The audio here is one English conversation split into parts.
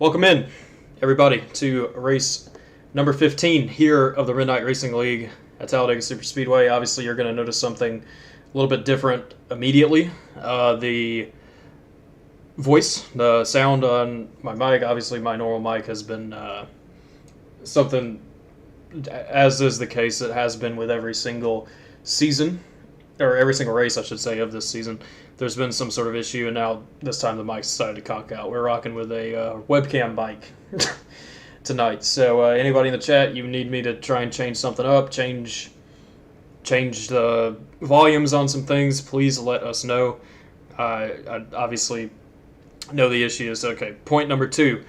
Welcome in, everybody, to race number 15 here of the Midnight Racing League at Talladega Superspeedway. Obviously, you're going to notice something a little bit different immediately. The voice, the sound on my mic, obviously my normal mic has been something, as is the case, it has been with every single season, or every single race, I should say, of this season. There's been some sort of issue, and now this time the mic decided to cock out. We're rocking with a webcam mic tonight. So anybody in the chat, you need me to try and change something up, change the volumes on some things, please let us know. I obviously know the issue is okay. Point number 2.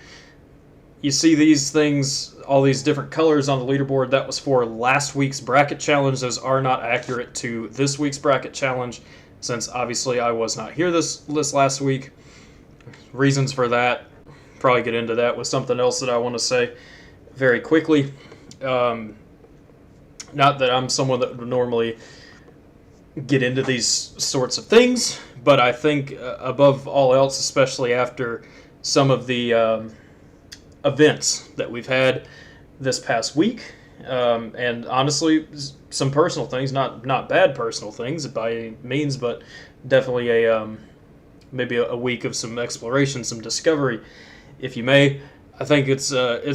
You see these things, all these different colors on the leaderboard. That was for last week's bracket challenge. Those are not accurate to this week's bracket challenge, since obviously I was not here this last week. Reasons for that, probably get into that with something else that I want to say very quickly. Not that I'm someone that would normally get into these sorts of things, but I think above all else, especially after some of the events that we've had this past week, and honestly some personal things, not bad personal things by any means, but definitely maybe a week of some exploration, some discovery, if you may. I think it's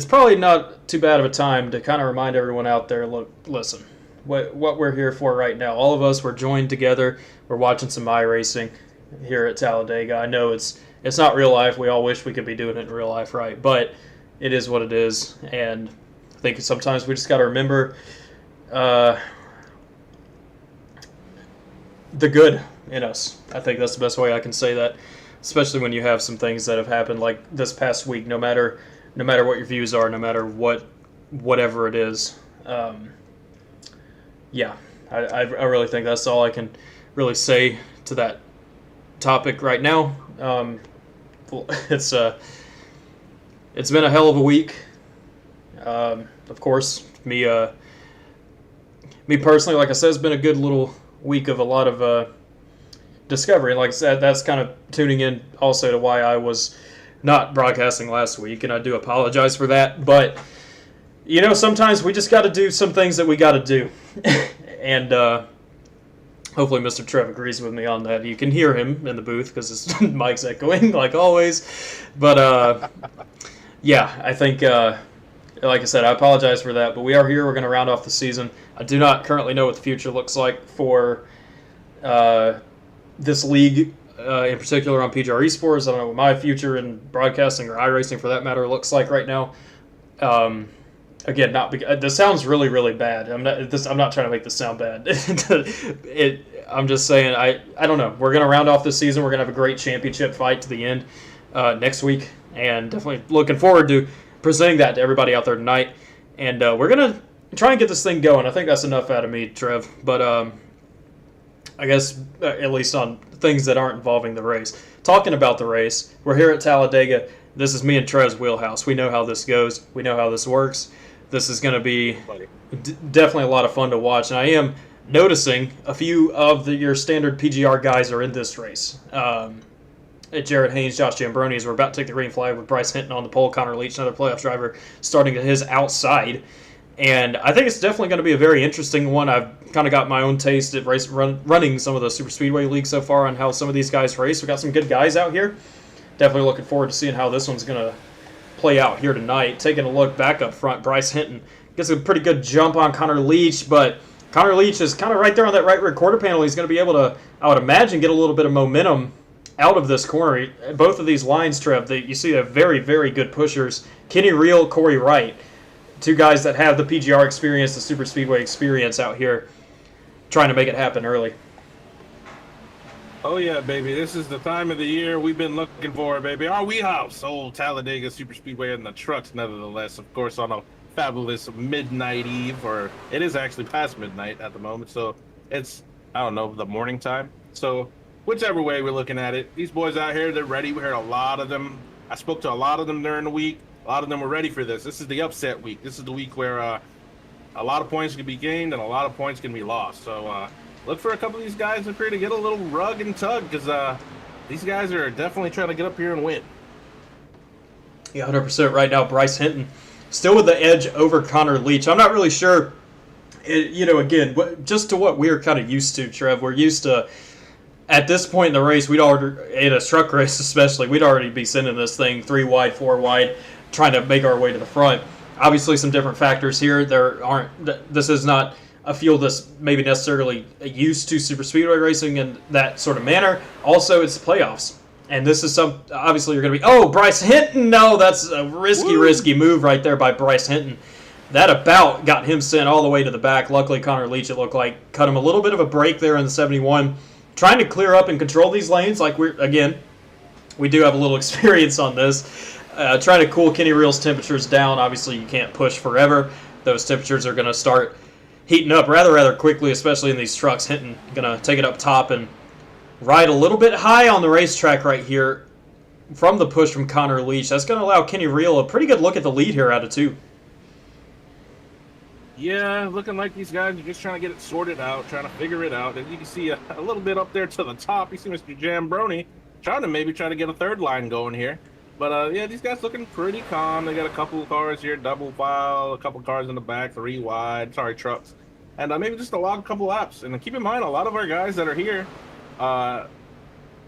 probably not too bad of a time to kind of remind everyone out there, look, listen, what we're here for right now, all of us, we're joined together, we're watching some iRacing here at Talladega. I know it's not real life, we all wish we could be doing it in real life, right? But it is what it is, and I think sometimes we just got to remember the good in us. I think that's the best way I can say that, especially when you have some things that have happened like this past week, no matter what your views are, no matter whatever it is. Yeah, I really think that's all I can really say to that topic right now. It's been a hell of a week. Of course, me personally, like I said, it's been a good little week of a lot of discovery. And like I said, that's kind of tuning in also to why I was not broadcasting last week, and I do apologize for that. But, you know, sometimes we just got to do some things that we got to do. And hopefully Mr. Trevin agrees with me on that. You can hear him in the booth because his mic's echoing like always. But, yeah, I think, like I said, I apologize for that. But we are here. We're going to round off the season. I do not currently know what the future looks like for this league, in particular on PGR eSports. I don't know what my future in broadcasting or iRacing, for that matter, looks like right now. Again, this sounds really, really bad. I'm not trying to make this sound bad. I'm just saying, I don't know. We're going to round off this season. We're going to have a great championship fight to the end next week, and definitely looking forward to presenting that to everybody out there tonight. And we're going to try and get this thing going. I think that's enough out of me, Trev. But I guess at least on things that aren't involving the race. Talking about the race, we're here at Talladega. This is me and Trev's wheelhouse. We know how this goes. We know how this works. This is going to be definitely a lot of fun to watch. And I am noticing a few of your standard PGR guys are in this race. Jared Haynes, Josh Jambroni, we're about to take the green flag with Bryce Hinton on the pole. Connor Leach, another playoff driver, starting at his outside. And I think it's definitely going to be a very interesting one. I've kind of got my own taste at running some of the Super Speedway leagues so far on how some of these guys race. We've got some good guys out here. Definitely looking forward to seeing how this one's going to play out here tonight. Taking a look back up front, Bryce Hinton gets a pretty good jump on Connor Leach, but Connor Leach is kind of right there on that right rear quarter panel. He's going to be able to, I would imagine, get a little bit of momentum out of this corner. Both of these lines, Trev, you see they're very, very good pushers. Kenny Reel, Corey Wright, two guys that have the PGR experience, the Super Speedway experience out here, trying to make it happen early. Oh, yeah, baby. This is the time of the year we've been looking for, baby. Our wheelhouse, old Talladega Superspeedway and the trucks, nevertheless, of course, on a fabulous midnight eve, or it is actually past midnight at the moment, so it's, I don't know, the morning time. So whichever way we're looking at it, these boys out here, they're ready. We heard a lot of them. I spoke to a lot of them during the week. A lot of them were ready for this. This is the upset week. This is the week where a lot of points can be gained and a lot of points can be lost. So look for a couple of these guys up here to get a little rug and tug, because these guys are definitely trying to get up here and win. Yeah, 100% right now. Bryce Hinton still with the edge over Connor Leach. I'm not really sure, again, just to what we're kind of used to, Trev. We're used to, at this point in the race, in a truck race especially, we'd already be sending this thing 3 wide, 4 wide, trying to make our way to the front. Obviously, some different factors here. This is not a field that's maybe necessarily used to super speedway racing in that sort of manner. Also, it's playoffs. And this is obviously you're going to be, Bryce Hinton, no, that's a risky move right there by Bryce Hinton. That about got him sent all the way to the back. Luckily, Connor Leach, it looked like, cut him a little bit of a break there in the 71. Trying to clear up and control these lanes, we do have a little experience on this. Trying to cool Kenny Reel's temperatures down. Obviously, you can't push forever. Those temperatures are going to start heating up rather quickly, especially in these trucks. Hinton going to take it up top and ride a little bit high on the racetrack right here from the push from Connor Leach. That's going to allow Kenny Reel a pretty good look at the lead here out of 2. Yeah, looking like these guys are just trying to get it sorted out, trying to figure it out. As you can see a little bit up there to the top, you see Mr. Jambroni trying to get a third line going here. But, these guys looking pretty calm. They got a couple of cars here, double file, a couple cars in the back, 3 wide, trucks. And maybe just a couple laps. And keep in mind, a lot of our guys that are here are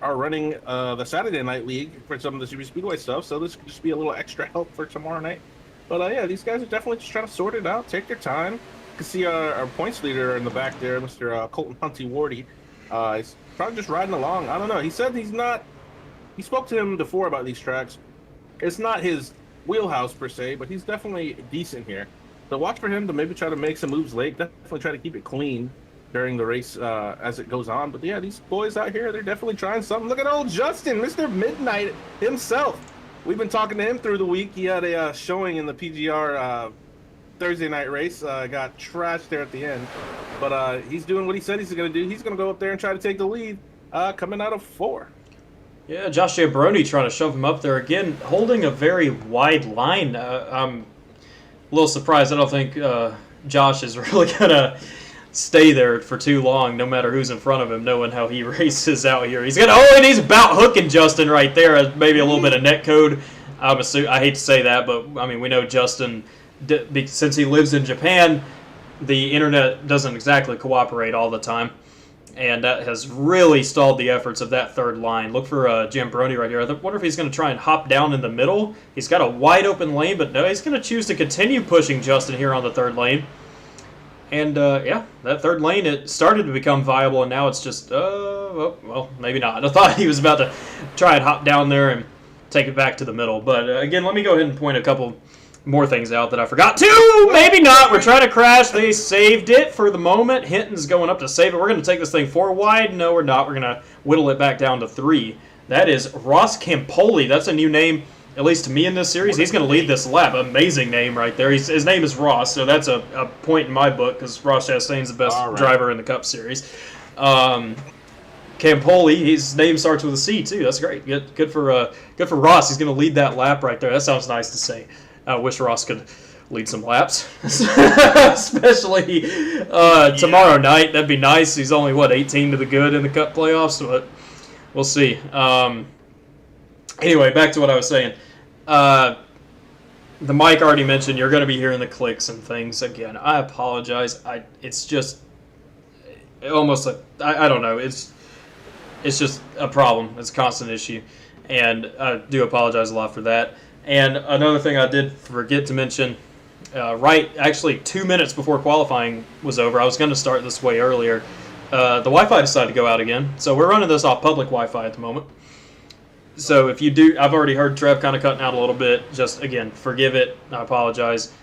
running the Saturday Night League for some of the Super Speedway stuff, so this could just be a little extra help for tomorrow night. But these guys are definitely just trying to sort it out, take their time. You can see our points leader in the back there, Mr. Colton Hunty Wardy. He's probably just riding along. I don't know. He said he spoke to him before about these tracks. It's not his wheelhouse per se, but he's definitely decent here. So watch for him to maybe try to make some moves late. Definitely try to keep it clean during the race as it goes on. But these boys out here, they're definitely trying something. Look at old Justin, Mr. Midnight himself. We've been talking to him through the week. He had a showing in the PGR Thursday night race. Got trashed there at the end. But he's doing what he said he's going to do. He's going to go up there and try to take the lead coming out of 4. Yeah, Josh Jambroni trying to shove him up there again, holding a very wide line. I'm a little surprised. I don't think Josh is really going to stay there for too long, no matter who's in front of him, knowing how he races out here. He's and he's about hooking Justin right there. Maybe a little bit of net code. I hate to say that, but we know Justin, since he lives in Japan, the internet doesn't exactly cooperate all the time, and that has really stalled the efforts of that third line. Look for Jambroni right here. I wonder if he's going to try and hop down in the middle. He's got a wide open lane, but no, he's going to choose to continue pushing Justin here on the third lane. And, that third lane, it started to become viable, and now it's just, well, maybe not. I thought he was about to try and hop down there and take it back to the middle. But, again, let me go ahead and point a couple more things out that I forgot to. Maybe not. We're trying to crash. They saved it for the moment. Hinton's going up to save it. We're going to take this thing 4 wide. No, we're not. We're going to whittle it back down to 3. That is Ross Campoli. That's a new name, at least to me in this series. He's going to lead this lap. Amazing name right there. His name is Ross, so that's a point in my book because Ross Chastain's the best driver in the Cup Series. Campoli, his name starts with a C too. That's great. Good for Ross. He's going to lead that lap right there. That sounds nice to say. I wish Ross could lead some laps, especially tomorrow night. That'd be nice. He's only 18 to the good in the Cup playoffs, but we'll see. Anyway, back to what I was saying. The mic already mentioned you're going to be hearing the clicks and things again. I apologize. It's just almost I don't know. It's just a problem. It's a constant issue, and I do apologize a lot for that. And another thing I did forget to mention, actually 2 minutes before qualifying was over, I was going to start this way earlier. The Wi-Fi decided to go out again, so we're running this off public Wi-Fi at the moment. So if you do, I've already heard Trev kind of cutting out a little bit. Just, again, forgive it. I apologize.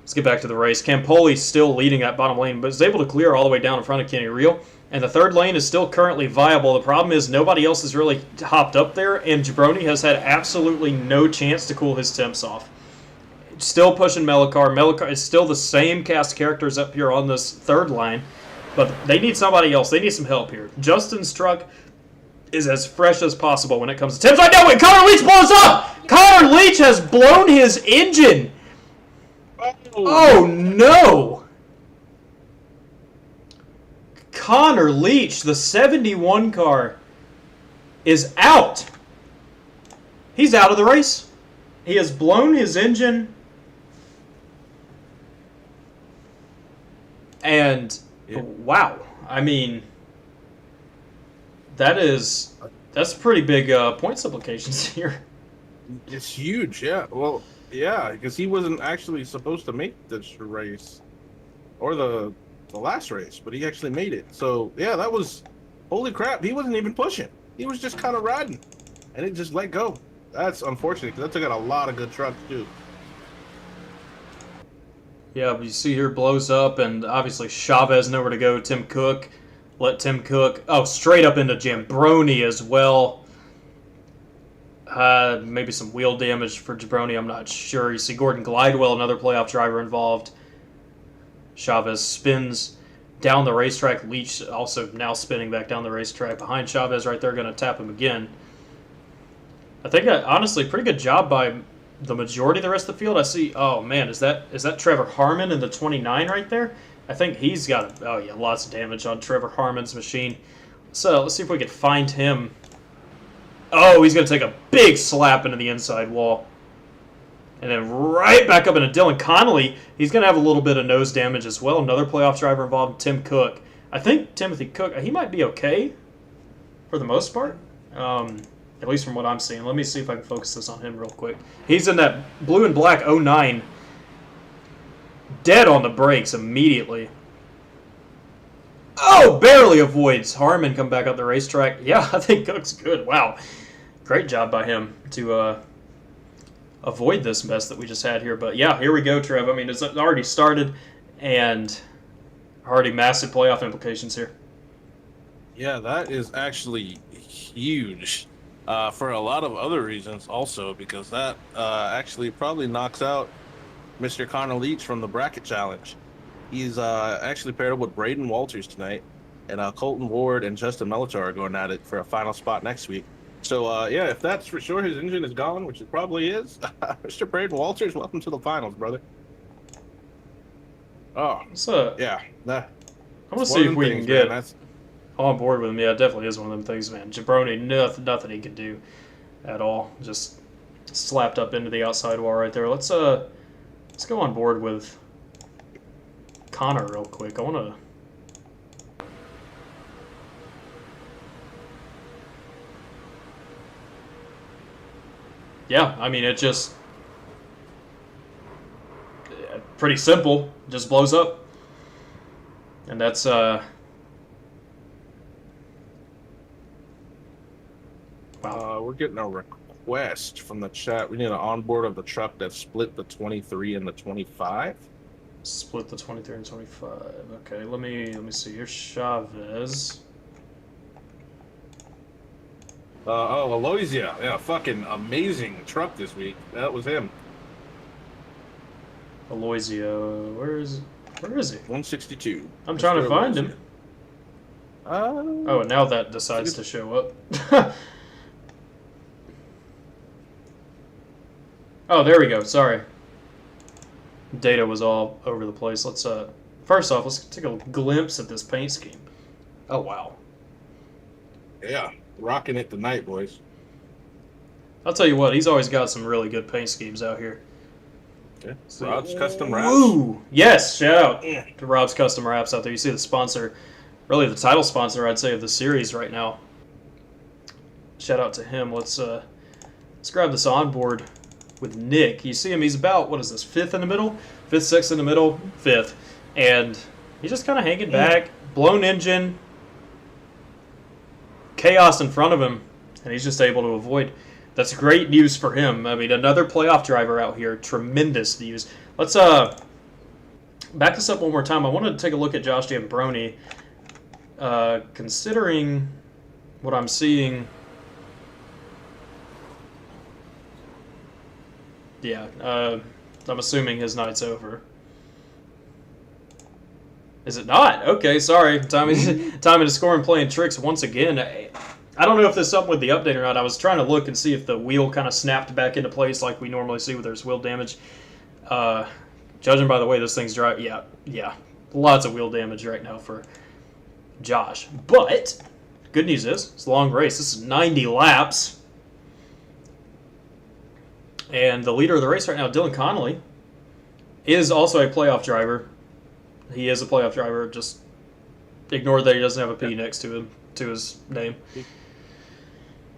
Let's get back to the race. Campoli's still leading that bottom lane, but is able to clear all the way down in front of Kenny Reel. And the third lane is still currently viable. The problem is nobody else has really hopped up there, and Jabroni has had absolutely no chance to cool his temps off. Still pushing Melicar. Melicar is still the same cast of characters up here on this third line, but they need somebody else. They need some help here. Justin's truck is as fresh as possible when it comes to temps right now. Wait, Connor Leach blows up! Connor Leach has blown his engine! Oh no! Connor Leach, the 71 car, is out. He's out of the race. He has blown his engine, and wow, I mean, that's pretty big points implications here. It's huge, yeah. Well, yeah, because he wasn't actually supposed to make this race or the last race, but he actually made it. So yeah, that was holy crap. He wasn't even pushing. He was just kind of riding, and it just let go. That's unfortunate because that took out a lot of good trucks too. Yeah, but you see here blows up, and obviously Chavez nowhere to go. Tim Cook, let Tim Cook. Oh, straight up into Jambroni as well. Maybe some wheel damage for Jambroni. I'm not sure. You see Gordon Glidewell, another playoff driver involved. Chavez spins down the racetrack. Leach also now spinning back down the racetrack behind Chavez right there, going to tap him again. I think, honestly, pretty good job by the majority of the rest of the field. I see, oh man, is that Trevor Harmon in the 29 right there? I think he's got, lots of damage on Trevor Harmon's machine. So let's see if we can find him. Oh, he's going to take a big slap into the inside wall. And then right back up into Dylan Connolly. He's going to have a little bit of nose damage as well. Another playoff driver involved, Tim Cook. I think Timothy Cook, he might be okay for the most part. At least from what I'm seeing. Let me see if I can focus this on him real quick. He's in that blue and black 09. Dead on the brakes immediately. Oh, barely avoids Harmon come back up the racetrack. Yeah, I think Cook's good. Wow. Great job by him to avoid this mess that we just had here. But yeah, here we go, Trev. I mean, it's already started and already massive playoff implications here. Yeah, that is actually huge. For a lot of other reasons also, because that actually probably knocks out Mr. Connor Leach from the bracket challenge. He's actually paired up with Braden Walters tonight, and Colton Ward and Justin Melichar are going at it for a final spot next week. So, yeah, if that's for sure his engine is gone, which it probably is, Mr. Braden Walters, welcome to the finals, brother. Oh, yeah. I want to see if we can get on board with him. Yeah, it definitely is one of them things, man. Jabroni, nothing he can do at all. Just slapped up into the outside wall right there. Let's go on board with Connor real quick. I want to. Yeah, I mean, it just pretty simple. Just blows up, and that's Wow. We're getting a request from the chat. We need an onboard of the truck that split the 23 and the 25. Split the 23 and 25. Okay, let me see. Here's Chavez. Aloysia. Yeah, fucking amazing truck this week. That was him. Aloysia. Where is he? 162. I'm trying to find him. Oh, now that decides to show up. Oh, there we go. Sorry. Data was all over the place. Let's first off, let's take a glimpse at this paint scheme. Oh wow. Yeah, rocking it tonight, boys. I'll tell you what, he's always got some really good paint schemes out here. Yeah. Rob's Custom Wraps. Ooh, yes, shout out to Rob's Custom Wraps out there. You see the sponsor, really the title sponsor, I'd say, of the series right now. Shout out to him. Let's grab this onboard with Nick. You see him, he's about, what is this, fifth in the middle? Fifth, sixth in the middle, fifth. And he's just kind of hanging back, blown engine, chaos in front of him, and he's just able to avoid. That's great news for him. I mean, another playoff driver out here, tremendous news. Let's back this up one more time. I wanted to take a look at Josh Jambroni. Considering what I'm seeing, yeah, I'm assuming his night's over. Is it not? Okay, sorry. Time to score and playing tricks once again. I don't know if there's something with the update or not. I was trying to look and see if the wheel kind of snapped back into place like we normally see when there's wheel damage. Judging by the way this thing's driving, yeah, lots of wheel damage right now for Josh. But good news is it's a long race. This is 90 laps. And the leader of the race right now, Dylan Connolly, is also a playoff driver. He is a playoff driver. Just ignore that he doesn't have a P next to his name.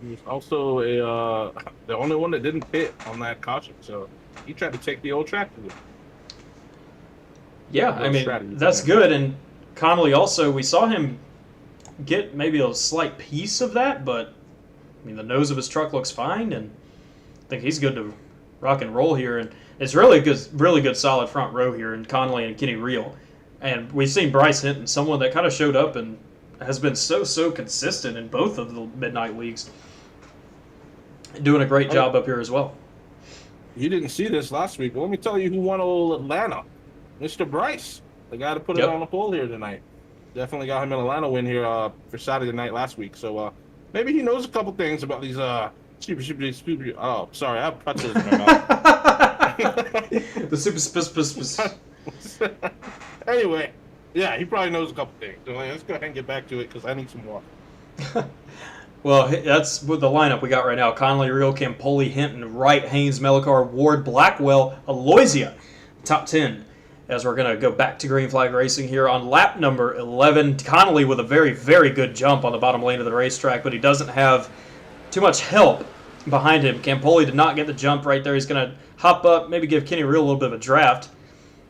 He's also the only one that didn't pit on that caution, so he tried to take the old track to him. Yeah, I mean, that's good. And Connolly also, we saw him get maybe a slight piece of that, but I mean, the nose of his truck looks fine, and I think he's good to rock and roll here. And it's really good solid front row here in Connolly and Kenny Reel. And we've seen Bryce Hinton, someone that kind of showed up and has been so consistent in both of the midnight leagues, doing a great job up here as well. You didn't see this last week, but let me tell you who won old Atlanta. Mr. Bryce, the guy to put it on the pole here tonight. Definitely got him an Atlanta win here for Saturday night last week. So maybe he knows a couple things about these super. Oh, sorry, I have pretzels in my mouth. The super. Anyway, yeah, he probably knows a couple things. So let's go ahead and get back to it because I need some water. Well, that's with the lineup we got right now. Connolly, Reel, Campoli, Hinton, Wright, Haynes, Melikar, Ward, Blackwell, Aloysia. Top 10. As we're going to go back to green flag racing here on lap number 11. Connolly with a very good jump on the bottom lane of the racetrack, but he doesn't have too much help behind him. Campoli did not get the jump right there. He's going to hop up, maybe give Kenny Reel a little bit of a draft.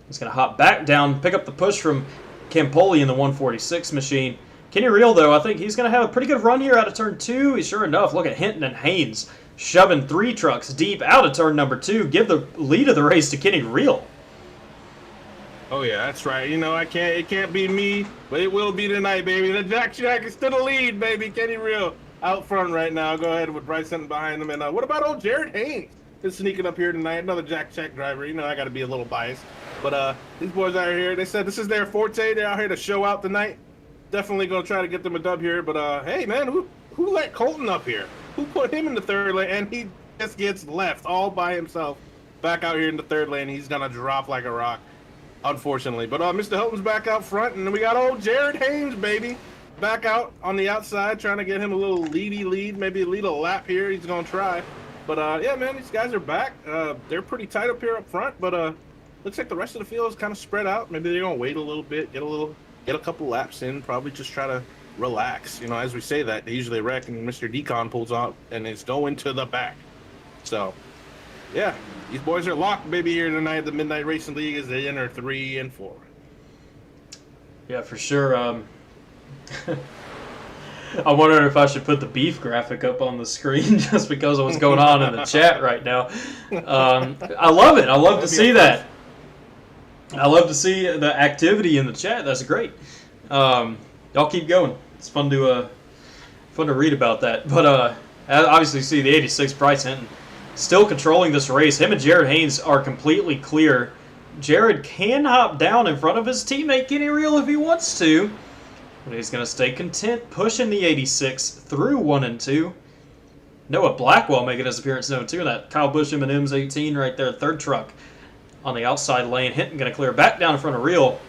He's going to hop back down, pick up the push from Campoli in the 146 machine. Kenny Reel, though, I think he's going to have a pretty good run here out of turn 2. Sure enough, look at Hinton and Haynes shoving 3 trucks deep out of turn number 2. Give the lead of the race to Kenny Reel. Oh yeah, that's right. You know, it can't be me, but it will be tonight, baby. The Jack is still the lead, baby. Kenny Reel out front right now. Go ahead with Bryce Hinton behind him. And what about old Jared Haynes? Is sneaking up here tonight. Another Jack driver. You know, I got to be a little biased. But these boys out here, they said this is their forte. They're out here to show out tonight. Definitely going to try to get them a dub here. But, hey, man, who let Colton up here? Who put him in the third lane? And he just gets left all by himself. Back out here in the third lane. He's going to drop like a rock, unfortunately. But Mr. Hilton's back out front. And we got old Jared Haynes, baby, back out on the outside, trying to get him a little lead. Maybe lead a lap here. He's going to try. But, yeah, man, these guys are back. They're pretty tight up here up front. But looks like the rest of the field is kind of spread out. Maybe they're going to wait a little bit, get a couple laps in, probably just try to relax. You know, as we say that, they usually wreck, and Mr. Decon pulls out and is going to the back. So, yeah, these boys are locked, baby, here tonight at the Midnight Racing League as they enter 3 and 4. Yeah, for sure. I wonder if I should put the beef graphic up on the screen just because of what's going on in the chat right now. I love it. I love to see that. I love to see the activity in the chat. That's great. Y'all keep going. It's fun to read about that. But obviously, see the 86 Bryce Hinton still controlling this race. Him and Jared Haynes are completely clear. Jared can hop down in front of his teammate Kenny Reel if he wants to, but he's going to stay content pushing the 86 through 1 and 2. Noah Blackwell making his appearance in 2. That Kyle Busch M&M's 18 right there, third truck on the outside lane. Hinton going to clear back down in front of Reel.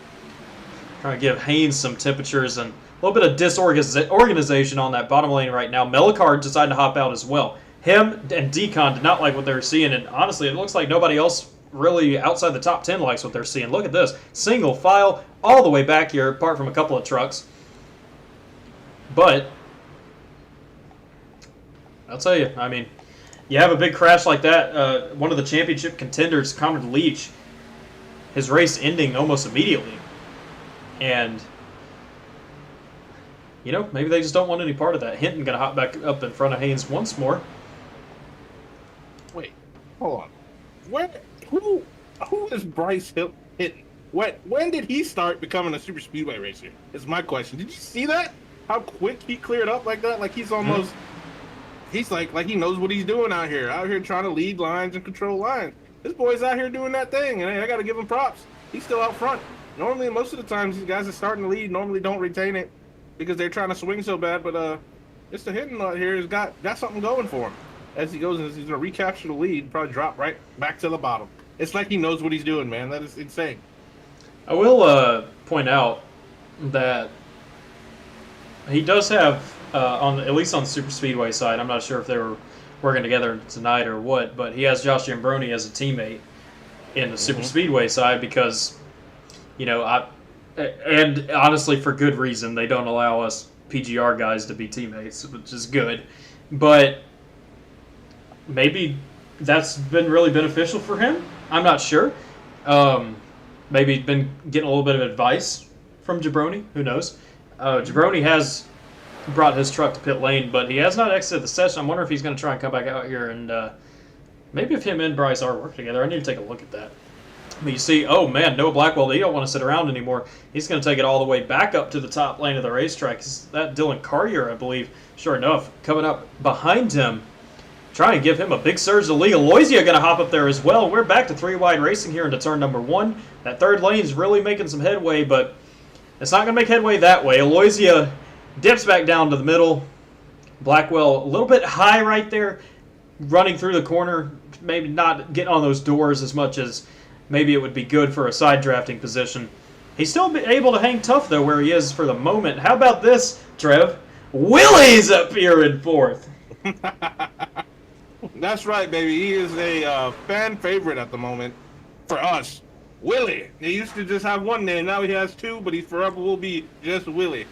Trying to give Haynes some temperatures and a little bit of disorganization on that bottom lane right now. Melikar decided to hop out as well. Him and Decon did not like what they were seeing, and honestly, it looks like nobody else really outside the top 10 likes what they're seeing. Look at this. Single file all the way back here, apart from a couple of trucks. But I'll tell you, I mean, you have a big crash like that. One of the championship contenders, Connor Leach, his race ending almost immediately. And, you know, maybe they just don't want any part of that. Hinton going to hop back up in front of Haynes once more. Wait, hold on. Who is Bryce Hinton? When did he start becoming a super speedway racer? Is my question. Did you see that? How quick he cleared up like that? Like he's almost, he's like he knows what he's doing out here trying to lead lines and control lines. This boy's out here doing that thing, and I got to give him props. He's still out front. Normally, most of the times, these guys are starting to lead normally don't retain it because they're trying to swing so bad. But Mr. Hinton out here has got something going for him. As he goes, he's going to recapture the lead, probably drop right back to the bottom. It's like he knows what he's doing, man. That is insane. I will point out that he does have, at least on the super speedway side, I'm not sure if they were working together tonight or what, but he has Josh Giambroni as a teammate in the super speedway side because, and honestly for good reason, they don't allow us PGR guys to be teammates, which is good. But maybe that's been really beneficial for him. I'm not sure. Maybe been getting a little bit of advice from Giambroni. Who knows? Giambroni has brought his truck to pit lane, but he has not exited the session. I wonder if he's going to try and come back out here and maybe if him and Bryce are working together. I need to take a look at that. But you see, oh man, Noah Blackwell, he don't want to sit around anymore. He's going to take it all the way back up to the top lane of the racetrack. Is that Dylan Carrier, I believe? Sure enough, coming up behind him, trying to give him a big surge to lead. Aloysia going to hop up there as well. We're back to 3-wide racing here into turn number 1. That third lane is really making some headway, but it's not going to make headway that way. Aloysia dips back down to the middle. Blackwell a little bit high right there, running through the corner. Maybe not getting on those doors as much as maybe it would be good for a side drafting position. He's still able to hang tough, though, where he is for the moment. How about this, Trev? Willie's up here in 4th. That's right, baby. He is a fan favorite at the moment for us. Willie. He used to just have one name. Now he has 2, but he forever will be just Willie.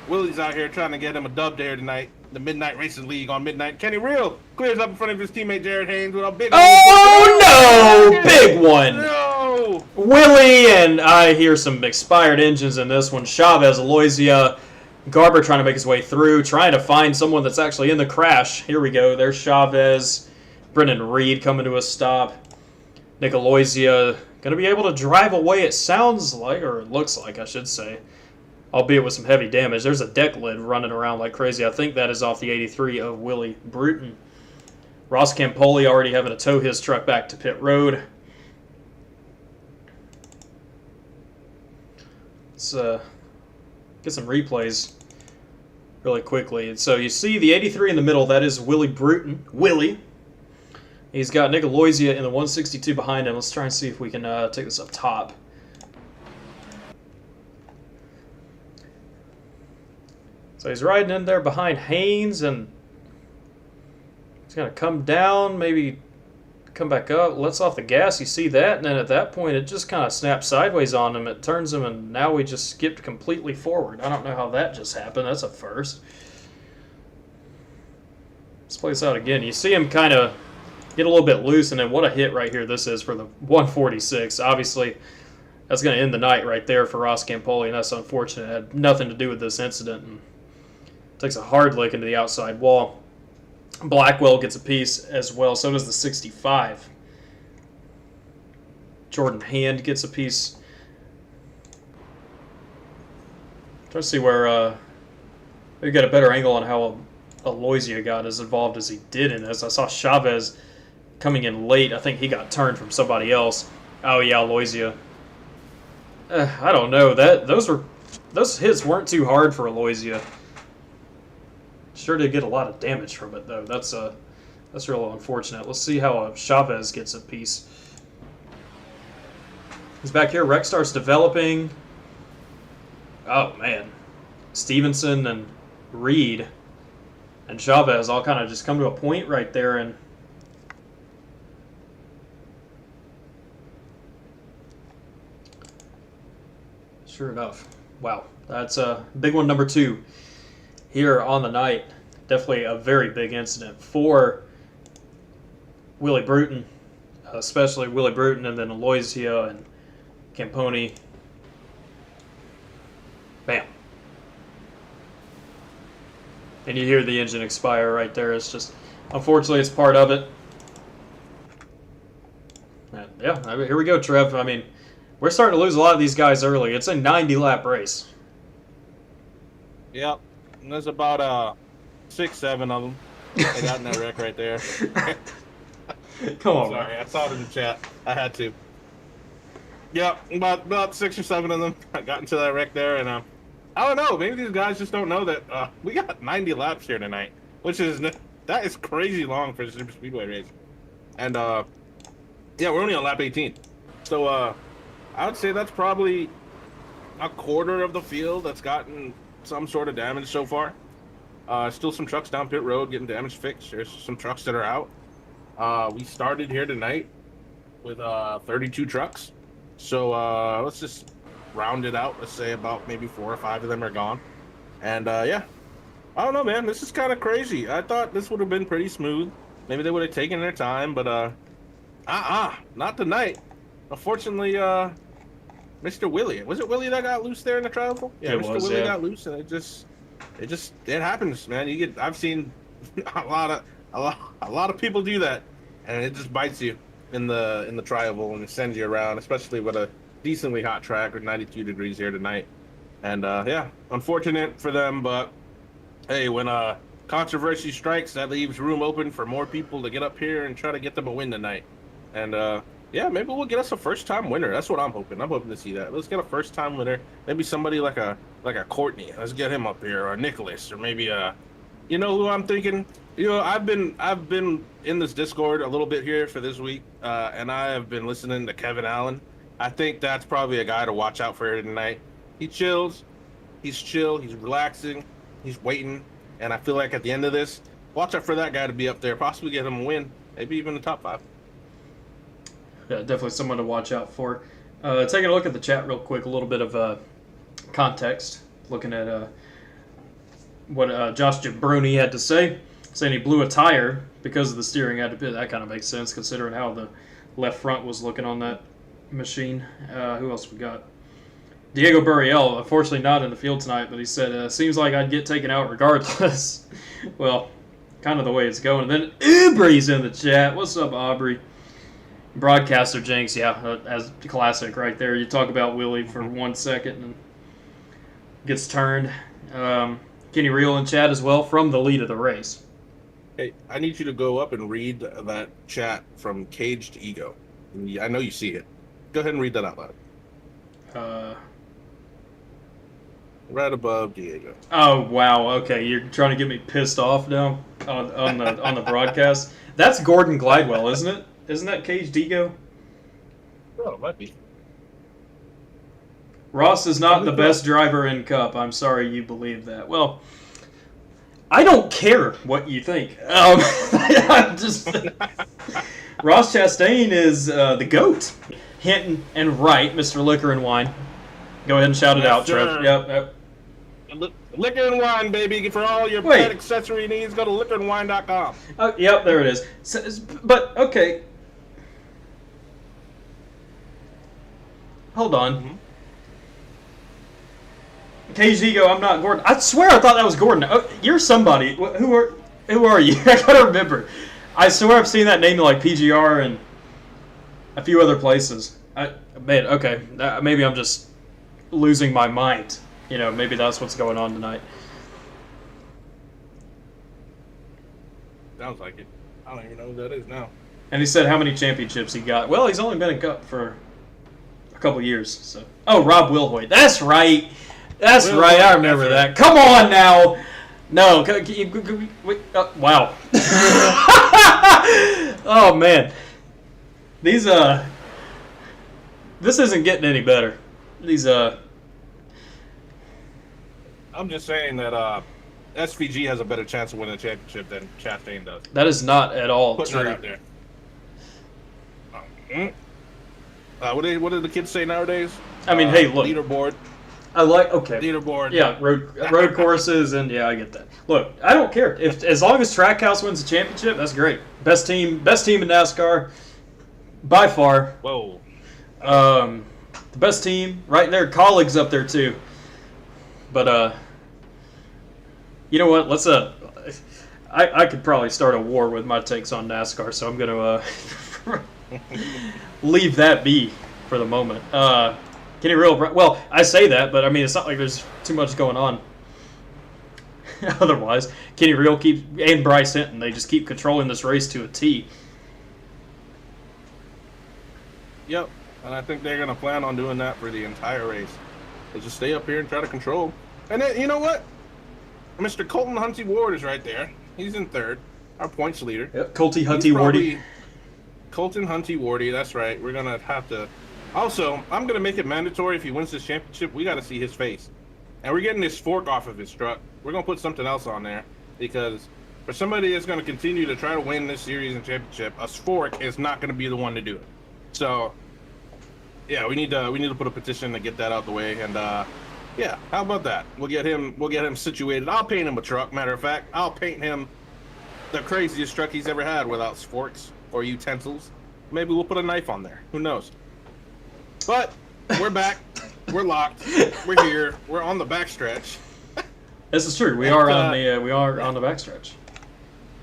Willie's out here trying to get him a dub there tonight. The Midnight Racing League on Midnight. Kenny Real clears up in front of his teammate Jared Haynes with a big... Oh, no! Big one! No! Willie, and I hear some expired engines in this one. Chavez, Aloysia, Garber trying to make his way through, trying to find someone that's actually in the crash. Here we go. There's Chavez. Brendan Reed coming to a stop. Nick Aloysia going to be able to drive away, it sounds like, or it looks like, I should say, albeit with some heavy damage. There's a deck lid running around like crazy. I think that is off the 83 of Willie Bruton. Ross Campoli already having to tow his truck back to pit road. Let's get some replays really quickly. And so you see the 83 in the middle, that is Willie Bruton. Willie. He's got Nick Aloysia in the 162 behind him. Let's try and see if we can take this up top. So he's riding in there behind Haynes, and he's going to come down, maybe come back up, lets off the gas. You see that, and then at that point it just kind of snaps sideways on him. It turns him, and now we just skipped completely forward. I don't know how that just happened. That's a first. Let's play this out again. You see him kind of get a little bit loose, and then what a hit right here this is for the 146. Obviously, that's going to end the night right there for Ross Campoli, and that's unfortunate. It had nothing to do with this incident, and takes a hard lick into the outside wall. Blackwell gets a piece as well. So does the 65. Jordan Hand gets a piece. Trying to see where we got a better angle on how Aloysia got as involved as he did in this. I saw Chavez coming in late. I think he got turned from somebody else. Oh yeah, Aloysia. I don't know. Those hits weren't too hard for Aloysia. Sure did get a lot of damage from it, though. That's real unfortunate. Let's see how Chavez gets a piece. He's back here. Rexstar's developing. Oh, man. Stevenson and Reed and Chavez all kind of just come to a point right there. And sure enough. Wow. That's a big one, number 2. Here on the night, definitely a very big incident for Willie Bruton, especially Willie Bruton, and then Aloysia and Camponi. Bam. And you hear the engine expire right there. It's just, unfortunately, it's part of it. And yeah, here we go, Trev. I mean, we're starting to lose a lot of these guys early. It's a 90-lap race. Yep. And there's about 6-7 of them. They got in that wreck right there. Come on, sorry, I saw it in the chat. I had to. Yep, about 6 or 7 of them got into that wreck there, and I don't know. Maybe these guys just don't know that we got 90 laps here tonight, which is that is crazy long for a super speedway race. And yeah, we're only on lap 18, so I would say that's probably a quarter of the field that's gotten some sort of damage so far. Still some trucks down pit road getting damage fixed. There's some trucks that are out. We started here tonight with 32 trucks. So let's just round it out. Let's say about maybe 4 or 5 of them are gone. And yeah, I don't know, man. This is kind of crazy. I thought this would have been pretty smooth. Maybe they would have taken their time, but not tonight. Unfortunately, Mr. Willie. Was it Willie that got loose there in the travel? Yeah, Mr. Willie got loose, and it happens, man. I've seen a lot of people do that, and it just bites you in the trival and it sends you around, especially with a decently hot track with 92 degrees here tonight. And yeah, unfortunate for them, but hey, when controversy strikes, that leaves room open for more people to get up here and try to get them a win tonight. And yeah, maybe we'll get us a first-time winner. That's what I'm hoping. I'm hoping to see that. Let's get a first-time winner. Maybe somebody like a Courtney. Let's get him up here, or Nicholas, or maybe you know who I'm thinking. You know, I've been in this Discord a little bit here for this week, and I have been listening to Kevin Allen. I think that's probably a guy to watch out for here tonight. He chills. He's chill. He's relaxing. He's waiting. And I feel like at the end of this, watch out for that guy to be up there, possibly get him a win, maybe even the top 5. Yeah, definitely someone to watch out for. Taking a look at the chat real quick, a little bit of context, looking at what Josh Jabroni had to say, saying he blew a tire because of the steering. That kind of makes sense considering how the left front was looking on that machine. Who else we got? Diego Burriel, unfortunately not in the field tonight, but he said, seems like I'd get taken out regardless. Well, kind of the way it's going. And then Aubrey's in the chat. What's up, Aubrey? Broadcaster Jinx, yeah, as classic right there. You talk about Willie for 1 second and gets turned. Kenny Reel in chat as well from the lead of the race. Hey, I need you to go up and read that chat from Caged Ego. I know you see it. Go ahead and read that out loud. Right above Diego. Oh wow! Okay, you're trying to get me pissed off now on the broadcast. That's Gordon Glidewell, isn't it? Isn't that Caged Ego? Oh, it might be. Ross is not the best driver in Cup. I'm sorry you believe that. Well, I don't care what you think. I'm just Ross Chastain is the GOAT. Hinton and Wright, Mr. Liquor and Wine. Go ahead and shout it out, Trev. Yep. Liquor and Wine, baby. For all your pet accessory needs, go to liquorandwine.com. Yep, there it is. So, but, okay. Hold on. Mm-hmm. Caged Ego, I'm not Gordon. I swear I thought that was Gordon. Oh, you're somebody. Who are you? I gotta remember. I swear I've seen that name in like PGR and a few other places. Man, okay. Maybe I'm just losing my mind. You know, maybe that's what's going on tonight. Sounds like it. I don't even know who that is now. And he said how many championships he got. Well, he's only been in Cup for a couple years. So, Rob Wilhoit. That's right. That's right. I remember that. Come on now. No. Wow. Oh man. These This isn't getting any better. These I'm just saying that SVG has a better chance of winning the championship than Chastain does. That is not at all Putting true. It out there. What did the kids say nowadays? I mean, hey, look. Leaderboard. Okay. Leaderboard. Yeah, road courses, and yeah, I get that. Look, I don't care as long as Trackhouse wins the championship. That's great. Best team in NASCAR, by far. Whoa. The best team right there. Colleagues up there too. But you know what? Let's I could probably start a war with my takes on NASCAR, so I'm gonna leave that be for the moment. Kenny Reel, well, I say that, but I mean, it's not like there's too much going on. Otherwise, Kenny Reel and Bryce Hinton, they just keep controlling this race to a T. Yep, and I think they're going to plan on doing that for the entire race. They just stay up here and try to control. And then, you know what? Mr. Colton Hunty Ward is right there. He's in third, our points leader. Yep, Colty Hunty Wardy. Colton Hunty Wardy, that's right. We're going to have to... Also, I'm going to make it mandatory if he wins this championship, we got to see his face. And we're getting this fork off of his truck. We're going to put something else on there. because for somebody that's going to continue to try to win this series and championship, a Spork is not going to be the one to do it. So, yeah, we need to put a petition to get that out the way, and yeah, how about that? We'll get him situated. I'll paint him a truck. Matter of fact, I'll paint him the craziest truck he's ever had without sporks or utensils. Maybe we'll put a knife on there. Who knows? But we're back. We're locked. We're here. We're on the backstretch. This is true. We are on the backstretch.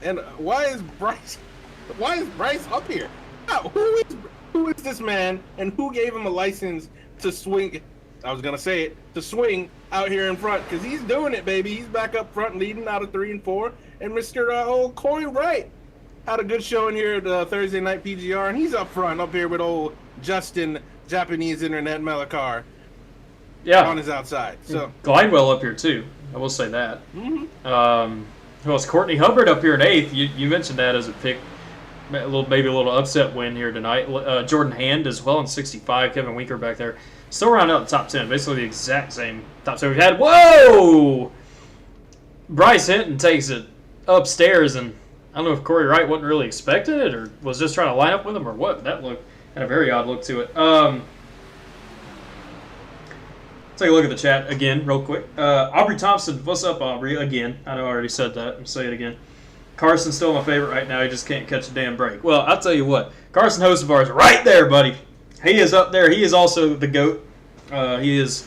And why is Bryce up here? Now, who is this man, and who gave him a license to swing? I was gonna say it, to swing out here in front, because he's doing it, baby. He's back up front, leading out of 3 and 4. And Mr. Old Corey Wright had a good showing here at the Thursday night PGR, and he's up front, up here with old Justin, Japanese Internet Melakar, on his outside. So Glidewell up here too. I will say that. Mm-hmm. Who else? Courtney Hubbard up here in 8th. You mentioned that as a pick. Maybe a little upset win here tonight. Jordan Hand as well in 65. Kevin Winker back there. Still rounding out the top 10. Basically the exact same top 10 we've had. Whoa! Bryce Hinton takes it upstairs, and I don't know if Corey Wright wasn't really expecting it or was just trying to line up with him or what. That look had a very odd look to it. Take a look at the chat again real quick. Aubrey Thompson, what's up, Aubrey? Again, I know I already said that. I'll say it again. Carson's still my favorite right now. He just can't catch a damn break. Well, I'll tell you what. Carson Hocevar is right there, buddy. He is up there. He is also the GOAT. He is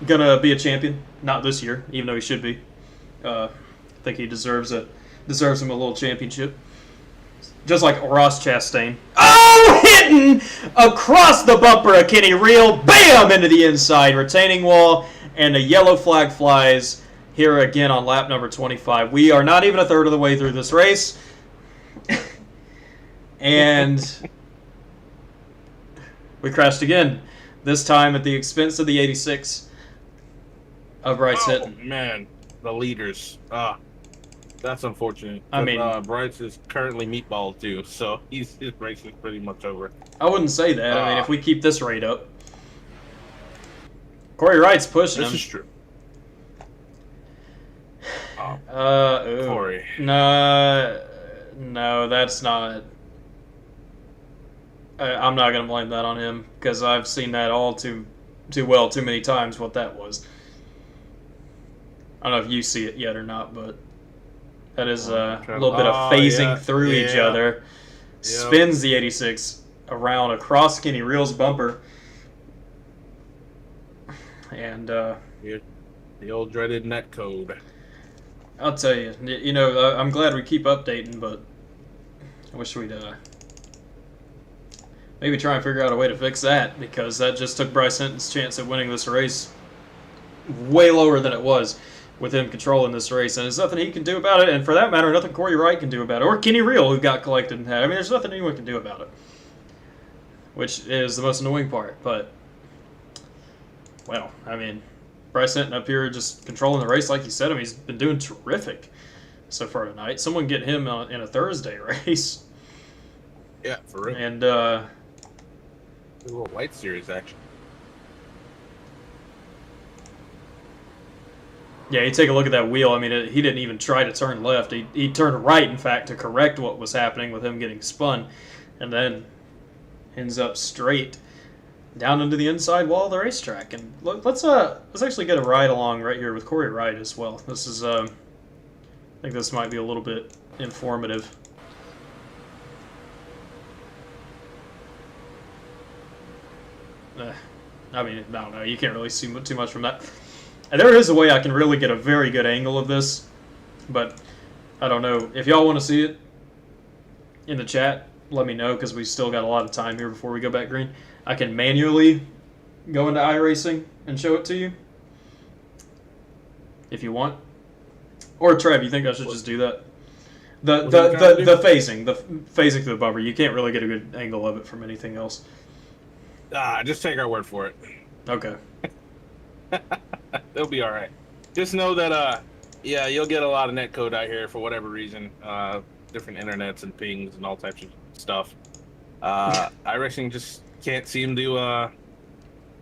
going to be a champion. Not this year, even though he should be. I think he deserves him a little championship. Just like Ross Chastain. Oh, hitting across the bumper of Kenny Reel. Bam! Into the inside. Retaining wall. And a yellow flag flies here again on lap number 25. We are not even a third of the way through this race. And we crashed again. This time at the expense of the 86 of Bryce Hinton. Man, the leaders. That's unfortunate. I mean, Bryce is currently meatball too, so his race is pretty much over. I wouldn't say that. I mean, if we keep this rate up. Corey Wright's pushing him. This is true. Corey. No, that's not. I'm not going to blame that on him because I've seen that all too well, too many times what that was. I don't know if you see it yet or not, but that is a little bit of phasing through each other. Yep. Spins the 86 around across Kenny Reel's bumper. And the old dreaded net code. I'll tell you, I'm glad we keep updating, but I wish we'd maybe try and figure out a way to fix that, because that just took Bryce Hinton's chance at winning this race way lower than it was with him controlling this race. And there's nothing he can do about it, and for that matter, nothing Corey Wright can do about it, or Kenny Reel, who got collected and had. I mean, there's nothing anyone can do about it, which is the most annoying part. But, well, I mean, Bryce Hinton up here just controlling the race like you said. I mean, he's been doing terrific so far tonight. Someone get him in a Thursday race. Yeah, for real. And a little white series action. Yeah, you take a look at that wheel. I mean, he didn't even try to turn left. He turned right, in fact, to correct what was happening with him getting spun, and then ends up straight down into the inside wall of the racetrack. And let's actually get a ride along right here with Corey Wright as well. This is I think this might be a little bit informative. I mean, I don't know. You can't really see too much from that. And there is a way I can really get a very good angle of this, but I don't know. If y'all want to see it in the chat, let me know, because we still got a lot of time here before we go back green. I can manually go into iRacing and show it to you if you want. Or Trev, you think I should just do that? The phasing through the bumper. You can't really get a good angle of it from anything else. Just take our word for it. Okay. They'll be all right. Just know that, yeah, you'll get a lot of netcode out here for whatever reason. Different internets and pings and all types of stuff. iRacing just can't seem to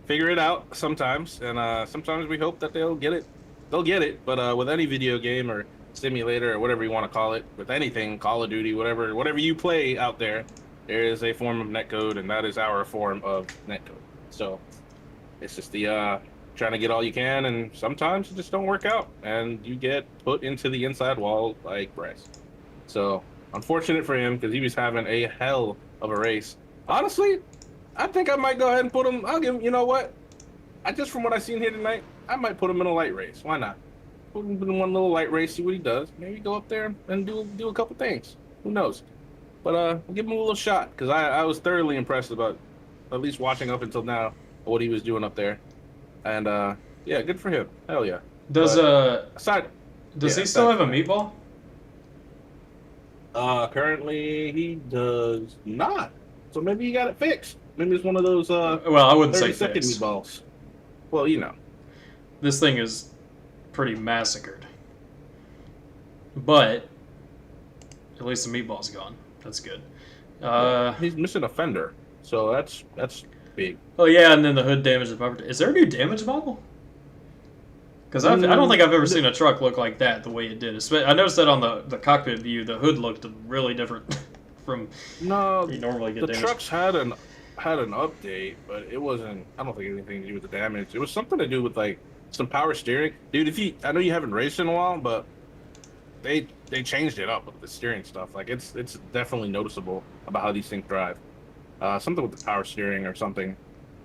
figure it out sometimes, and sometimes we hope that they'll get it. They'll get it, but with any video game or simulator or whatever you want to call it, with anything, Call of Duty, whatever you play out there, there is a form of netcode, and that is our form of netcode. So it's just the trying to get all you can, and sometimes it just don't work out, and you get put into the inside wall like Bryce. So unfortunate for him, because he was having a hell of a race. Honestly, I think I might go ahead and put him. I'll give him. You know what? From what I've seen here tonight, I might put him in a light race. Why not? Put him in one little light race, see what he does. Maybe go up there and do a couple things. Who knows? But I'll give him a little shot, because I was thoroughly impressed about, at least watching up until now, what he was doing up there. And yeah, good for him. Hell yeah. Does he still have a meatball? Currently he does not. So maybe he got it fixed. Maybe it's one of those well, I wouldn't say 30-second fixed. meatballs. Well, you know. This thing is pretty massacred. But at least the meatball's gone. That's good. He's missing a fender, so that's big. Oh yeah, and then the hood damage the bumper. Is there a new damage model? Because I don't think I've ever seen a truck look like that the way it did. I noticed that on the cockpit view, the hood looked really different from you normally get the damage. Trucks had an update, but it wasn't. I don't think anything to do with the damage. It was something to do with like some power steering, dude. I know you haven't raced in a while, but they changed it up with the steering stuff. Like it's definitely noticeable about how these things drive. Something with the power steering or something.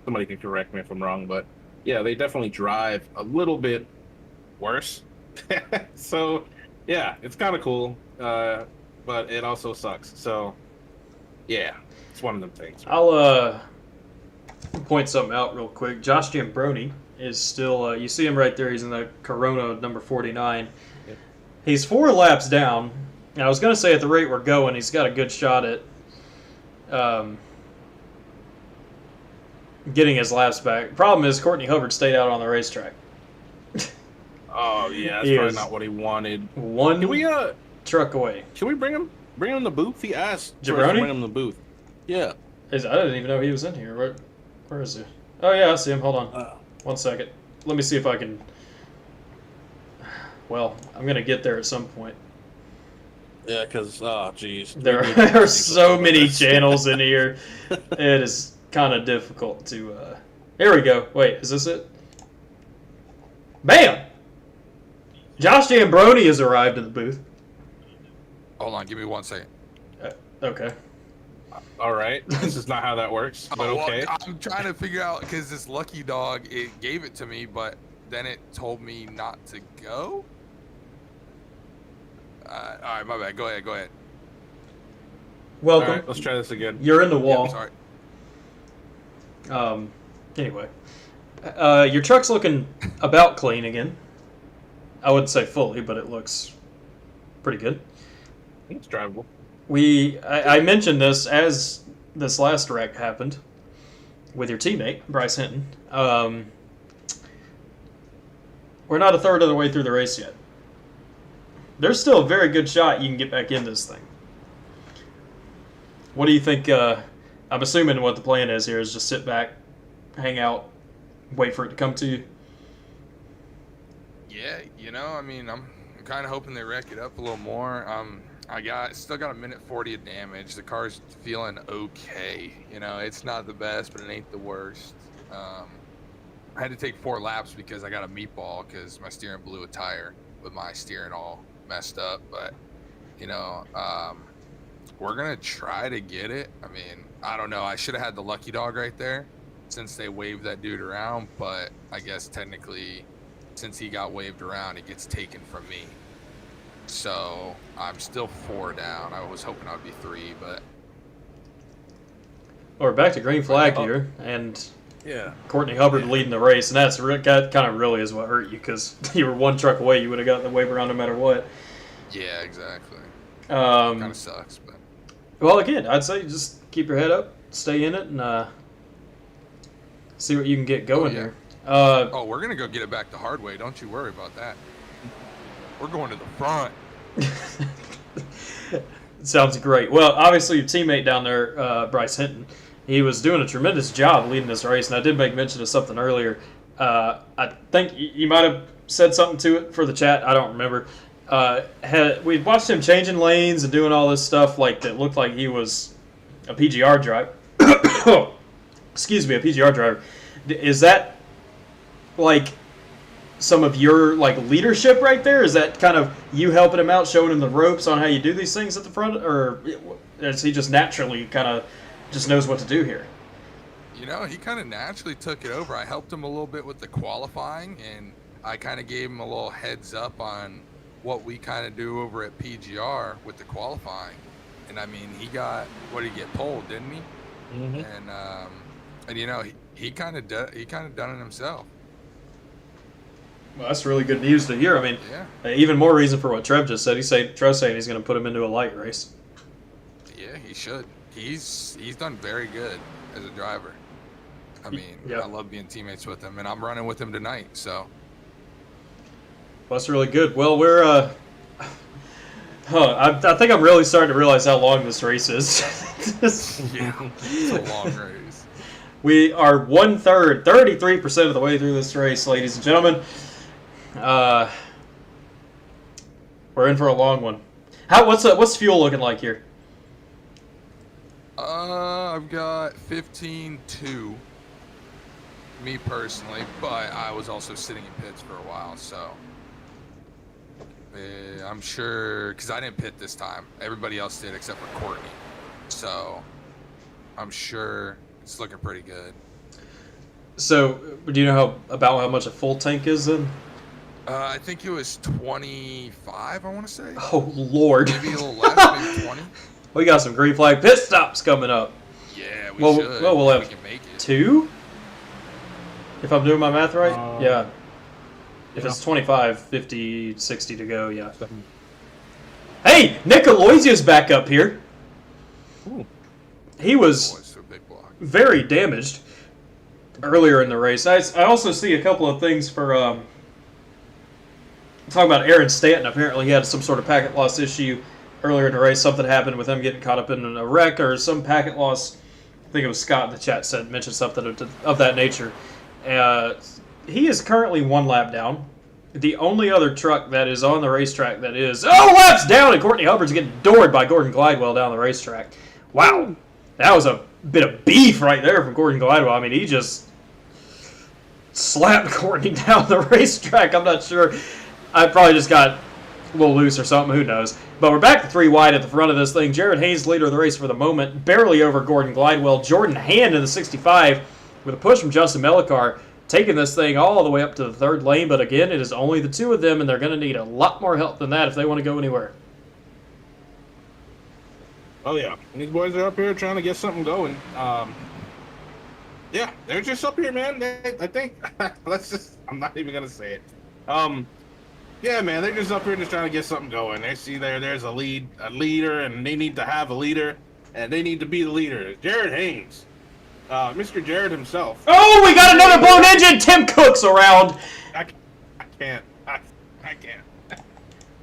Somebody can correct me if I'm wrong, but yeah, they definitely drive a little bit worse. So yeah, it's kind of cool, but it also sucks. So yeah, it's one of them things. I'll point something out real quick. Josh Giambroni is still, you see him right there. He's in the Corona number 49. Yep. He's 4 laps down. And I was going to say at the rate we're going, he's got a good shot at getting his laps back. Problem is, Courtney Hubbard stayed out on the racetrack. Oh yeah, that's probably not what he wanted. One can we truck away. Can we bring him in the booth? He asked Jabroni? to bring him in the booth. Yeah. I didn't even know he was in here. Where is he? Oh yeah, I see him. Hold on. 1 second. Let me see if I can. Well, I'm gonna get there at some point. Yeah, because geez, there are so many channels in here. It is kind of difficult to. Here we go. Wait, is this it? Bam! Josh Giambroni has arrived in the booth. Hold on, give me 1 second. Okay. All right, this is not how that works, but okay. Well, I'm trying to figure out, because this lucky dog, it gave it to me, but then it told me not to go. All right, my bad. Go ahead. Welcome. All right, let's try this again. You're in the wall. Yep, sorry. Anyway, your truck's looking about clean again. I wouldn't say fully, but it looks pretty good. It's drivable. I mentioned this as this last wreck happened with your teammate, Bryce Hinton. We're not a third of the way through the race yet. There's still a very good shot you can get back in this thing. What do you think? I'm assuming what the plan is here is just sit back, hang out, wait for it to come to you. Yeah, I mean, I'm kind of hoping they wreck it up a little more. I still got a minute 40 of damage. The car's feeling okay. It's not the best, but it ain't the worst. I had to take 4 laps because I got a meatball because my steering blew a tire with my steering all messed up. But, we're going to try to get it. I mean, I don't know. I should have had the lucky dog right there since they waved that dude around. But I guess technically, since he got waved around, it gets taken from me. So I'm still 4 down. I was hoping I'd be 3, but We're back to green flag here, and yeah, Courtney Hubbard leading the race, and that kind of really is what hurt you because you were 1 truck away. You would have gotten the wave around no matter what. yeah, exactly. Kind of sucks, but well, again, I'd say just keep your head up, stay in it, and see what you can get going here. We're gonna go get it back the hard way. Don't you worry about that. We're going to the front. Sounds great. Well, obviously your teammate down there, Bryce Hinton, he was doing a tremendous job leading this race, and I did make mention of something earlier. I think you might have said something to it for the chat. I don't remember. we watched him changing lanes and doing all this stuff like that looked like he was a PGR driver. Excuse me, a PGR driver. Is that like some of your like leadership right there? Is that kind of you helping him out, showing him the ropes on how you do these things at the front, or is he just naturally kind of just knows what to do here? You know, he kind of naturally took it over. I helped him a little bit with the qualifying, and I kind of gave him a little heads up on what we kind of do over at PGR with the qualifying. And I mean, what did he get pulled, didn't he? Mm-hmm. And you know, he kind of done it himself. Well, that's really good news to hear. I mean, even more reason for what Trev just said. Trev's saying he's going to put him into a light race. Yeah, he should. He's done very good as a driver. I mean, I love being teammates with him, and I'm running with him tonight. So, well, that's really good. Well, we're I think I'm really starting to realize how long this race is. Yeah, it's a long race. We are 1/3, 33% of the way through this race, ladies and gentlemen. We're in for a long one. What's fuel looking like here? I've got 15.2, me personally, but I was also sitting in pits for a while, so I'm sure, because I didn't pit this time. Everybody else did except for Courtney, so I'm sure it's looking pretty good. So, do you know about how much a full tank is then? I think it was 25, I want to say. Oh, Lord. Maybe a little less, maybe 20. We got some green flag pit stops coming up. Yeah, we should. Well, we'll have we can make it. 2? If I'm doing my math right? Yeah. If it's 25, 50, 60 to go, yeah. Hey, Nick Aloysius back up here. Ooh. He was very damaged earlier in the race. I also see a couple of things for talking about Aaron Stanton. Apparently he had some sort of packet loss issue earlier in the race. Something happened with him getting caught up in a wreck or some packet loss. I think it was Scott in the chat mentioned something of that nature. He is currently 1 lap down. The only other truck that is on the racetrack that is laps down, and Courtney Hubbard's getting doored by Gordon Glidewell down the racetrack. Wow, that was a bit of beef right there from Gordon Glidewell. I mean, he just slapped Courtney down the racetrack. I'm not sure. I probably just got a little loose or something. Who knows? But we're back to 3 wide at the front of this thing. Jared Haynes, leader of the race for the moment, barely over Gordon Glidewell. Jordan Hand in the 65 with a push from Justin Melikar, taking this thing all the way up to the 3rd lane. But again, it is only the 2 of them, and they're going to need a lot more help than that if they want to go anywhere. Oh, yeah. These boys are up here trying to get something going. Yeah, they're just up here, man. I think, I'm not even going to say it. Yeah, man, they're just up here just trying to get something going. They see there's a leader, and they need to have a leader, and they need to be the leader. Jared Haynes, Mr. Jared himself. Oh, we got another blown engine. Tim Cook's around. I can't.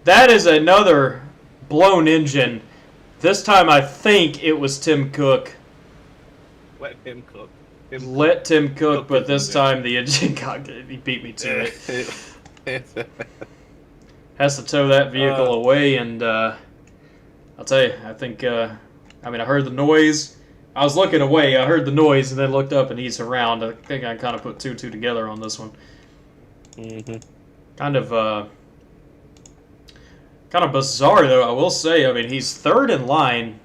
That is another blown engine. This time I think it was Tim Cook. Let him cook. Let Tim cook, but this time the engine he beat me to it. Has to tow that vehicle away, and I'll tell you, I think, I heard the noise. I was looking away, I heard the noise, and then looked up, and he's around. I think I kind of put 2 together on this one. Mm-hmm. Kind of bizarre, though, I will say. I mean, he's 3rd in line.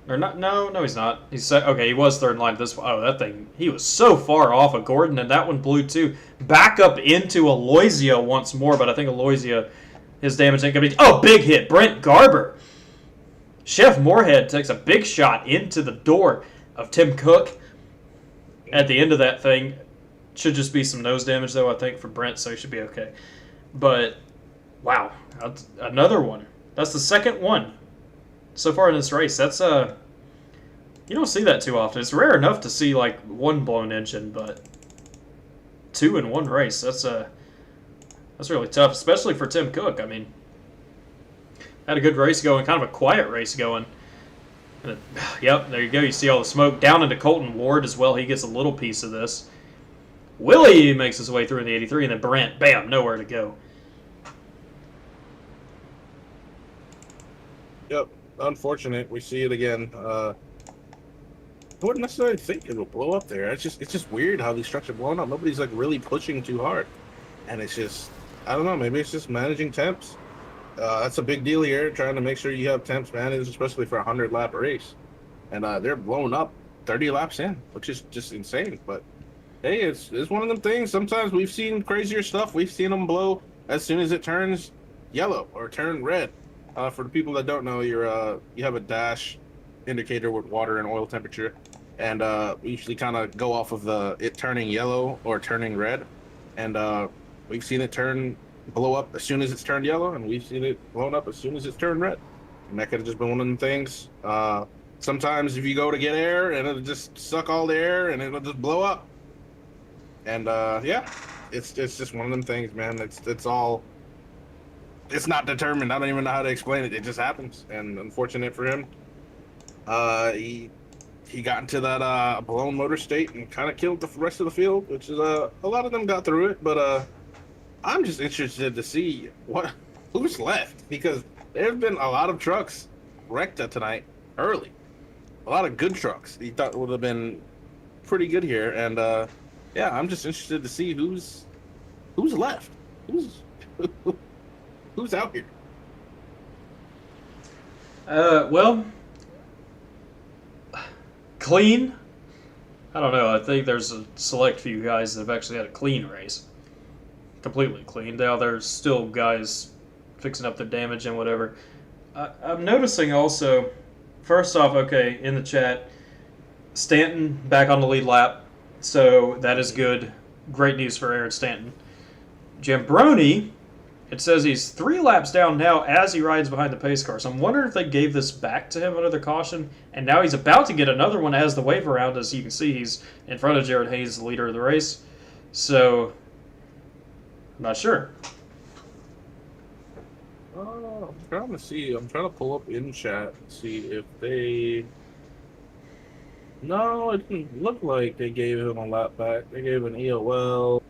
Or not? No, he's not. Okay, he was 3rd in line. That thing, he was so far off of Gordon, and that one blew too. Back up into Aloysia once more, but I think Aloysia, his damage ain't gonna be. Oh, big hit, Brent Garber. Chef Moorhead takes a big shot into the door of Tim Cook. At the end of that thing, should just be some nose damage though, I think, for Brent, so he should be okay. But wow, another one. That's the 2nd one so far in this race. That's you don't see that too often. It's rare enough to see like 1 blown engine, but 2 in 1 race. That's really tough, especially for Tim Cook. I mean, had a good race going, kind of a quiet race going. And yep, there you go. You see all the smoke down into Colton Ward as well. He gets a little piece of this. Willie makes his way through in the 83, and then Brent, bam, nowhere to go. Yep. Unfortunate. We see it again. I wouldn't necessarily think it will blow up there. It's just weird how these trucks are blowing up. Nobody's like really pushing too hard, and it's just I don't know. Maybe it's just managing temps. That's a big deal here. Trying to make sure you have temps managed, especially for a 100-lap race, and they're blowing up 30 laps in, which is just insane. But hey, it's one of them things. Sometimes we've seen crazier stuff. We've seen them blow as soon as it turns yellow or turn red. For the people that don't know, you have a dash indicator with water and oil temperature, and we usually kind of go off of it turning yellow or turning red, and we've seen it blow up as soon as it's turned yellow, and we've seen it blown up as soon as it's turned red. And that could have just been one of them things. Sometimes if you go to get air, and it'll just suck all the air, and it'll just blow up. And yeah, it's just one of them things, man. It's not determined. I don't even know how to explain it. It just happens, and unfortunate for him. He got into that blown motor state and kind of killed the rest of the field, which is a lot of them got through it, but I'm just interested to see who's left, because there's been a lot of trucks wrecked tonight early. A lot of good trucks he thought would have been pretty good here, and yeah, I'm just interested to see who's left, who's out here. Well, clean. I don't know. I think there's a select few guys that have actually had a clean race. Completely clean. Now there's still guys fixing up their damage and whatever. I'm noticing also, first off, okay, in the chat, Stanton back on the lead lap, so that is good. Great news for Aaron Stanton. Jambroni, it says he's 3 laps down now as he rides behind the pace car. So I'm wondering if they gave this back to him under the caution, and now he's about to get another one as the wave around. As you can see, he's in front of Jared Hayes, the leader of the race. So I'm not sure. I'm trying to see. I'm trying to pull up in chat and see if they. No, it didn't look like they gave him a lap back. They gave an EOL.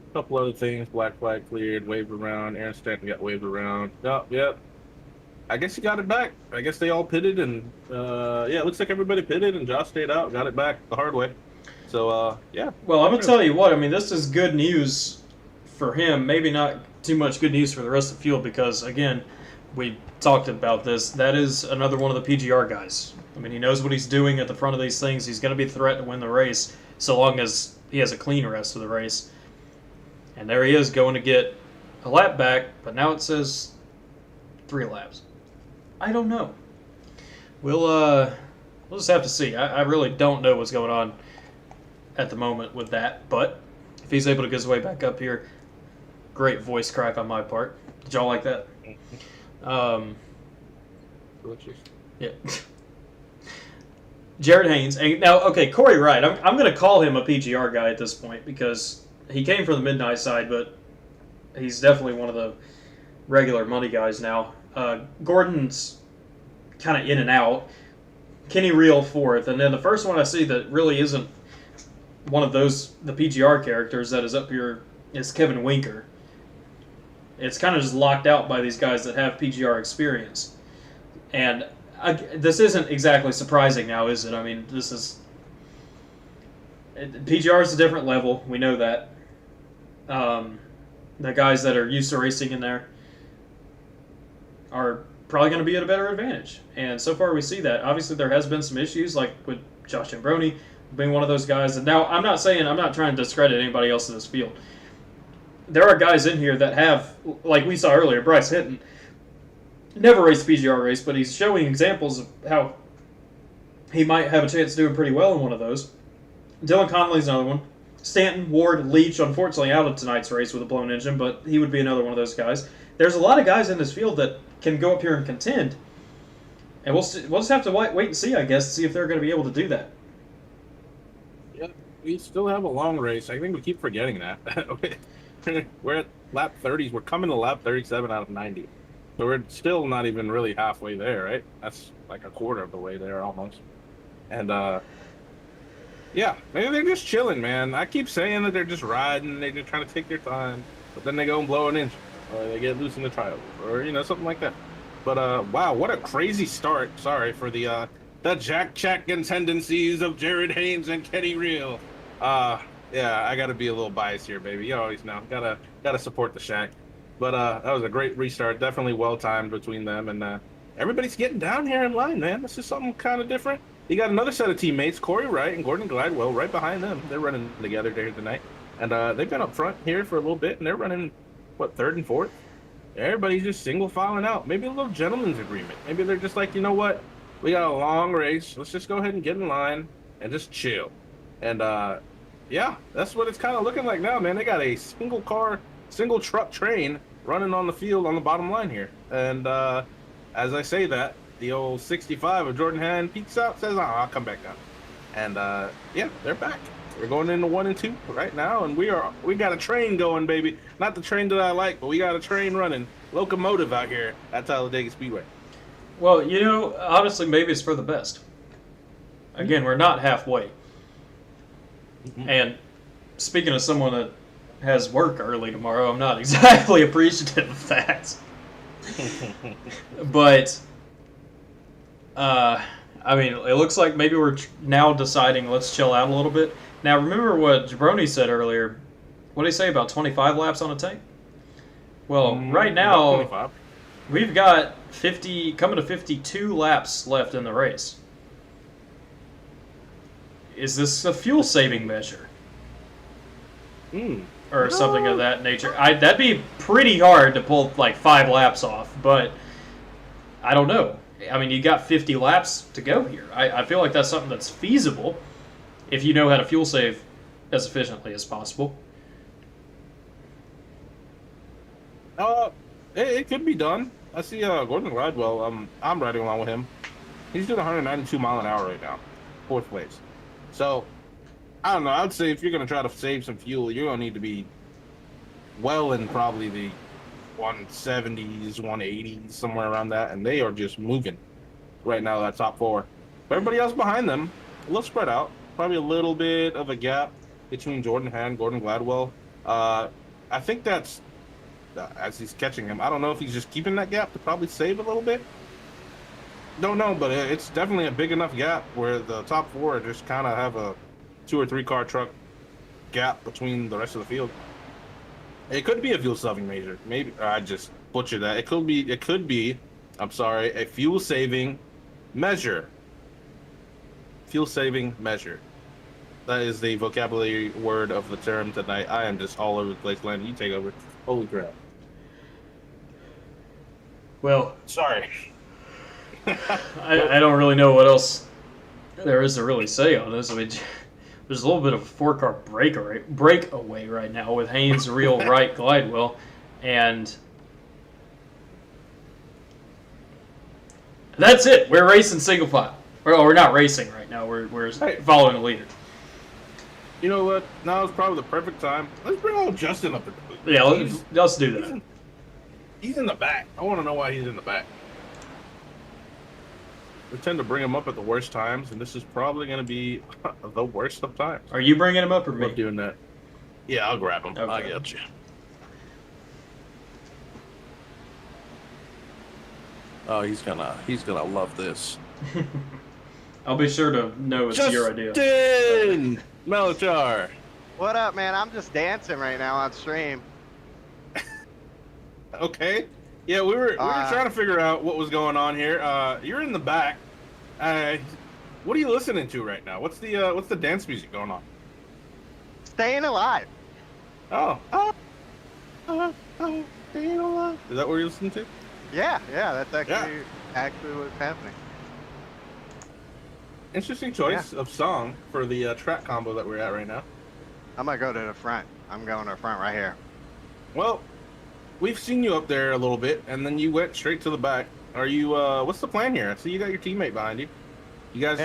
A couple other things. Black flag cleared. Waved around. Aaron Stanton got waved around. Yep. I guess he got it back. I guess they all pitted, and yeah, it looks like everybody pitted, and Josh stayed out, got it back the hard way. So yeah. Well, I'm gonna tell you what. I mean, this is good news for him. Maybe not too much good news for the rest of the field, because again, we talked about this. That is another one of the PGR guys. I mean, he knows what he's doing at the front of these things. He's going to be a threat to win the race so long as he has a clean rest of the race. And there he is going to get a lap back, but now it says 3 laps. I don't know. We'll just have to see. I really don't know what's going on at the moment with that, but if he's able to get his way back up here, great voice crack on my part. Did y'all like that? Yeah. Jared Haynes. And now, okay, Corey Wright. I'm going to call him a PGR guy at this point because he came from the midnight side, but he's definitely one of the regular money guys now. Gordon's kind of in and out. Kenny Reel 4th. And then the first one I see that really isn't one of those, the PGR characters that is up here, is Kevin Winker. It's kind of just locked out by these guys that have PGR experience. And this isn't exactly surprising now, is it? I mean, PGR is a different level. We know that. The guys that are used to racing in there are probably going to be at a better advantage. And so far we see that. Obviously there has been some issues, like with Josh Jambroni being one of those guys. And now I'm not trying to discredit anybody else in this field. There are guys in here that have, like we saw earlier, Bryce Hinton, never raced a PGR race, but he's showing examples of how he might have a chance of doing pretty well in one of those. Dylan Connolly's another one. Stanton, Ward, Leach, unfortunately out of tonight's race with a blown engine, but he would be another one of those guys. There's a lot of guys in this field that can go up here and contend, and we'll just have to wait and see, I guess, to see if they're going to be able to do that. Yeah, we still have a long race. I think we keep forgetting that. We're at lap 30s. We're coming to lap 37 out of 90. So we're still not even really halfway there, right? That's like a quarter of the way there almost. And yeah, maybe they're just chilling, man. I keep saying that they're just riding, they're just trying to take their time, but then they go and blow an engine, or they get loose in the trial, or something like that. But wow, what a crazy start. Sorry for the Jack Chackin tendencies of Jared Haynes and Kenny Reel. Yeah, I gotta be a little biased here, baby. You always know. Gotta support the Shack. But that was a great restart. Definitely well timed between them, and everybody's getting down here in line, man. This is something kind of different. You got another set of teammates, Corey Wright and Gordon Glidewell, right behind them. They're running together here tonight, and they've been up front here for a little bit, and they're running what, third and fourth. Everybody's just single filing out. Maybe a little gentleman's agreement. Maybe they're just like, you know what? We got a long race. Let's just go ahead and get in line and just chill. And yeah, that's what it's kind of looking like now, man. They got a single truck train running on the field on the bottom line here. And as I say that, the old 65 of Jordan Hand peeks out, says, I'll come back down. And yeah, they're back. We're going into 1 and 2 right now, and we got a train going, baby. Not the train that I like, but we got a train running, locomotive out here at Talladega Speedway. Well, honestly, maybe it's for the best. Again, we're not halfway. Mm-hmm. And speaking of someone that has work early tomorrow, I'm not exactly appreciative of that. But, I mean, it looks like maybe we're now deciding let's chill out a little bit. Now, remember what Jabroni said earlier. What did he say about 25 laps on a tank? Well, right now, we've got coming to 52 laps left in the race. Is this a fuel-saving measure? Or something of that nature? That'd be pretty hard to pull, like, 5 laps off, but I don't know. I mean, you got 50 laps to go here. I feel like that's something that's feasible if you know how to fuel save as efficiently as possible. It could be done. I see Gordon Gladwell. I'm riding along with him. He's doing 192 mile an hour right now, 4th place. So, I don't know. I'd say if you're going to try to save some fuel, you're going to need to be well in probably the 170s, 180s, somewhere around that. And they are just moving right now, that top 4. But everybody else behind them, a little spread out. Probably a little bit of a gap between Jordan Hand, Gordon Gladwell. I think that's as he's catching him. I don't know if he's just keeping that gap to probably save a little bit. Don't know, but it's definitely a big enough gap where the top 4 just kind of have a 2 or 3 car truck gap between the rest of the field. It could be a fuel saving measure. Maybe I just butchered that. It could be. I'm sorry, a fuel saving measure. Fuel saving measure. That is the vocabulary word of the term tonight. I am just all over the place. Landon, you take over. Holy crap. Well, sorry. I don't really know what else there is to really say on this. I mean, there's a little bit of a 4-car breakaway right now with Haynes, Reel, Wright, Glidewell, and that's it. We're racing single file. Well, we're not racing right now. We're following the leader. You know what? Now is probably the perfect time. Let's bring old Justin up. Yeah, let's do that. He's in the back. I want to know why he's in the back. We tend to bring him up at the worst times, and this is probably going to be the worst of times. Are you bringing him up or me? I'm doing that. Yeah, I'll grab him. Okay. I got you. Oh, he's gonna love this. I'll be sure to know it's your idea. Justin Melchar. What up, man? I'm just dancing right now on stream. Okay. Yeah, we were trying to figure out what was going on here. You're in the back. What are you listening to right now? What's the dance music going on? Staying Alive. Oh, Staying Alive. Is that what you're listening to? Yeah, that's actually what's happening. Interesting choice of song for the track combo that we're at right now. I'm gonna go to the front. I'm going to the front right here. Well, we've seen you up there a little bit, and then you went straight to the back. Are you? What's the plan here? I see you got your teammate behind you. You guys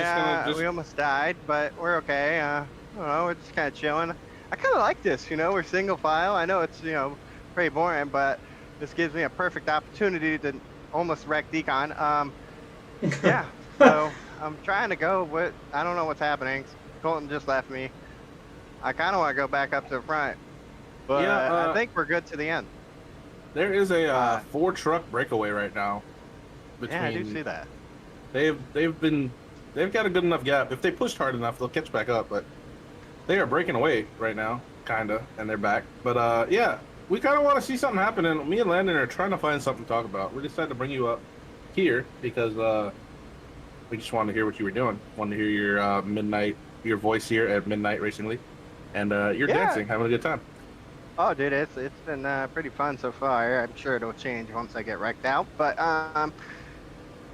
we almost died, but we're okay. I don't know. We're just kind of chilling. I kind of like this. We're single file. I know it's pretty boring, but this gives me a perfect opportunity to almost wreck Decon. Yeah. So I'm trying to go, but I don't know what's happening. Colton just left me. I kind of want to go back up to the front, but I think we're good to the end. There is a 4-truck breakaway right now between. Yeah, I do see that. They've got a good enough gap. If they pushed hard enough, they'll catch back up. But they are breaking away right now, kinda, and they're back. But yeah, we kind of want to see something happen, and me and Landon are trying to find something to talk about. We decided to bring you up here because we just wanted to hear what you were doing. Wanted to hear your voice here at Midnight Racing League, and you're dancing, having a good time. Oh, dude, it's been pretty fun so far. I'm sure it'll change once I get wrecked out, but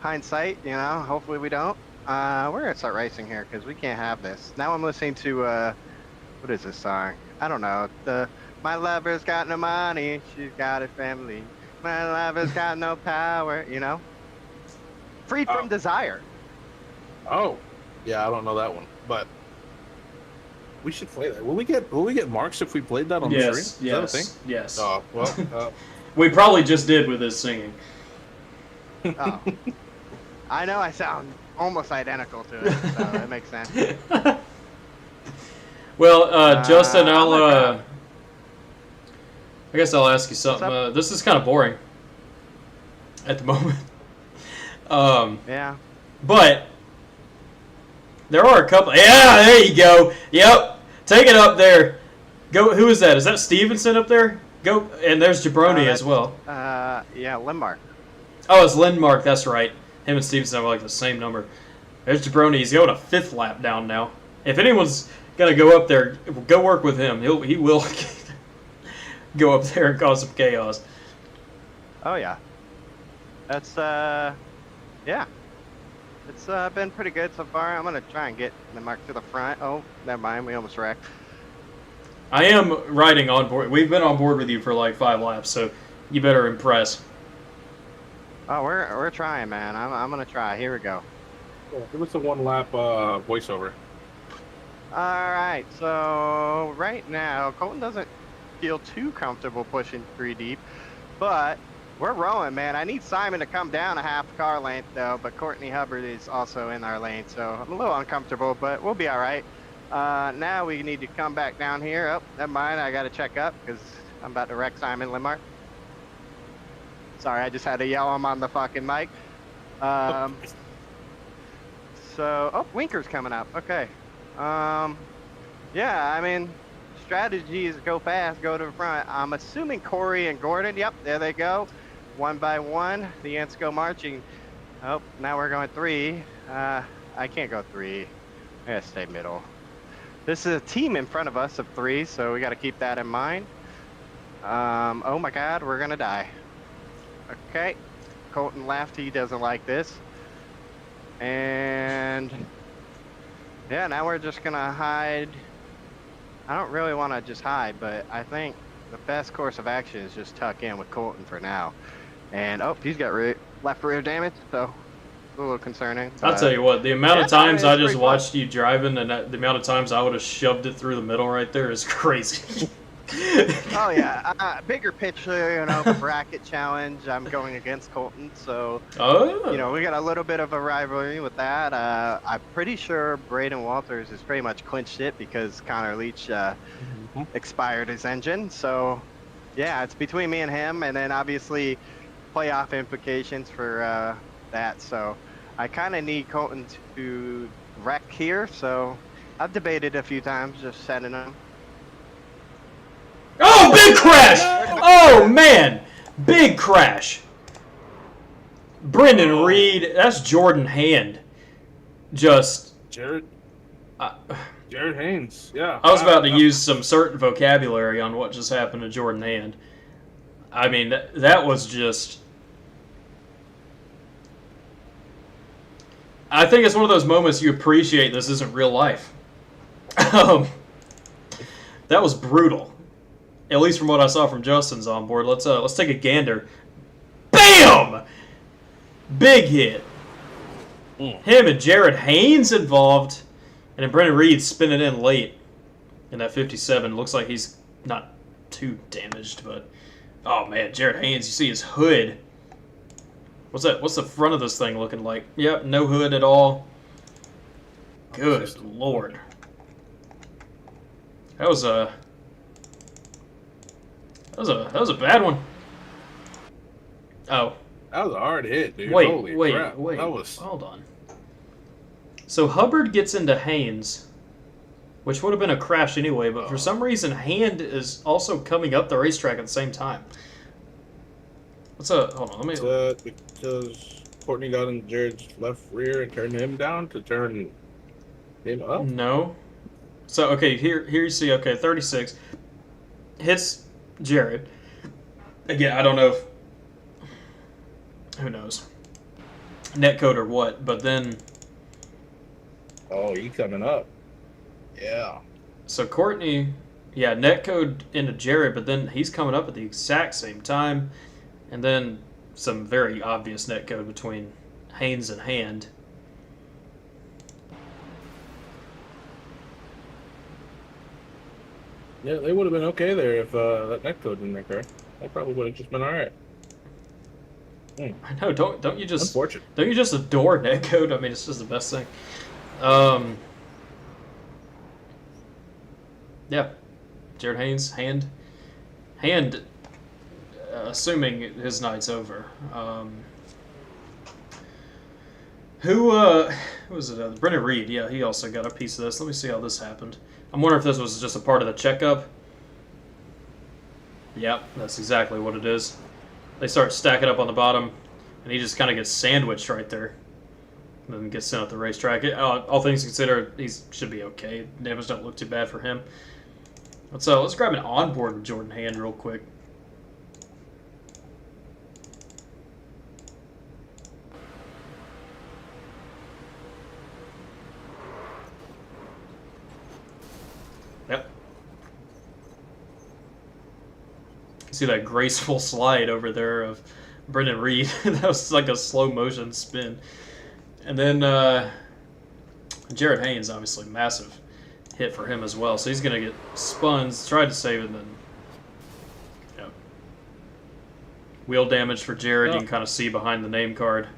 hindsight, hopefully we don't. We're gonna start racing here because we can't have this. Now I'm listening to what is this song? I don't know. My lover's got no money, she's got a family. My lover's got no power. Freed from desire. Oh, yeah, I don't know that one, but we should play that. Will we get marks if we played that on the stream? Is that a thing? Yes. Oh, well, we probably just did with his singing. Oh. I know I sound almost identical to it, so that makes sense. Well, Justin, I guess I'll ask you something. This is kind of boring at the moment. Yeah. But there are a couple. Yeah, there you go. Yep. Take it up there. Go. Who is that? Is that Stevenson up there? Go. And there's Jabroni as well. Yeah, Lindmark. Oh, it's Lindmark. That's right. Him and Stevenson have like the same number. There's Jabroni. He's going a 5th lap down now. If anyone's gonna go up there, go work with him. He will go up there and cause some chaos. Oh yeah. That's yeah. It's been pretty good so far. I'm gonna try and get Lindmark to the front. Oh, never mind. We almost wrecked. I am riding on board. We've been on board with you for like 5 laps, so you better impress. Oh, we're trying, man. I'm gonna try. Here we go. Give us a 1 lap voiceover. All right. So right now, Colton doesn't feel too comfortable pushing 3 deep, but we're rolling, man. I need Simon to come down a half car length though, but Courtney Hubbard is also in our lane, so I'm a little uncomfortable, but we'll be all right. Now we need to come back down here. Oh, never mind. I got to check up because I'm about to wreck Simon Lindmark. Sorry, I just had to yell him on the fucking mic. Oh, Winker's coming up. Okay. Yeah, I mean, strategy is go fast, go to the front. I'm assuming Corey and Gordon. Yep, there they go. 1 by 1. The ants go marching. Oh, now we're going 3. I can't go 3. I gotta stay middle. This is a team in front of us of 3, so we gotta keep that in mind. Oh my God, we're gonna die. Okay, Colton left. He doesn't like this. And yeah, now we're just gonna hide. I don't really want to just hide, but I think the best course of action is just tuck in with Colton for now. And oh, he's got left rear damage, so a little concerning. I'll tell you what, the amount of times I just watched you driving and the amount of times I would have shoved it through the middle right there is crazy. Oh yeah, bigger picture, the bracket challenge. I'm going against Colton, so we got a little bit of a rivalry with that. I'm pretty sure Braden Walters has pretty much clinched it because Connor Leach expired his engine. So yeah, it's between me and him, and then obviously playoff implications for that. So I kind of need Colton to wreck here. So I've debated a few times just sending him. Oh, big crash! Oh, man! Big crash. Brendan Reed, that's Jordan Hand. Just... Jared Haynes, yeah. I was about to use some certain vocabulary on what just happened to Jordan Hand. I mean, that was just... I think it's one of those moments you appreciate this isn't real life. That was brutal. At least from what I saw from Justin's on board. Let's take a gander. Bam! Big hit. Him and Jared Haynes involved. And then Brendan Reed spinning in late in that 57. Looks like he's not too damaged, but oh man, Jared Haynes, you see his hood. What's that? What's the front of this thing looking like? Yep, no hood at all. Good Lord. That was a bad one. Oh. That was a hard hit, dude. Wait, Holy wait, crap. wait. That was... Hold on. So Hubbard gets into Haynes, which would have been a crash anyway, but for some reason Hand is also coming up the racetrack at the same time. What's up? Hold on, let me... because Courtney got in Jared's left rear and turned him down to turn him up? No. So, okay, here you see, okay, 36. Hits Jared. Again, I don't know if... Who knows? Netcode or what, but then... Oh, he coming up. Yeah. So Courtney, yeah, netcode into Jared, but then he's coming up at the exact same time. And then some very obvious netcode between Haynes and Hand. Yeah, they would have been okay there if that netcode didn't occur. They probably would have just been all right. I know. Don't you just Unfortunate. don't you just adore netcode? I mean, it's just the best thing. Yeah, Jared Haynes, Hand, assuming his night's over. Who was it? Brennan Reed. Yeah, he also got a piece of this. Let me see how this happened. I'm wondering if this was just a part of the checkup. Yep, that's exactly what it is. They start stacking up on the bottom, and he just kind of gets sandwiched right there. And then gets sent up the racetrack. All things considered, he should be okay. Damage don't look too bad for him. Let's grab an onboard with Jordan Hand real quick. Yep. See that graceful slide over there of Brendan Reed. That was like a slow motion spin. And then Jared Haynes, obviously massive hit for him as well. So he's going to get spun, tried to save it, and then wheel damage for Jared. You can kind of see behind the name card.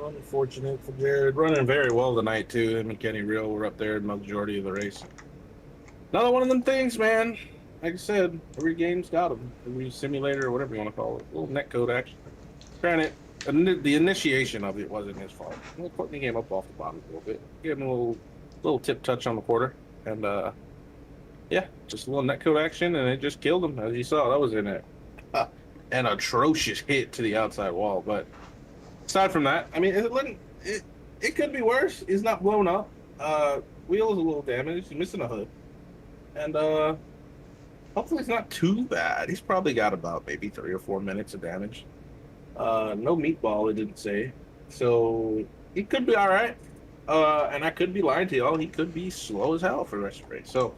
Unfortunate for Jared. Running very well tonight, too. Him and Kenny Real were up there the majority of the race. Another one of them things, man. Like I said, every game's got them. Every simulator or whatever you want to call it. A little netcode action. Granted, the initiation of it wasn't his fault. Well, Courtney came up off the bottom a little bit. Gave him a little tip touch on the quarter. And, yeah, just a little netcode action, and it just killed him. As you saw, that was in an atrocious hit to the outside wall. But aside from that, I mean, it could be worse. He's not blown up. Wheel is a little damaged. He's missing a hood. And hopefully it's not too bad. He's probably got about maybe 3 or 4 minutes of damage. No meatball, it didn't say. So he could be all right. And I could be lying to y'all. He could be slow as hell for the rest of the race. So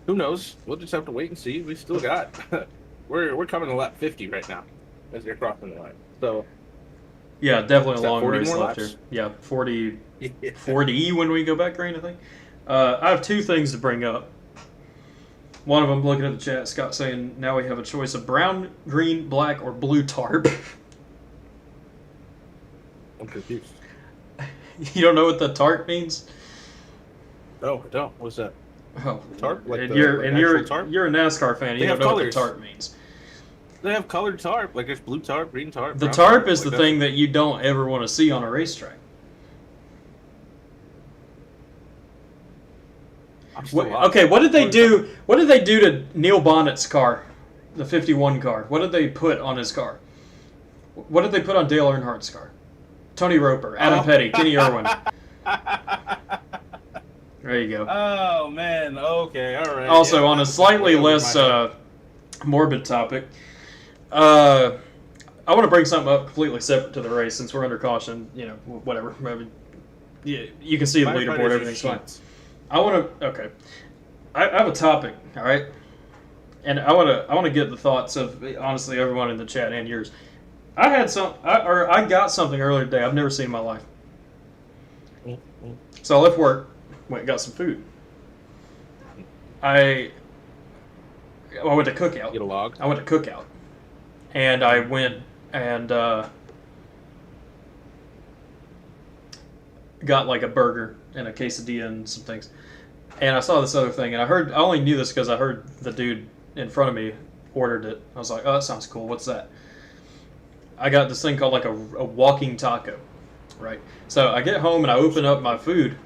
who knows? We'll just have to wait and see. We still got we're coming to lap 50 right now as they're crossing the line. So yeah, definitely a long 40 race more left laps? here. Yeah, 40 when we go back green, I think. I have 2 things to bring up. One of them, looking at the chat, Scott saying, now we have a choice of brown, green, black, or blue tarp. I'm confused. You don't know what the tarp means? No, I don't. What's that? Oh, Tarp? Like and the you're actual tarp? a NASCAR fan. You They don't have know colors. what the tarp means. They have colored tarp. Like there's blue tarp, green tarp. The brown tarp is like the thing that you don't ever want to see on a racetrack. Okay, what did they do? What did they do to Neil Bonnett's car, the 51 car? What did they put on his car? What did they put on Dale Earnhardt's car? Tony Roper, Adam Petty, Kenny Irwin. There you go. Oh man. Okay. All right. Also, Yeah, on a that's slightly way over less my head. morbid topic, I want to bring something up completely separate to the race since we're under caution. You know, whatever. I mean, yeah, you can see the leaderboard. Firefighters Everything's are fine. sheets. I want to. Okay, I have a topic. All right, and I want to get the thoughts of honestly everyone in the chat and yours. I got something earlier today I've never seen in my life. So I left work, went and got some food. I went to Cookout. Get a log. I went to Cookout, and I went and got like a burger and a quesadilla and some things. And I saw this other thing, and I only knew this because I heard the dude in front of me ordered it. I was like, oh, that sounds cool. What's that? I got this thing called like a walking taco, right? So I get home and I open up my food,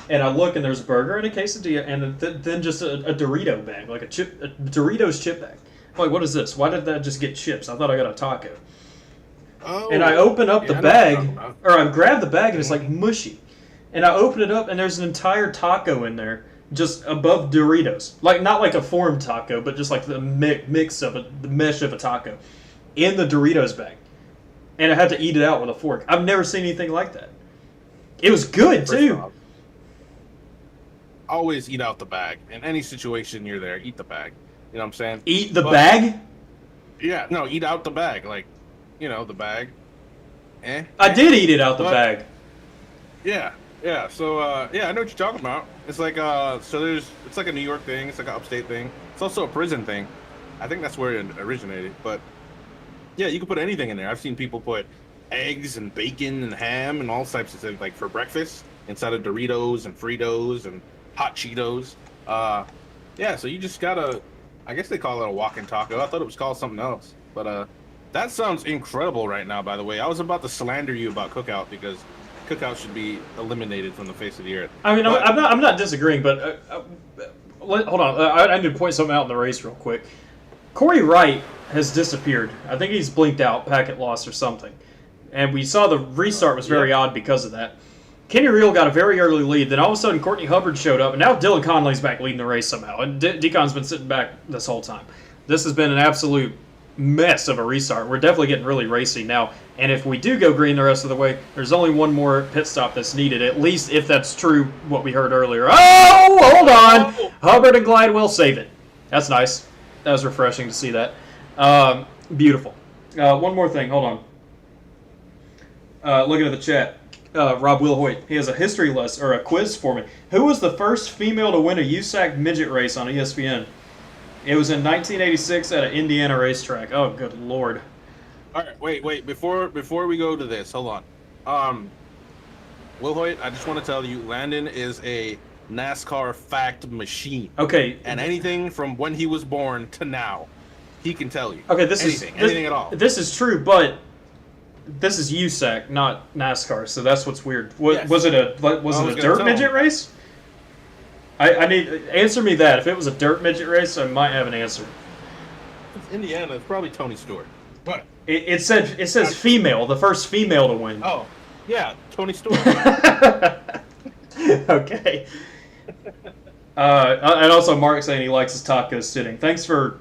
and I look and there's a burger and a quesadilla and then just a Dorito bag, like a Doritos chip bag. I'm like, what is this? Why did that just get chips? I thought I got a taco. Oh, And I open up the I know what bag, you're talking about. or I grab the bag and it's like mushy. And I open it up and there's an entire taco in there, just above Doritos. Like, not like a formed taco, but just like the mix of it, the mesh of a taco in the Doritos bag. And I had to eat it out with a fork. I've never seen anything like that. It was good, First too. off, always eat out the bag. In any situation you're there, eat the bag. You know what I'm saying? Eat the bag? Yeah, no, eat out the bag. Like, you know, the bag. I did eat it out the But- bag. Yeah. So, yeah, I know what you're talking about. It's like, it's like a New York thing. It's like an upstate thing. It's also a prison thing. I think that's where it originated. But, yeah, you can put anything in there. I've seen people put eggs and bacon and ham and all types of things, like, for breakfast inside of Doritos and Fritos and hot Cheetos. Yeah, so you just gotta, I guess they call it a walking taco. I thought it was called something else. But, that sounds incredible right now, by the way. I was about to slander you about Cookout because Cookout should be eliminated from the face of the earth. I mean, But- I'm not disagreeing, but hold on. I need to point something out in the race real quick. Corey Wright has disappeared. I think he's blinked out, packet lost or something. And we saw the restart was very odd because of that. Kenny Reel got a very early lead. Then all of a sudden, Courtney Hubbard showed up, and now Dylan Conley's back leading the race somehow. And Deacon's been sitting back this whole time. This has been an absolute mess of a restart. We're definitely getting really racy now. And if we do go green the rest of the way, there's only one more pit stop that's needed, at least if that's true, what we heard earlier. Oh, hold on. Hubbard and Glidewell save it. That's nice. That was refreshing to see that. Beautiful. One more thing. Hold on. Looking at the chat. Rob Wilhoit. He has a history lesson, or a quiz for me. Who was the first female to win a USAC midget race on ESPN? It was in 1986 at an Indiana racetrack. Oh, good Lord. All right, wait. Before we go to this, hold on. Will Hoyt, I just want to tell you, Landon is a NASCAR fact machine. Okay. And anything from when he was born to now, he can tell you. Okay, this anything at all. This is true, but this is USAC, not NASCAR, so that's what's weird. Yes. Was it a dirt midget race? I need answer me that. If it was a dirt midget race, I might have an answer. It's Indiana. It's probably Tony Stewart. But It says female, the first female to win. oh, yeah, Tony Stewart. Okay. And also Mark saying he likes his tacos sitting. Thanks for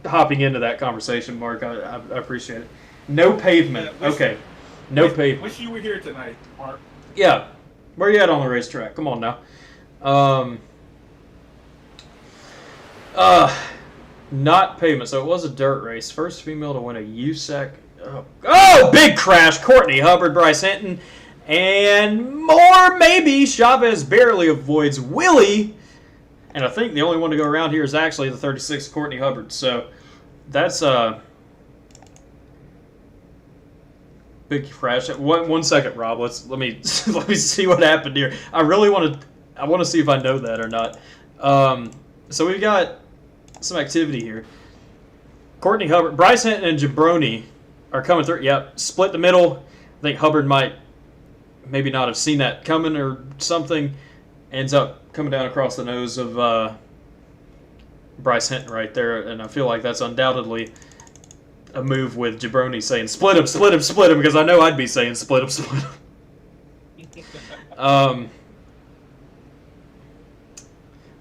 hopping into that conversation, Mark. I appreciate it. No pavement. Yeah, Okay. No pavement. Wish you were here tonight, Mark. Yeah. Where you at on the racetrack? Come on now. Not pavement, so it was a dirt race. First female to win a USAC. Oh, big crash. Courtney Hubbard, Bryce Hinton, and more maybe. Chavez barely avoids Willie. And I think the only one to go around here is actually the 36, Courtney Hubbard. So that's big crash. One second, Rob. Let me see what happened here. I want to see if I know that or not. So we've got some activity here. Courtney Hubbard, Bryce Hinton, and Jabroni are coming through. Yep, split the middle. I think Hubbard might maybe not have seen that coming or something. Ends up coming down across the nose of Bryce Hinton right there, and I feel like that's undoubtedly a move with Jabroni saying split him, split him, split him, because I know I'd be saying split him, split him.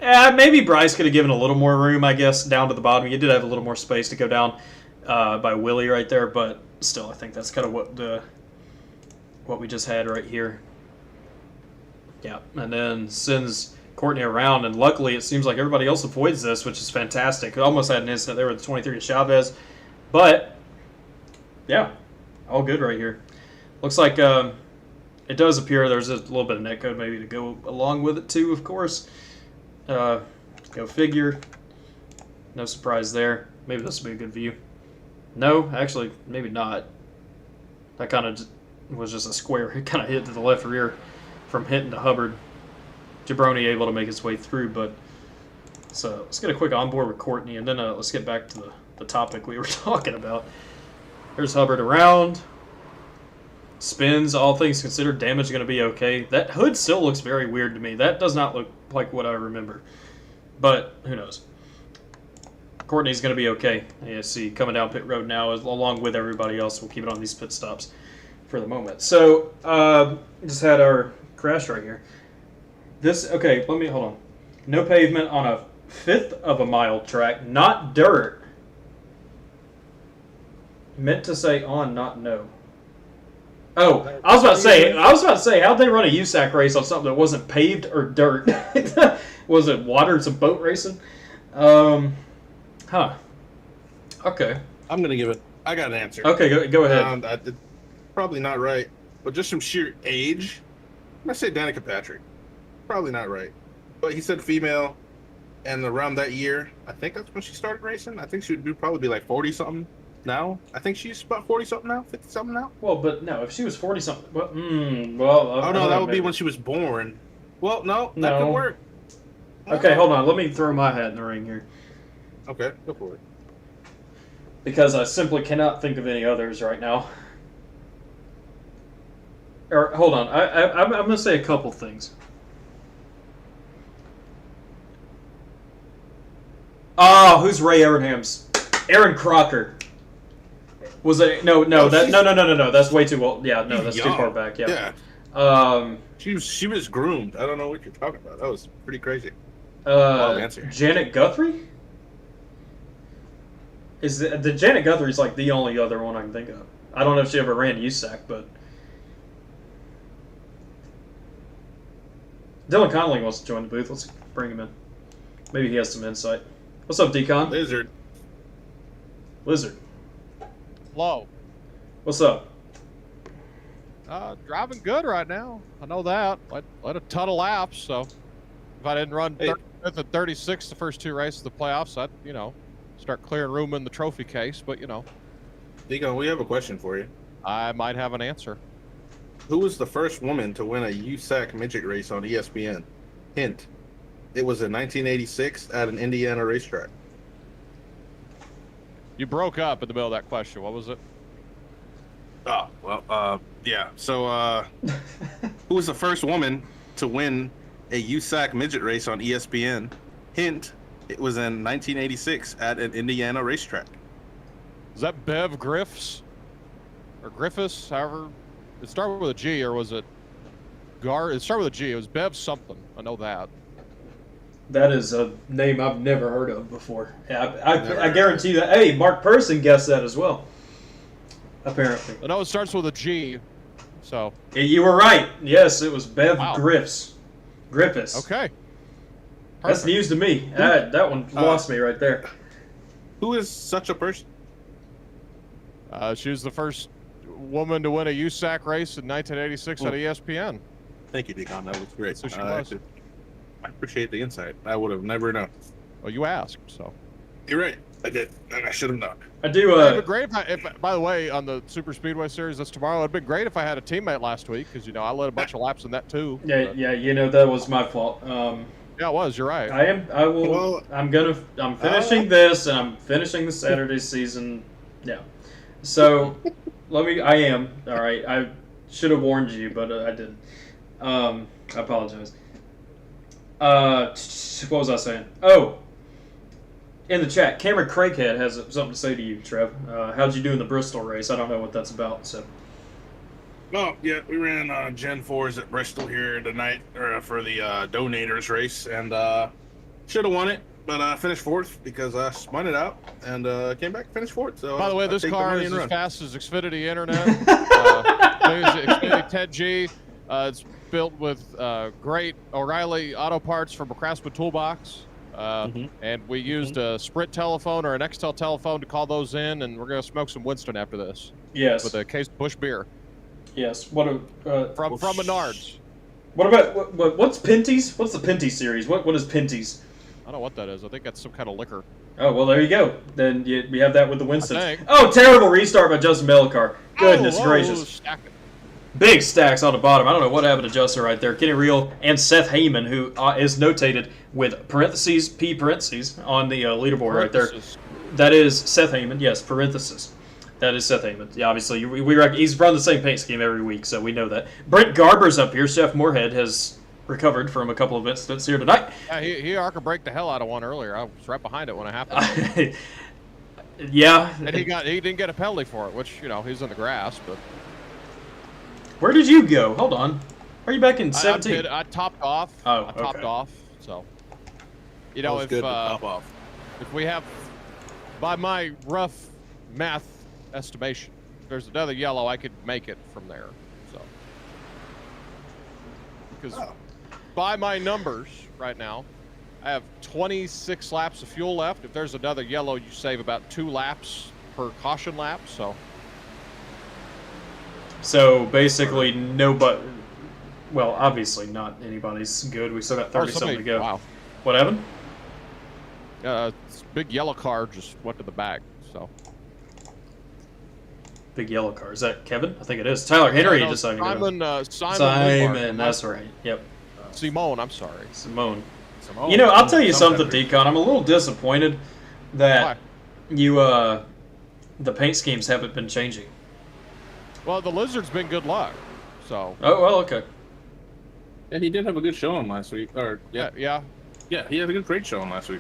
Yeah, maybe Bryce could have given a little more room, I guess, down to the bottom. He did have a little more space to go down by Willie right there, but still, I think that's kind of what we just had right here. Yeah, and then sends Courtney around, and luckily it seems like everybody else avoids this, which is fantastic. I almost had an incident there with the 23 to Chavez, but yeah, all good right here. Looks like it does appear there's a little bit of netcode maybe to go along with it too, of course. Go figure. No surprise there. Maybe this will be a good view. No, actually, maybe not. That kind of was just a square. It kind of hit to the left rear from hitting to Hubbard. Jabroni able to make his way through, but So let's get a quick onboard with Courtney, and then let's get back to the topic we were talking about. There's Hubbard around. Spins, all things considered, damage going to be okay. That hood still looks very weird to me. That does not look like what I remember. But who knows? Courtney's going to be okay. You see, coming down pit road now, along with everybody else. We'll keep it on these pit stops for the moment. So, just had our crash right here. Okay, hold on. No pavement on a 1/5 of a mile track, not dirt. Meant to say on, not no. Oh, I was about to say, how'd they run a USAC race on something that wasn't paved or dirt? Was it water and some boat racing? Huh. Okay. I'm gonna give it. I got an answer. Okay, go ahead. I did, probably not right, but just from sheer age, I say Danica Patrick. Probably not right, but he said female, and around that year, I think that's when she started racing. I think she would probably be like 40 something now. I think she's about 40 something now, 50 something now. Well, but no, if she was 40 something, Oh no, that would be when she was born. Well, no, that could work. Okay, hold on. Let me throw my hat in the ring here. Okay, go for it. Because I simply cannot think of any others right now. Or hold on, I'm going to say a couple things. Oh, who's Ray Aronham's? Aaron Crocker. Was it? No. That's way too old. Yeah, no, that's too far back. Yeah. She was groomed. I don't know what you're talking about. That was pretty crazy. Janet Guthrie. The Janet Guthrie's like the only other one I can think of. I don't know if she ever ran USAC, but Dylan Connolly wants to join the booth. Let's bring him in. Maybe he has some insight. What's up, Decon? Lizard. Hello. What's up? Driving good right now. I know that. Led a ton of laps, so if I didn't run 35th and 36th the first 2 races of the playoffs, I'd, start clearing room in the trophy case, but, Deacon, we have a question for you. I might have an answer. Who was the first woman to win a USAC midget race on ESPN? Hint. It was in 1986 at an Indiana racetrack. You broke up in the middle of that question. What was it? Oh, well, yeah. So, who was the first woman to win a USAC midget race on ESPN? Hint. It was in 1986 at an Indiana racetrack. Is that Bev Griffiths? Or Griffiths, however. It started with a G, or was it It started with a G. It was Bev something. I know that. That is a name I've never heard of before. I guarantee that. Hey, Mark Person guessed that as well. Apparently. I know it starts with a G, so. You were right. Yes, it was Bev Griffiths. Okay. That's Perfect. news to me. That one lost me right there. Who is such a person? She was the first woman to win a USAC race in 1986 at ESPN. Thank you, Deacon. That was great. That's who she was. I appreciate the insight. I would have never known. Well, you asked, so. You're right. I did, and I should have known. I do. It'd be great if by the way, on the Super Speedway Series that's tomorrow, it'd been great if I had a teammate last week because I led a bunch of laps in that too. Yeah, that was my fault. Yeah, it was. You're right. I will. Well, I'm finishing this, and I'm finishing the Saturday season. Yeah. So, I am all right. I should have warned you, but I didn't. I apologize. What was I saying? Oh, in the chat, Cameron Craighead has something to say to you, Trev. How'd you do in the Bristol race? I don't know what that's about. So. Oh, yeah, we ran Gen 4s at Bristol here tonight for the Donators race, and should have won it, but I finished 4th because I spun it out and came back and finished 4th. So by the way, this car is as fast as Xfinity Internet. Xfinity 10G. It's built with great O'Reilly auto parts from a Craftsman toolbox. And we used a Sprint telephone or an Nextel telephone to call those in, and we're going to smoke some Winston after this. Yes. With a case of Busch beer. Yes. From Menards. What about what's Pinty's? What's the Pinty series? What is Pinty's? I don't know what that is. I think that's some kind of liquor. Oh well, there you go. Then we have that with the Winston. Oh, terrible restart by Justin Bellicar. Goodness gracious. Big stacks on the bottom. I don't know what happened to Justin right there. Kenny Reel and Seth Heyman, who is notated with parentheses, P parentheses, on the leaderboard right there. That is Seth Heyman. Yes, parentheses. That is Seth Heyman. Yeah, obviously, he's run the same paint scheme every week, so we know that. Brent Garber's up here. Chef Moorhead has recovered from a couple of incidents here tonight. Yeah, he arc braked the hell out of one earlier. I was right behind it when it happened. Yeah. And he didn't get a penalty for it, which, he's in the grass, but... Where did you go? Hold on. Are you back in 17? I topped off. Oh, I topped off, so... if we have... By my rough math estimation, if there's another yellow, I could make it from there, so... Because by my numbers right now, I have 26 laps of fuel left. If there's another yellow, you save about 2 laps per caution lap, so... So basically, well, obviously not anybody's good. We still got 30-something to go. Wow. What happened? This big yellow car just went to the back, so... Big yellow car. Is that Kevin? I think it is. Tyler Henry decided to go. Simon, that's right. Yep. Simone, I'm sorry. Simone. I'll tell you something, Decon. I'm a little disappointed that the paint schemes haven't been changing. Well, the Lizard's been good luck, so... Oh, well, okay. Yeah, he did have a good showing last week. Yeah, he had a great showing last week.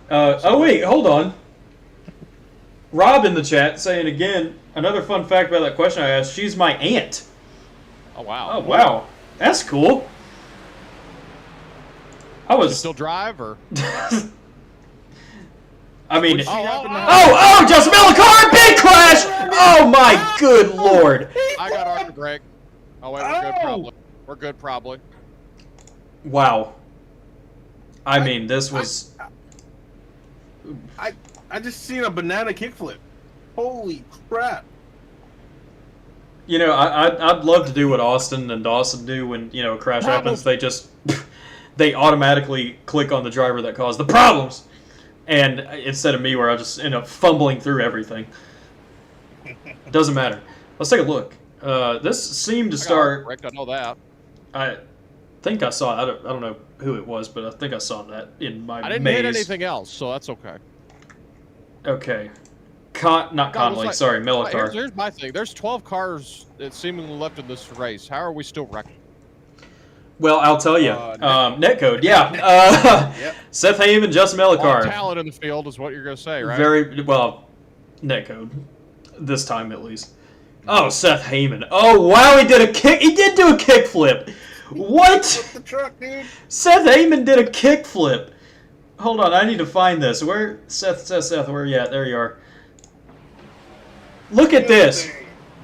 Oh, wait, hold on. Rob in the chat saying again, another fun fact about that question I asked, she's my aunt. Oh, wow. Oh, wow. That's cool. Do you still drive, or...? I mean... Justin Millicar, big crash! Oh, my good lord. I got Arthur Greg. Oh, wait, we're good, probably. We're good, probably. Wow. I mean, this was... I just seen a banana kickflip. Holy crap. I'd love to do what Austin and Dawson do when, a crash happens. They just... they automatically click on the driver that caused the problems. And instead of me, where I just end up fumbling through everything. Doesn't matter. Let's take a look. This seemed to start... I know that. I think I saw... I don't know who it was, but I think I saw that in my maze. I didn't hit anything else, so that's okay. Okay. Not Conley, sorry, Millicar. Here's my thing. There's 12 cars that seemingly left in this race. How are we still wrecking? Well, I'll tell you. Netcode, yeah. Yep. Seth Heyman, Justin Millicar. Talent in the field is what you're going to say, right? Very, well, netcode. This time, at least. Oh, Seth Heyman. Oh, wow, he did do a kickflip. What? The truck, dude. Seth Heyman did a kickflip. Hold on, I need to find this. Where, Seth, where are you at? There you are. Look at this.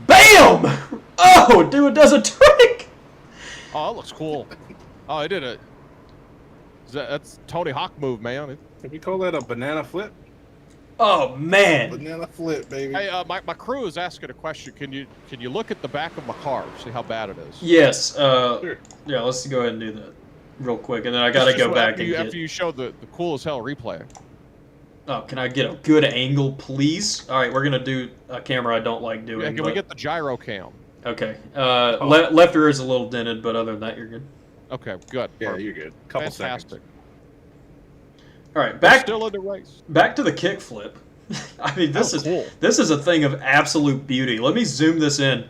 Bam! Oh, dude does a trick. Oh, that looks cool. Oh, he did it. That's Tony Hawk move, man. Can we call that a banana flip? Oh, man. Banana flip, baby. Hey, my crew is asking a question. Can you look at the back of my car, see how bad it is? Yes. Sure. Yeah, let's go ahead and do that real quick, and then I gotta go back after you show the cool as hell replay. Oh, can I get a good angle, please? All right, we're gonna do a camera I don't like doing. Yeah, can we get the gyro cam? Okay. Left rear is a little dented, but other than that, you're good. Okay, good. Yeah, you're good. Couple Fantastic. seconds. All right, still in the race. Back to the kickflip. I mean, this is cool. This is a thing of absolute beauty. Let me zoom this in,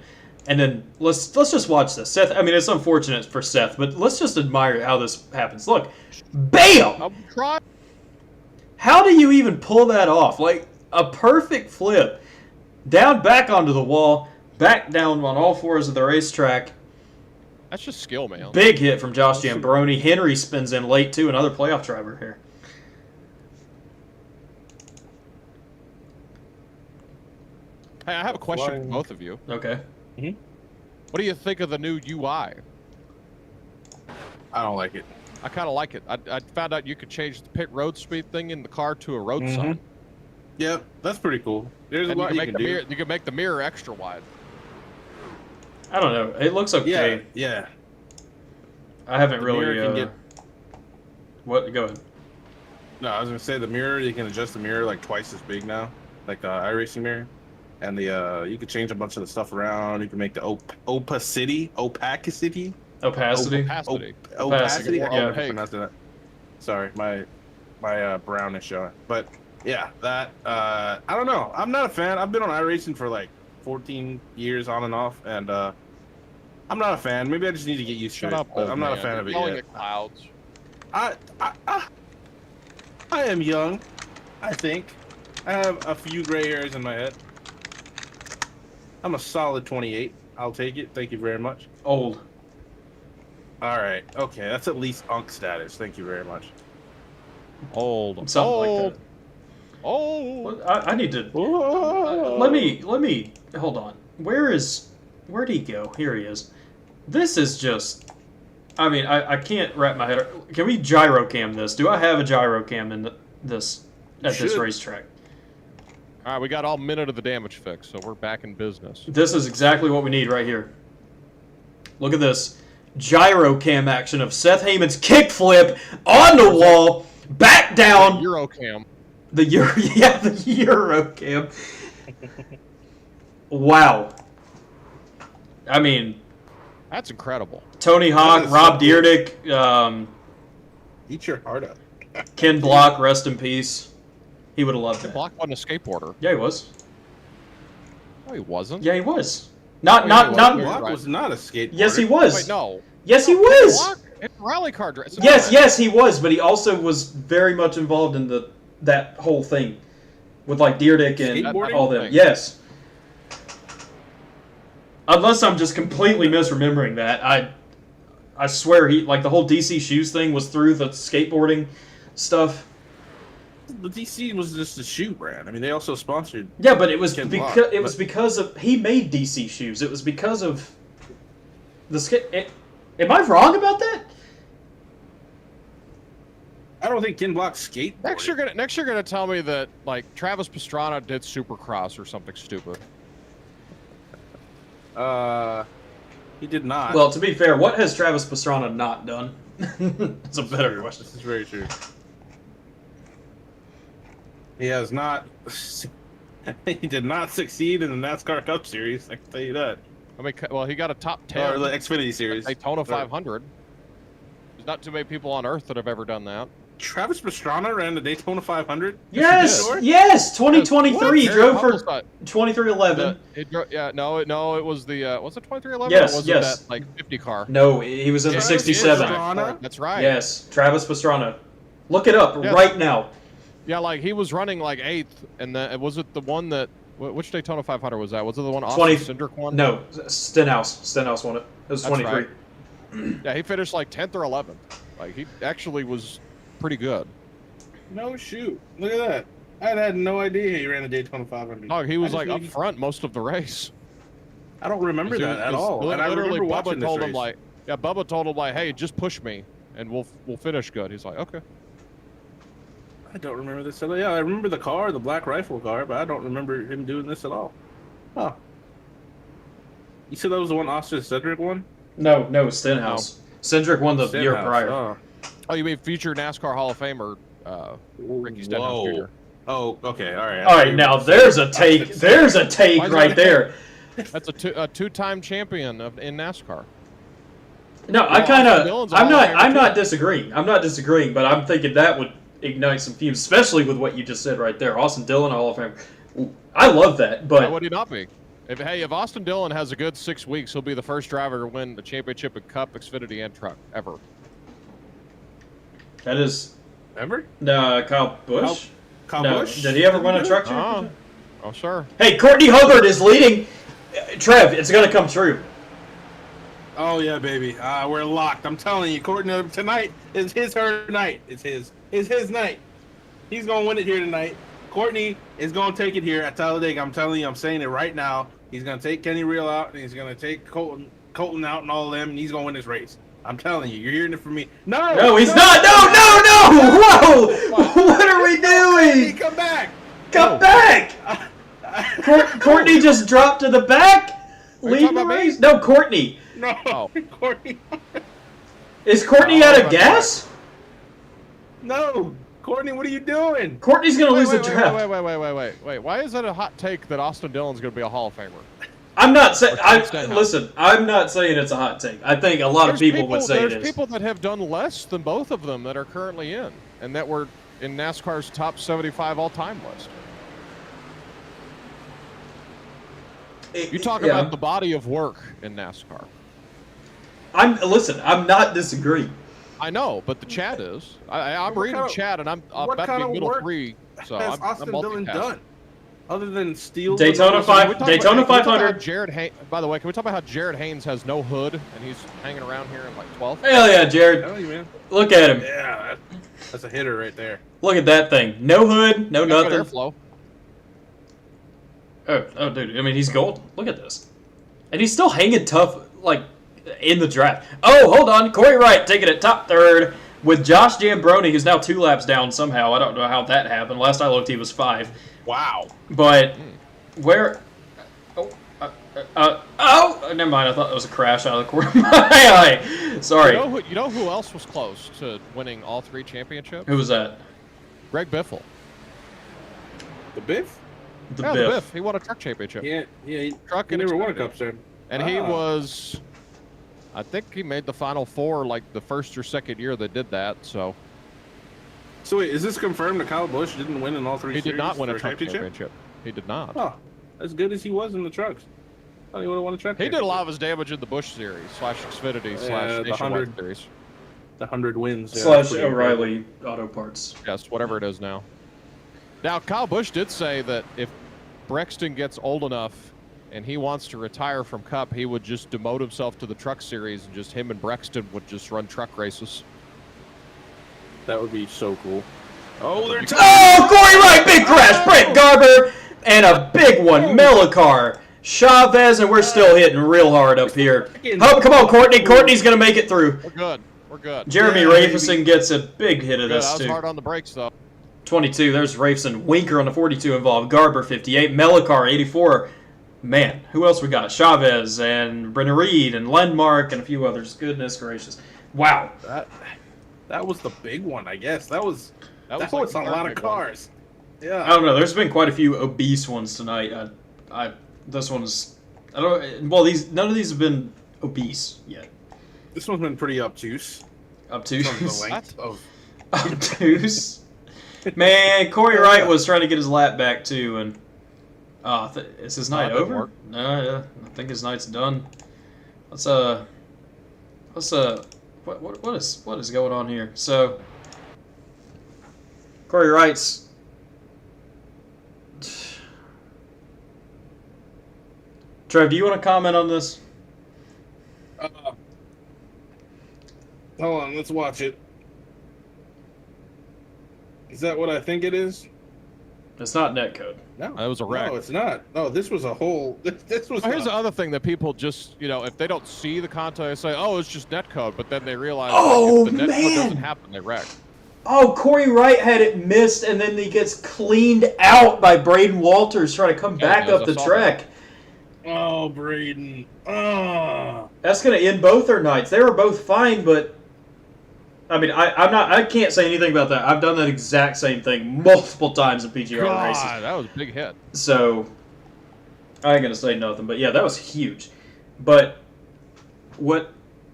and then let's just watch this. Seth. I mean, it's unfortunate for Seth, but let's just admire how this happens. Look, bam! I'm trying. How do you even pull that off? Like a perfect flip, down, back onto the wall, back down on all fours of the racetrack. That's just skill, man. Big hit from Josh Jambroni. Henry spins in late too. Another playoff driver here. Hey, I have a question for both of you. Okay. Mm-hmm. What do you think of the new UI? I don't like it. I kind of like it. I found out you could change the pit road speed thing in the car to a road sign. Yep, that's pretty cool. There's And a lot you can do. You can make the mirror extra wide. I don't know. It looks okay. Yeah. I haven't The really. mirror can get- What? Go ahead. No, I was gonna say the mirror. You can adjust the mirror like twice as big now, like the iRacing mirror. and the you could change a bunch of the stuff around. You can make the opacity. Opacity. Opacity. Opacity. I Yeah. can't pronounce that. Sorry, my brown is showing. But yeah, that I don't know. I'm not a fan. I've been on iRacing for like 14 years on and off, and I'm not a fan. Maybe I just need to get used to Shut it. up, But old I'm not a man. fan You're of it yelling yet. at clouds. I am young. I think I have a few gray hairs in my head. I'm a solid 28. I'll take it. Thank you very much. Old. All right. Okay, that's at least unk status. Thank you very much. Old. Something old. like that. Old. I need to. Let me. Hold on. Where'd he go? Here he is. This is just. I mean, I can't wrap my head. Can we gyro cam this? Do I have a gyro cam in this racetrack? All right, we got all minute of the damage fixed, so we're back in business. This is exactly what we need right here. Look at this. Gyro cam action of Seth Heyman's kickflip on the wall, back down. Eurocam. The Euro cam. Wow. I mean, That's incredible. Tony Hawk, That is Rob so cool. Dyrdek, Eat your heart out. Ken Block, rest in peace. He would have loved that. Block wasn't a skateboarder. Yeah, he was. No, he wasn't. Yeah, he was. Not. Block was not a skateboarder. Yes, he was. Wait, no. Yes, he was. Block in rally car dress. Yes, he was. But he also was very much involved in that whole thing with like Dyrdek and Skateboarding? all them. Thing. Yes. Unless I'm just completely misremembering that, I swear he like the whole DC shoes thing was through the skateboarding stuff. The DC was just a shoe brand. I mean, they also sponsored. Yeah, but it was Ken because Block, because of he made DC shoes. It was because of the skate. Am I wrong about that? I don't think Ken Block skateboarded. Next you're gonna tell me that like Travis Pastrana did Supercross or something stupid. He did not. Well, to be fair, what has Travis Pastrana not done? It's a better question. This is very true. He has not. He did not succeed in the NASCAR Cup Series. I can tell you that. I mean, well, he got a top 10 Or the Xfinity Series. Daytona 500. There's not too many people on Earth that have ever done that. Travis Pastrana ran the Daytona 500. Yes, Sure? yes, 2023 he What? drove for Publicized. 2311. No, it was the was it 2311? Yes, or was yes. it that like 50 car? No, he was in the Travis 67. Pastrana? That's right. Yes, Travis Pastrana. Look it up Yes. right now. Yeah, like he was running like 8th, and then was it the one that which Daytona 500 was that? Was it the one Austin 20 Cindric won? No, Stenhouse won it. It was That's 23. right. Yeah, he finished like 10th or 11th. Like he actually was pretty good. No shoot. Look at that. I had no idea he ran the Daytona 500. No, he was I like just up knew- front most of the race. I don't remember that at all. And I Literally, remember watching Bubba this told him race. like, yeah, Bubba told him like, hey, just push me, and we'll finish good. He's like, okay. I don't remember this at all. Yeah, I remember the car, the black rifle car, but I don't remember him doing this at all. Huh. You said that was the one Austin Cedric won? No, Stenhouse. Cindric won the year Stenhouse, prior. Oh. Oh, you mean future NASCAR Hall of Famer Ricky Stenhouse Jr. Oh, okay, all right. All right, now there's a take. There's a take Why is right that- there. That's a two-time champion in NASCAR. No, I Well, kind Austin of. Dillon's a I'm Hall of not. Famer, I'm too. not disagreeing. I'm not disagreeing, but I'm thinking that would ignite some fumes, especially with what you just said right there. Austin Dillon, Hall of Famer. I love that, Why but would he not be? If Austin Dillon has a good 6 weeks, he'll be the first driver to win the championship in Cup, Xfinity, and Truck ever. that is Remember? Kyle Busch. Kyle No, Busch? did he ever win a truck championship? Oh, sure. Hey, Courtney Hubbard is leading. Trev, it's gonna come true. Oh, yeah, baby. We're locked. I'm telling you, Courtney, tonight is her night. It's his night. He's going to win it here tonight. Courtney is going to take it here at Talladega. I'm telling you, I'm saying it right now. He's going to take Kenny Real out, and he's going to take Colton out and all of them, and he's going to win this race. I'm telling you. You're hearing it from me. No, he's not. No! Whoa! What are we Courtney, doing? come back. Come back! Courtney just dropped to the back. Are you Lead talking the about me? race. No, Courtney. No, Oh. Courtney. Is Courtney Oh, out of that's gas? No, Courtney, what are you doing? Courtney's gonna lose the wait, draft. wait. Why is that a hot take that Austin Dillon's going to be a Hall of Famer? I'm not saying. Stenhouse. Listen. I'm not saying it's a hot take. I think a lot of people would say it There's is. people that have done less than both of them that are currently in, and that were in NASCAR's top 75 all-time list. You talk about the body of work in NASCAR. Listen. I'm not disagreeing. I know, but the chat is. I'm reading chat, and I'm about to be middle three. So has I'm Austin Dillon multitasking. done? Other than steal Daytona Can 500. Jared by the way, can we talk about how Jared Haynes has no hood and he's hanging around here in like 12th? Hell yeah, Jared. Tell you, man. Look at him. Yeah, that's a hitter right there. Look at that thing. No hood, no Good nothing. airflow. Oh, dude. I mean, he's gold. Look at this. And he's still hanging tough, like, in the draft. Oh, hold on. Corey Wright taking it top third with Josh Jambroni, who's now 2 laps down somehow. I don't know how that happened. Last I looked, he was 5. Wow. But where... never mind. I thought that was a crash out of the corner of my eye. Sorry. You know who else was close to winning all 3 championships? Who was that? Greg Biffle. The Biff? The The Biff. Biff. He won a truck championship. Yeah. He Truck never won a Xfinity. Cup, sir. And he was... I think he made the Final 4 like the first or second year they did that, so... So wait, is this confirmed that Kyle Busch didn't win in all 3 He series did not win a for truck championship. He did not. Oh, as good as he was in the trucks. I thought he would have won a truck He did a championship. lot of his damage in the Busch Series, / Xfinity, the / 100 Nationwide Series. The 100 wins. Yeah, / that's pretty O'Reilly Auto Parts. Yes, whatever it is now. Now, Kyle Busch did say that if Brexton gets old enough and he wants to retire from Cup, he would just demote himself to the Truck Series and just him and Brexton would just run truck races. That would be so cool. Oh, they're Oh, Corey Wright, big crash. Brent Garber, and a big one. Melicar, Chavez, and we're still hitting real hard up here. Oh, come on, Courtney. Courtney's going to make it through. We're good. We're good. Jeremy Rafison gets a big hit of Good. this, I was too. hard on the brakes, though. 22, there's Rafison. Winker on the 42 involved. Garber, 58. Melicar, 84. Man, who else we got? Chavez and Brenner Reed and Lendmark and a few others. Goodness gracious. Wow. That was the big one, I guess. That was That a was lot of big one. cars. Yeah. I don't know. There's been quite a few obese ones tonight. This one's... I don't... Well, none of these have been obese yet. This one's been pretty obtuse. Obtuse? From the length of... Obtuse? Man, Corey Wright was trying to get his lap back, too, and... is his night that didn't over? work. No, yeah. I think his night's done. What is going on here? So, Corey Wright's... Trev, do you want to comment on this? Hold on, let's watch it. Is that what I think it is? It's not netcode. No. That was a wreck. No, it's not. No, this was a whole... This was... Well, here's the other thing that people just, if they don't see the content, they say, oh, it's just netcode, but then they realize Oh, if the netcode man. doesn't happen, they wreck. Oh, Corey Wright had it missed, and then he gets cleaned out by Braden Walters trying to come back up the track. Oh, Braden. Oh. That's going to end both their nights. They were both fine, but I mean, I can't say anything about that. I've done that exact same thing multiple times in PGR races. God, that was a big hit. So I ain't going to say nothing, but yeah, that was huge. But what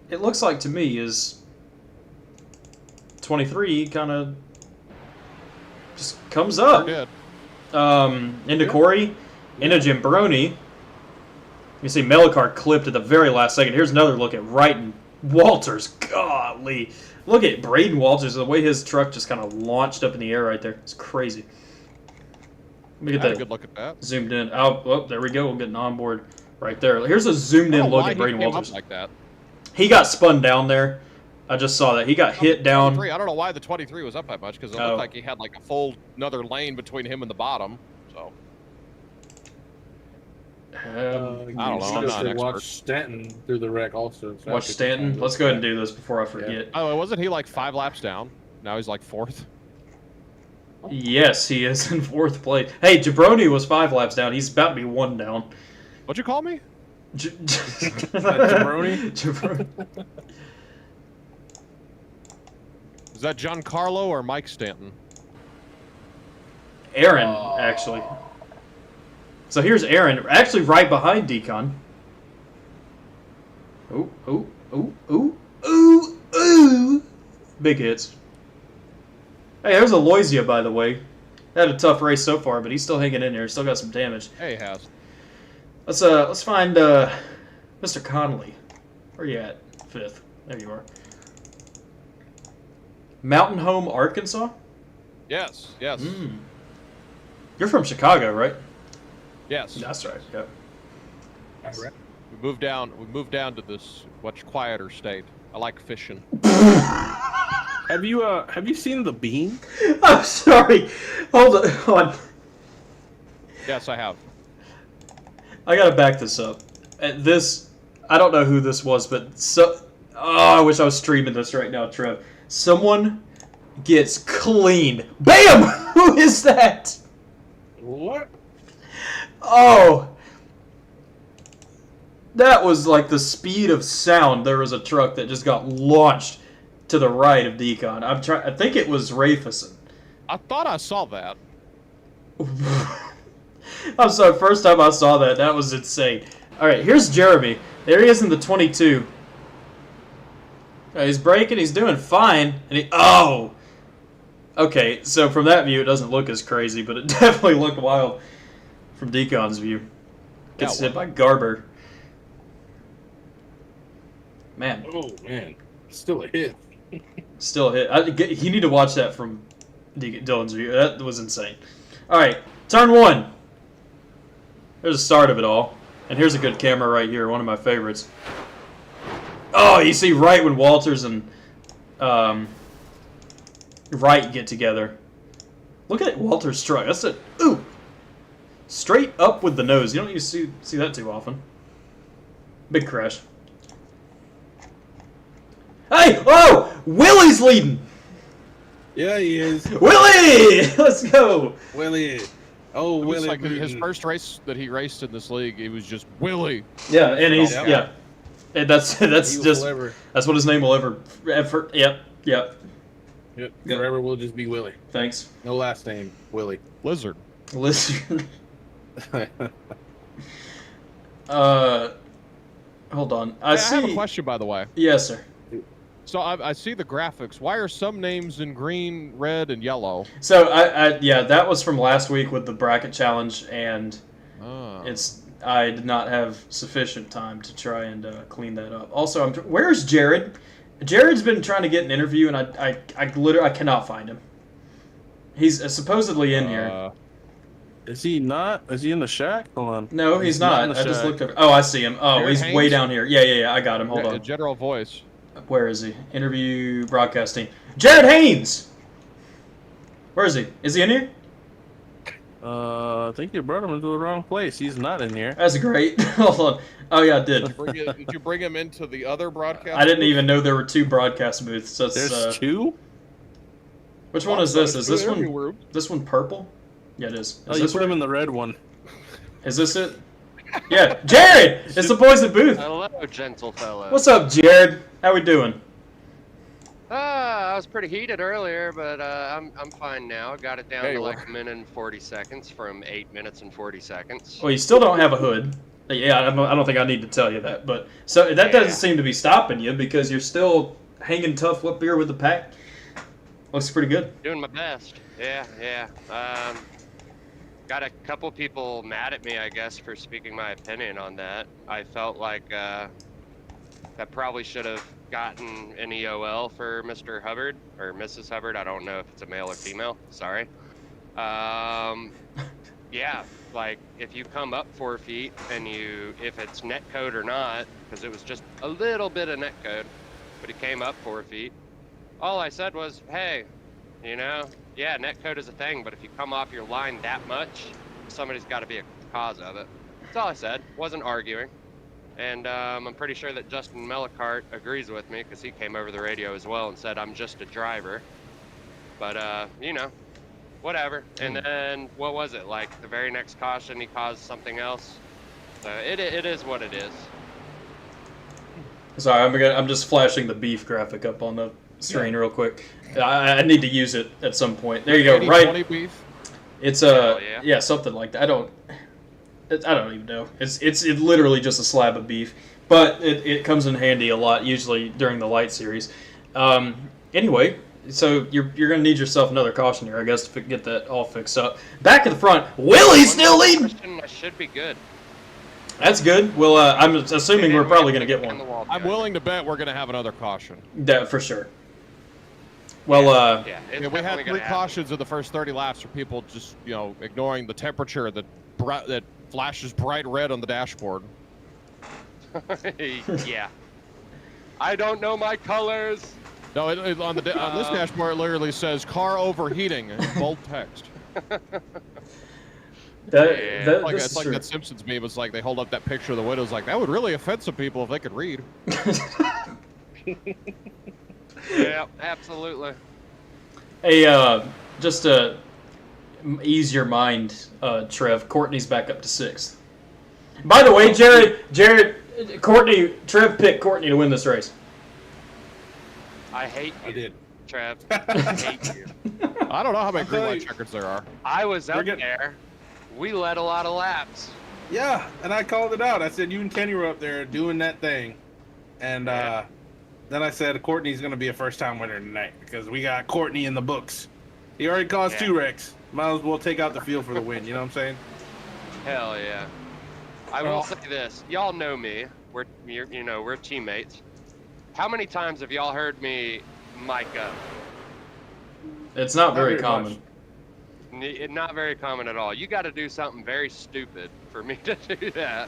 it looks like to me is 23 kind of just comes up. Did. Into Corey, into Jambroni. You see Melicar clipped at the very last second. Here's another look at Wright and Walters. Golly. Look at Braden Walters, the way his truck just kind of launched up in the air right there. It's crazy. Let me get I had a that good look at that. zoomed in. Oh, there we go. We'll get an onboard right there. Here's a zoomed in look at Braden Why he came Walters. up like that. He got spun down there. I just saw that. He got hit down. 23, I don't know why the 23 was up that much, because it looked like he had like a full another lane between him and the bottom. So I don't know. I'm not an expert. Watch Stanton through the wreck also. So Watch Stanton. Let's go ahead and do this before I forget. Oh, wasn't he like 5 laps down? Now he's like 4th. Yes, he is in 4th place. Hey, Jabroni was 5 laps down. He's about to be 1 down. What'd you call me? Jabroni? Jabroni. Is that Giancarlo or Mike Stanton? Aaron, actually. So here's Aaron, actually right behind Decon. Ooh, ooh, ooh, ooh, ooh, ooh. Big hits. Hey, there's Aloysia, by the way. Had a tough race so far, but he's still hanging in there. Still got some damage. Hey, he has. Let's find Mr. Connolly. Where you at? 5th. There you are. Mountain Home, Arkansas? Yes, yes. You're from Chicago, right? Yes. That's right. Yep. All right. We moved down to this much quieter state. I like fishing. Have you seen The Bean? I'm sorry. Hold on. Yes, I have. I gotta back this up. I don't know who this was, but I wish I was streaming this right now, Trev. Someone gets cleaned. Bam! Who is that? What? Oh. That was like the speed of sound. There was a truck that just got launched to the right of Decon. I think it was Rafison. I thought I saw that. I'm sorry, first time I saw that was insane. Alright, here's Jeremy. There he is in the 22. He's braking, he's doing fine, and oh! Okay, so from that view it doesn't look as crazy, but it definitely looked wild from Decon's view. Gets hit by Garber. Man. Oh, man. Still a hit. Still a hit. You need to watch that from Dylan's view. That was insane. Alright, turn 1. There's the start of it all. And here's a good camera right here, one of my favorites. Oh, you see right when Walters and Wright get together. Look at Walters' truck. That's it. Ooh! Straight up with the nose. You don't see that too often. Big crash. Hey! Oh! Willie's leading! Yeah, he is. Willie! Let's go! Willie. Oh, It was Willie. like his Booten. first race that he raced in this league. He was just Willie. Yeah, and he's Yeah. yeah. And that's He will just forever. that's what his name will ever. Yep. Yep. Yep. Forever will just be Willie. Thanks. No last name. Willie. Lizard. Listen. Hold on. I I see. have a question, by the way. Yes, sir. So I see the graphics. Why are some names in green, red, and yellow? So yeah, that was from last week with the bracket challenge, and I did not have sufficient time to try and clean that up. Also, where's Jared? Jared's been trying to get an interview, and I cannot find him. He's supposedly in here. Is he not? Is he in the shack? Hold on. No, he's not. in the I just shack. looked over. Oh, I see him. Oh, Jared he's Haynes? way down here. Yeah. I got him. Hold Yeah, on. General voice. Where is he? Interview broadcasting. Jared Haynes! Where is he? Is he in here? I think you brought him into the wrong place. He's not in here. That's great. Hold on. Oh, yeah, I did. Did you bring him into the other broadcast? I didn't even know there were 2 broadcast booths. So There's 2? which one is this? Is this one purple? Yeah, it is. Oh, Is you this put him one? in the red one. Is this it? Yeah, Jared! It's the boys at booth. Hello, gentle fellow. What's up, Jared? How we doing? I was pretty heated earlier, but I'm fine now. Got it down There to you like are. 1 minute and 40 seconds from 8 minutes and 40 seconds. Well, you still don't have a hood. Yeah, I don't think I need to tell you that. But so that doesn't seem to be stopping you because you're still hanging tough up here with the pack. Looks pretty good. Doing my best. Yeah. Got a couple people mad at me, I guess, for speaking my opinion on that. I felt like that probably should have gotten an EOL for Mr. Hubbard or Mrs. Hubbard. I don't know if it's a male or female. Sorry. Yeah, like if you come up 4 feet and if it's net code or not, because it was just a little bit of net code, but it came up 4 feet. All I said was, hey, yeah, net code is a thing, but if you come off your line that much, somebody's got to be a cause of it. That's all I said. Wasn't arguing. And I'm pretty sure that Justin Mellicart agrees with me because he came over the radio as well and said, I'm just a driver. But, whatever. And then, what was it? Like, the very next caution, he caused something else. So it is what it is. Sorry, I'm just flashing the beef graphic up on the screen real quick. I need to use it at some point. There you go. 80-20 Right. beef. It's yeah. something like that. I don't even know. It's literally just a slab of beef, but it comes in handy a lot usually during the light series. Anyway, so you're gonna need yourself another caution here, I guess, to get that all fixed up. Back at the front, Willie's still leading. I should be good. That's good. Well, I'm assuming we're probably gonna get one. I'm willing to bet we're gonna have another caution. That for sure. Well, yeah, we had 3 cautions in the first 30 laps for people just, ignoring the temperature that flashes bright red on the dashboard. Yeah. I don't know my colors. No, on this dashboard it literally says "car overheating" in bold text. It's like that Simpsons meme. It's like they hold up that picture of the windows, like that would really offend some people if they could read. Yeah, absolutely. Hey, just to ease your mind, Trev, Courtney's back up to 6th. By the way, Jared, Trev picked Courtney to win this race. I hate you. I did. Trev. I hate you. I don't know how many green light checkers there are. I was up there. We led a lot of laps. Yeah, and I called it out. I said you and Kenny were up there doing that thing, and then I said Courtney's going to be a first-time winner tonight because we got Courtney in the books. He already caused 2 wrecks. Might as well take out the field for the win. You know what I'm saying? Hell yeah. I will say this. Y'all know me. We're teammates. How many times have y'all heard me mic up? It's not very common. Not very common at all. You got to do something very stupid for me to do that.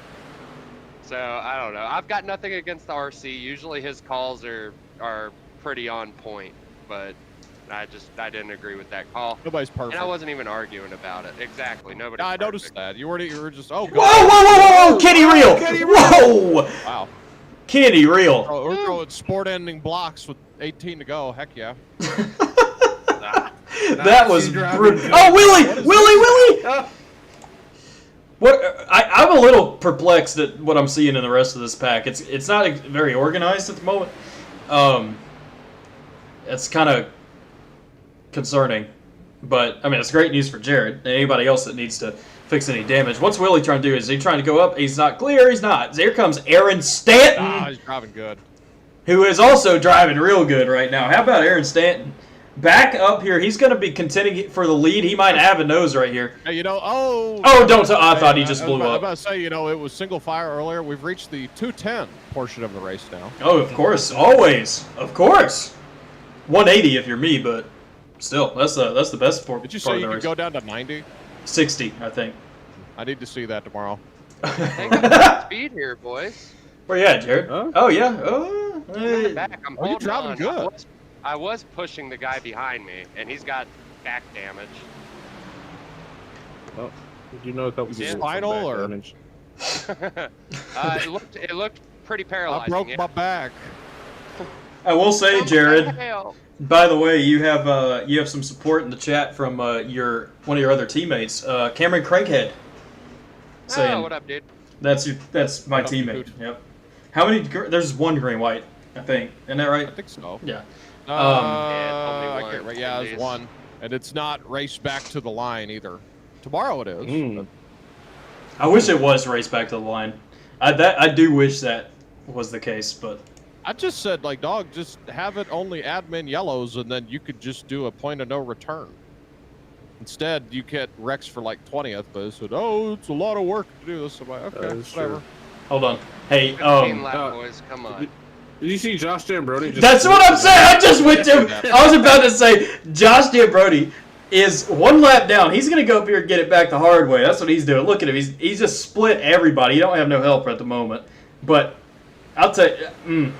So I don't know. I've got nothing against the RC. Usually his calls are pretty on point, but I didn't agree with that call. Nobody's perfect. And I wasn't even arguing about it. Exactly. Nobody. I noticed that. You were just Whoa! Kenny Real! Whoa! Wow. Kenny Real. Oh, we're throwing sport-ending blocks with 18 to go. Heck yeah. That was brutal. Oh, Willie! What? I'm a little perplexed at what I'm seeing in the rest of this pack. It's not very organized at the moment. It's kind of concerning, but I mean it's great news for Jared and anybody else that needs to fix any damage. What's Willie trying to do? Is he trying to go up? He's not clear. He's not. Here comes Aaron Stanton. He's driving good. Who is also driving real good right now. How about Aaron Stanton? Back up here. He's going to be contending for the lead. He might have a nose right here. Hey, don't. I thought he just blew up. I was about to say, it was single fire earlier. We've reached the 210 portion of the race now. Oh, of course. Always. Of course. 180 if you're me, but still, that's the best part. Did you say you could go down to 90? 60, I think. I need to see that tomorrow. I think I'm speed here, boys. Where you at, Jared? Huh? Oh, yeah. I'm back. I'm you're driving good. I was pushing the guy behind me, and he's got back damage. Oh, did you know a couple people spinal or? Damage? It looked pretty paralyzing. I broke my back. I will say, Jared. By the way, you have some support in the chat from one of your other teammates, Cameron Craighead. Saying, what up, dude? That's my teammate. Dude. Yep. How many? There's one green white, I think. Isn't that right? I think so. Yeah. I can't remember. Yeah, it's one, and it's not raced back to the line either. Tomorrow it is. I wish it was raced back to the line. I do wish that was the case, but I just said, dog, just have it only admin yellows, and then you could just do a point of no return. Instead, you get wrecks for 20th, but I said, it's a lot of work to do this. I'm like, okay, whatever. Hold on. Hey, boys, come on. Did you see Josh Jambroni? That's what I'm saying. I just went to. I was about to say, Josh Jambroni is one lap down. He's gonna go up here and get it back the hard way. That's what he's doing. Look at him. He's just split everybody. He don't have no helper at the moment. But I'll tell you,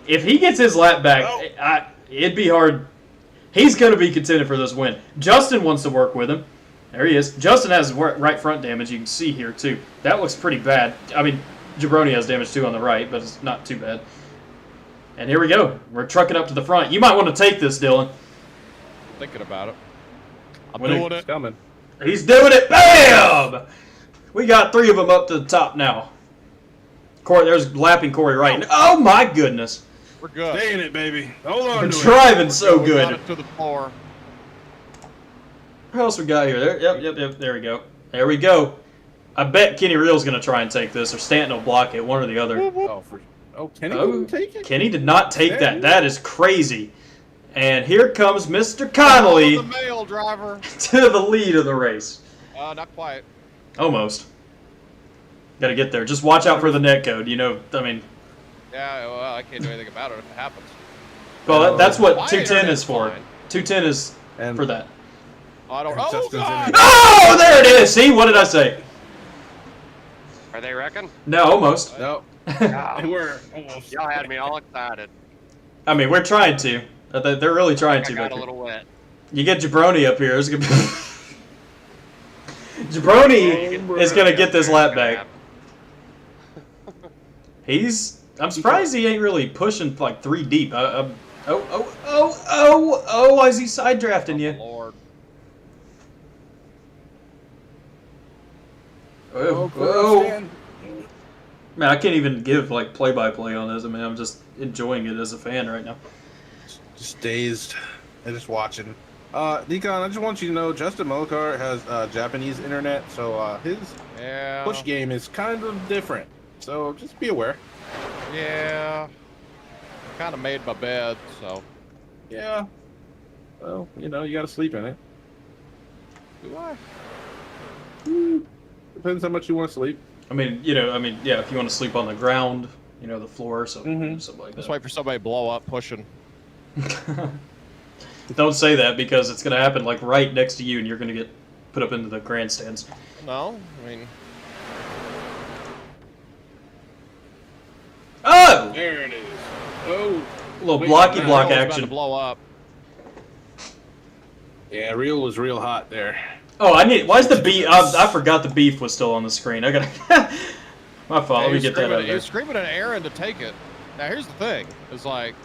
if he gets his lap back, it'd be hard. He's gonna be contending for this win. Justin wants to work with him. There he is. Justin has right front damage. You can see here too. That looks pretty bad. I mean, Jabroni has damage too on the right, but it's not too bad. And here we go. We're trucking up to the front. You might want to take this, Dylan. Thinking about it. I'm doing it. Coming. He's doing it. Bam! We got 3 of them up to the top now. There's lapping Corey right. Oh, my goodness. We're good. Stay in it, baby. Hold on to it. Driving so good. Got it to the floor. Who else we got here? There, yep. There we go. There we go. I bet Kenny Reel's going to try and take this, or Stanton will block it, one or the other. Kenny didn't take it? Kenny did not take that. That is crazy. And here comes Mr. Connolly The male driver. to the lead of the race. Not quite. Almost. Got to get there. Just watch out for the net code. You know, I mean. Yeah, well, I can't do anything about it if it happens. Well, that's what My 210 is internet's for. fine. 210 is for that. I don't. And Oh, Justin's God! in Oh, there it is. See, what did I say? Are they wrecking? No, almost. No. Oh, We're almost. y'all had me all excited. I mean, we're trying to. They're really trying I to. got back a here. little wet. You get Jabroni up here. It's gonna be Jabroni is gonna get this lap back. I'm surprised he ain't really pushing like 3 deep. Why is he side drafting you? Lord. Oh. Man, I can't even give like play-by-play on this. I mean, I'm just enjoying it as a fan right now. Just dazed and just watching. Deacon, I just want you to know Justin Molokar has Japanese internet, so his push game is kind of different. So just be aware. Yeah. Kind of made my bed, so. Yeah. Well, you know, you got to sleep in it. Do I? Depends how much you want to sleep. I mean, yeah, if you want to sleep on the ground, the floor, something like that. Let's wait for somebody to blow up pushing. Don't say that because it's going to happen like right next to you and you're going to get put up into the grandstands. No, I mean. Oh! There it is. Oh. A little blocky block About to action. blow up. Yeah, Real was real hot there. Oh, why's the beef? I forgot the beef was still on the screen. I gotta. My fault. Let me get that out of He there. was screaming at Aaron to take it. Now, here's the thing. It's like,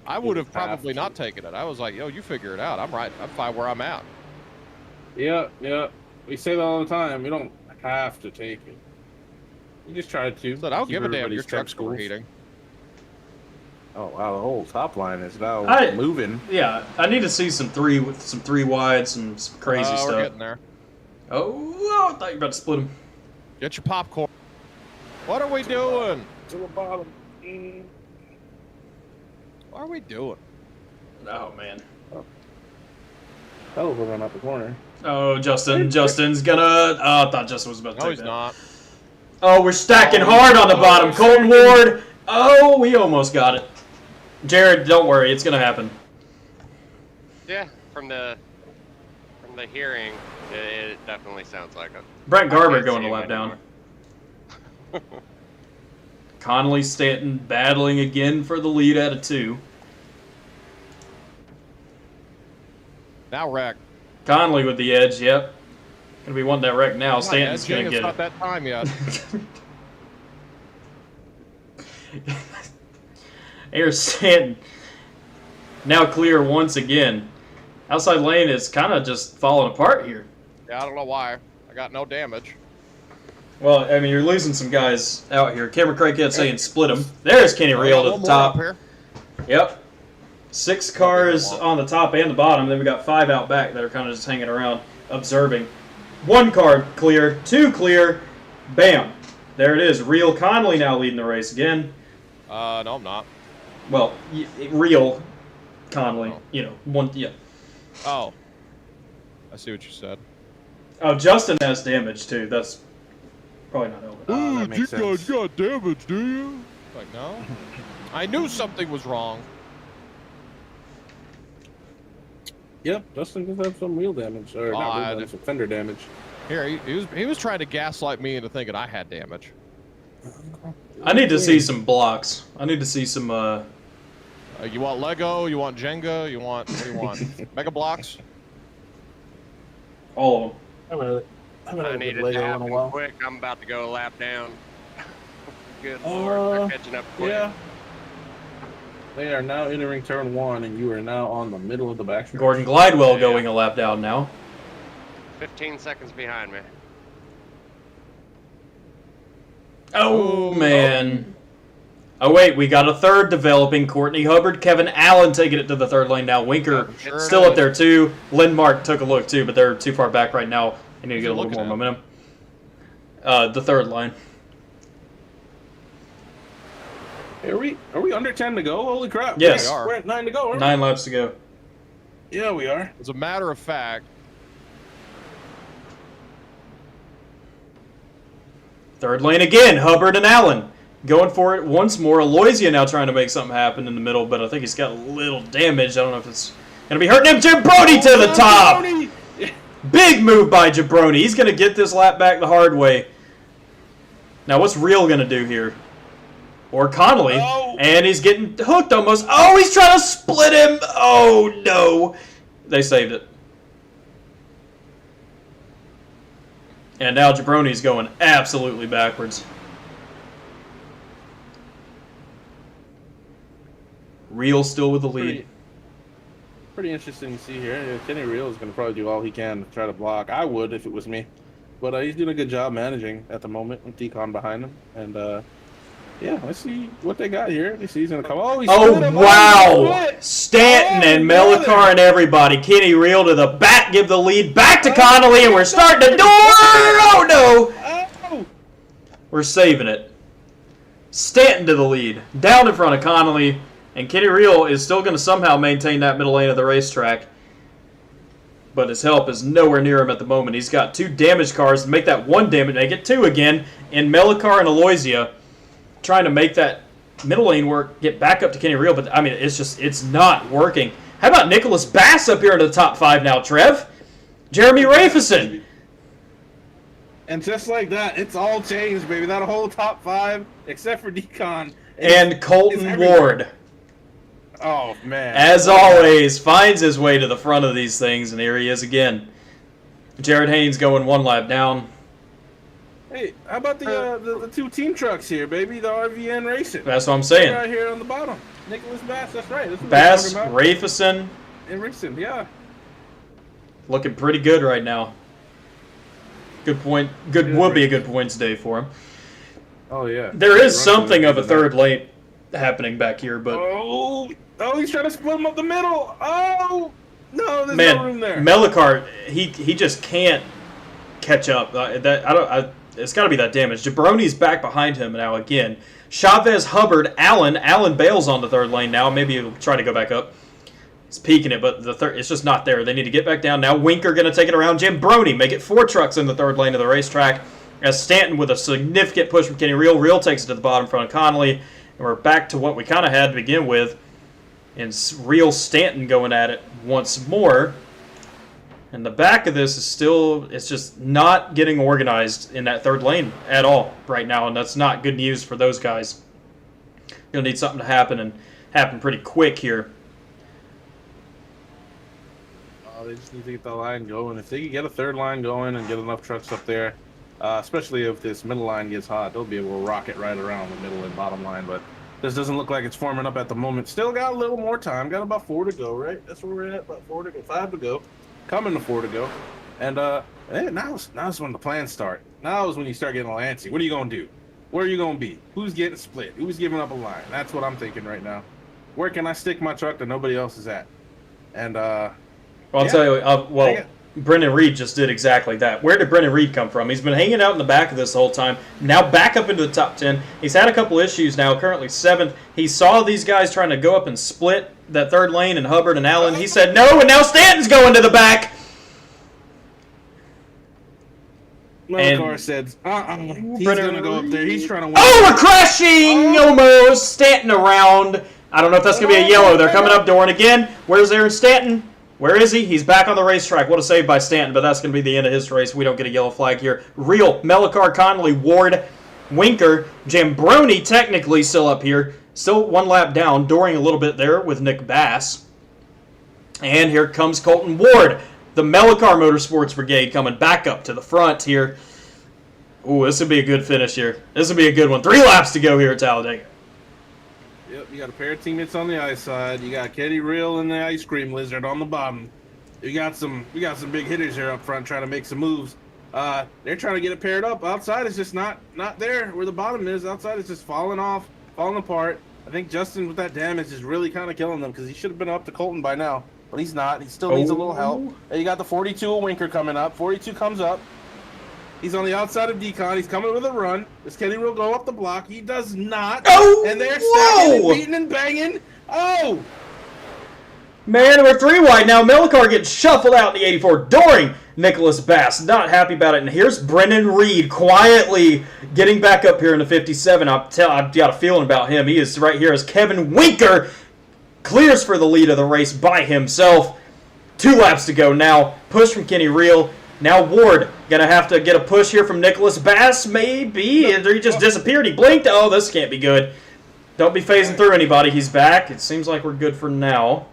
I would have probably not taken it. I was like, yo, you figure it out. I'm right. I'm fine where I'm at. Yeah. We say that all the time. We don't have to take it. You just try to. But I don't keep give a damn. Your everybody's truck's schools. overheating. Oh wow, the whole top line is now moving. Yeah, I need to see some three wide, some crazy We're stuff. getting there. Oh, I thought you were about to split them. Get your popcorn. What are we doing? To the bottom. What are we doing? Oh man. Oh, we're going up the corner. Oh, Justin's gonna. Oh, I thought Justin was about to No, take he's that. not. Oh, we're stacking hard on the bottom. Colton Ward. Oh, we almost got it. Jared, don't worry, it's gonna happen. Yeah, from the hearing, it definitely sounds like it. Brett I Garber can't going see to him lap down. anymore. Connolly Stanton battling again for the lead out of 2. Now wreck. Connolly with the edge, yep. Gonna be wanting that wreck now. Not Stanton's edging, gonna it's get not it. that time yet. Here's Stanton. Now clear once again. Outside lane is kind of just falling apart here. Yeah, I don't know why. I got no damage. Well, I mean, you're losing some guys out here. Cameron Craighead saying split them. There's Kenny Reel One at the more top. up here. Yep. 6 cars on the top and the bottom. Then we got 5 out back that are kind of just hanging around, observing. 1 car clear, 2 clear. Bam. There it is. Real Connolly now leading the race again. No, I'm not. Well, Real Connolly. Oh. One. Yeah. Oh. I see what you said. Oh, Justin has damage too. That's probably not over. Oh, that makes sense. got damage, do you? Like, no. I knew something was wrong. Yep, Justin does have some wheel damage, or not wheel damage, some fender damage. Here, he was trying to gaslight me into thinking I had damage. I need to see some blocks. I need to see some. You want Lego? You want Jenga? What do you want? Mega blocks? All of them. I need a nap and quick. I'm about to go a lap down. Good lord, they're catching up quick. Yeah. They are now entering turn 1, and you are now on the middle of the backstretch. Gordon Glidewell going a lap down now. 15 seconds behind me. Oh man. Oh, wait, we got a third developing. Courtney Hubbard, Kevin Allen taking it to the third lane now. Winker still up there, too. Lindmark took a look, too, but they're too far back right now. They need to get a little more momentum. The third line. Are we under 10 to go? Holy crap. Yes. We're at 9 to go. 9 laps to go. Yeah, we are. As a matter of fact. Third lane again. Hubbard and Allen going for it once more. Aloysia now trying to make something happen in the middle, but I think he's got a little damage. I don't know if it's going to be hurting him. Jabroni to the top. Big move by Jabroni. He's going to get this lap back the hard way. Now, what's Real going to do here? Or Connolly. Oh. And he's getting hooked almost. Oh, he's trying to split him. Oh, no. They saved it. And now Jabroni's going absolutely backwards. Real still with the lead. Pretty interesting to see here. Kenny Real is going to probably do all he can to try to block. I would if it was me. But he's doing a good job managing at the moment with Decon behind him. And, yeah, let's see what they got here. Let's see he's going to come. Oh, wow. Stanton and Melikar and everybody. Kenny Real to the back, give the lead back to Connolly, and we're starting the door. Oh, no. We're saving it. Stanton to the lead, down in front of Connolly, and Kenny Real is still going to somehow maintain that middle lane of the racetrack. But his help is nowhere near him at the moment. He's got 2 damaged cars to make that 1 damage, make it 2 again, and Melikar and Aloysia trying to make that middle lane work, get back up to Kenny Real, but I mean, it's not working. How about Nicholas Bass up here in the top 5 now, Trev? Jeremy Rafison. And just like that, it's all changed, baby. That whole top 5, except for Decon. And Colton Ward. Oh, man. As always, finds his way to the front of these things, and here he is again. Jared Haynes going 1 lap down. Hey, how about the 2 team trucks here, baby? The RVN Racing. That's what I'm saying. Right here on the bottom. Nicholas Bass, that's right. That's Bass, Rafison. And Racing, yeah. Looking pretty good right now. Good point. Would be a good points day for him. Oh, yeah. There is something of a third lane happening back here, but... Oh, he's trying to split him up the middle. Oh, no, there's no room there. Melikar, he just can't catch up. It's got to be that damage. Jabroni's back behind him now again. Chavez, Hubbard, Allen. Allen bails on the third lane now. Maybe he'll try to go back up. He's peeking it, but it's just not there. They need to get back down. Now Winker going to take it around Jabroni. Make it 4 trucks in the third lane of the racetrack. As Stanton with a significant push from Kenny Real. Real takes it to the bottom in front of Connolly. And we're back to what we kind of had to begin with. And Real Stanton going at it once more. And the back of this is still, it's just not getting organized in that third lane at all right now, and that's not good news for those guys. You'll need something to happen, and happen pretty quick here. They just need to get the line going. If they can get a third line going and get enough trucks up there, especially if this middle line gets hot, they'll be able to rock it right around the middle and bottom line, but this doesn't look like it's forming up at the moment. Still got a little more time. Got about 4 to go, right? That's where we're at, about 4 to go, 5 to go. Coming to 4 to go. And now's when the plans start. Now is when you start getting all antsy. What are you going to do? Where are you going to be? Who's getting split? Who's giving up a line? That's what I'm thinking right now. Where can I stick my truck that nobody else is at? And, well, I'll tell you, Brendan Reed just did exactly that. Where did Brendan Reed come from? He's been hanging out in the back of this the whole time. Now back up into the top 10. He's had a couple issues now, currently 7th. He saw these guys trying to go up and split that third lane and Hubbard and Allen. He said no, and now Stanton's going to the back. Melikar said, he's going to go up there. He's trying to win. Oh, we're crashing almost. Stanton around. I don't know if that's going to be a yellow. They're coming up Doran again. Where's Aaron Stanton? Where is he? He's back on the racetrack. What a save by Stanton, but that's going to be the end of his race. We don't get a yellow flag here. Real, Melikar, Connolly, Ward, Winker, Jambroni technically still up here. Still 1 lap down, Doring a little bit there with Nick Bass. And here comes Colton Ward. The Melikar Motorsports Brigade coming back up to the front here. Ooh, this would be a good finish here. This would be a good one. 3 laps to go here at Talladega. Yep, you got a pair of teammates on the ice side. You got Kenny Real and the Ice Cream Lizard on the bottom. We got some big hitters here up front trying to make some moves. They're trying to get it paired up. Outside is just not there where the bottom is. Outside is just falling off. falling apart. I think Justin with that damage is really kind of killing them because he should have been up to Colton by now, but he's not. He still needs a little help. And you got the 42 of Winker coming up. 42 comes up. He's on the outside of Decon. He's coming with a run. Does Kenny Real go up the block? He does not. Oh, and they're stacking and beating and banging. Oh! Man, we're 3 wide now. Melikar gets shuffled out in the 84 during Nicholas Bass. Not happy about it. And here's Brendan Reed quietly getting back up here in the 57. I've got a feeling about him. He is right here as Kevin Winker clears for the lead of the race by himself. 2 laps to go now. Push from Kenny Real. Now Ward going to have to get a push here from Nicholas Bass. Maybe. He just disappeared. He blinked. Oh, this can't be good. Don't be phasing through anybody. He's back. It seems like we're good for now.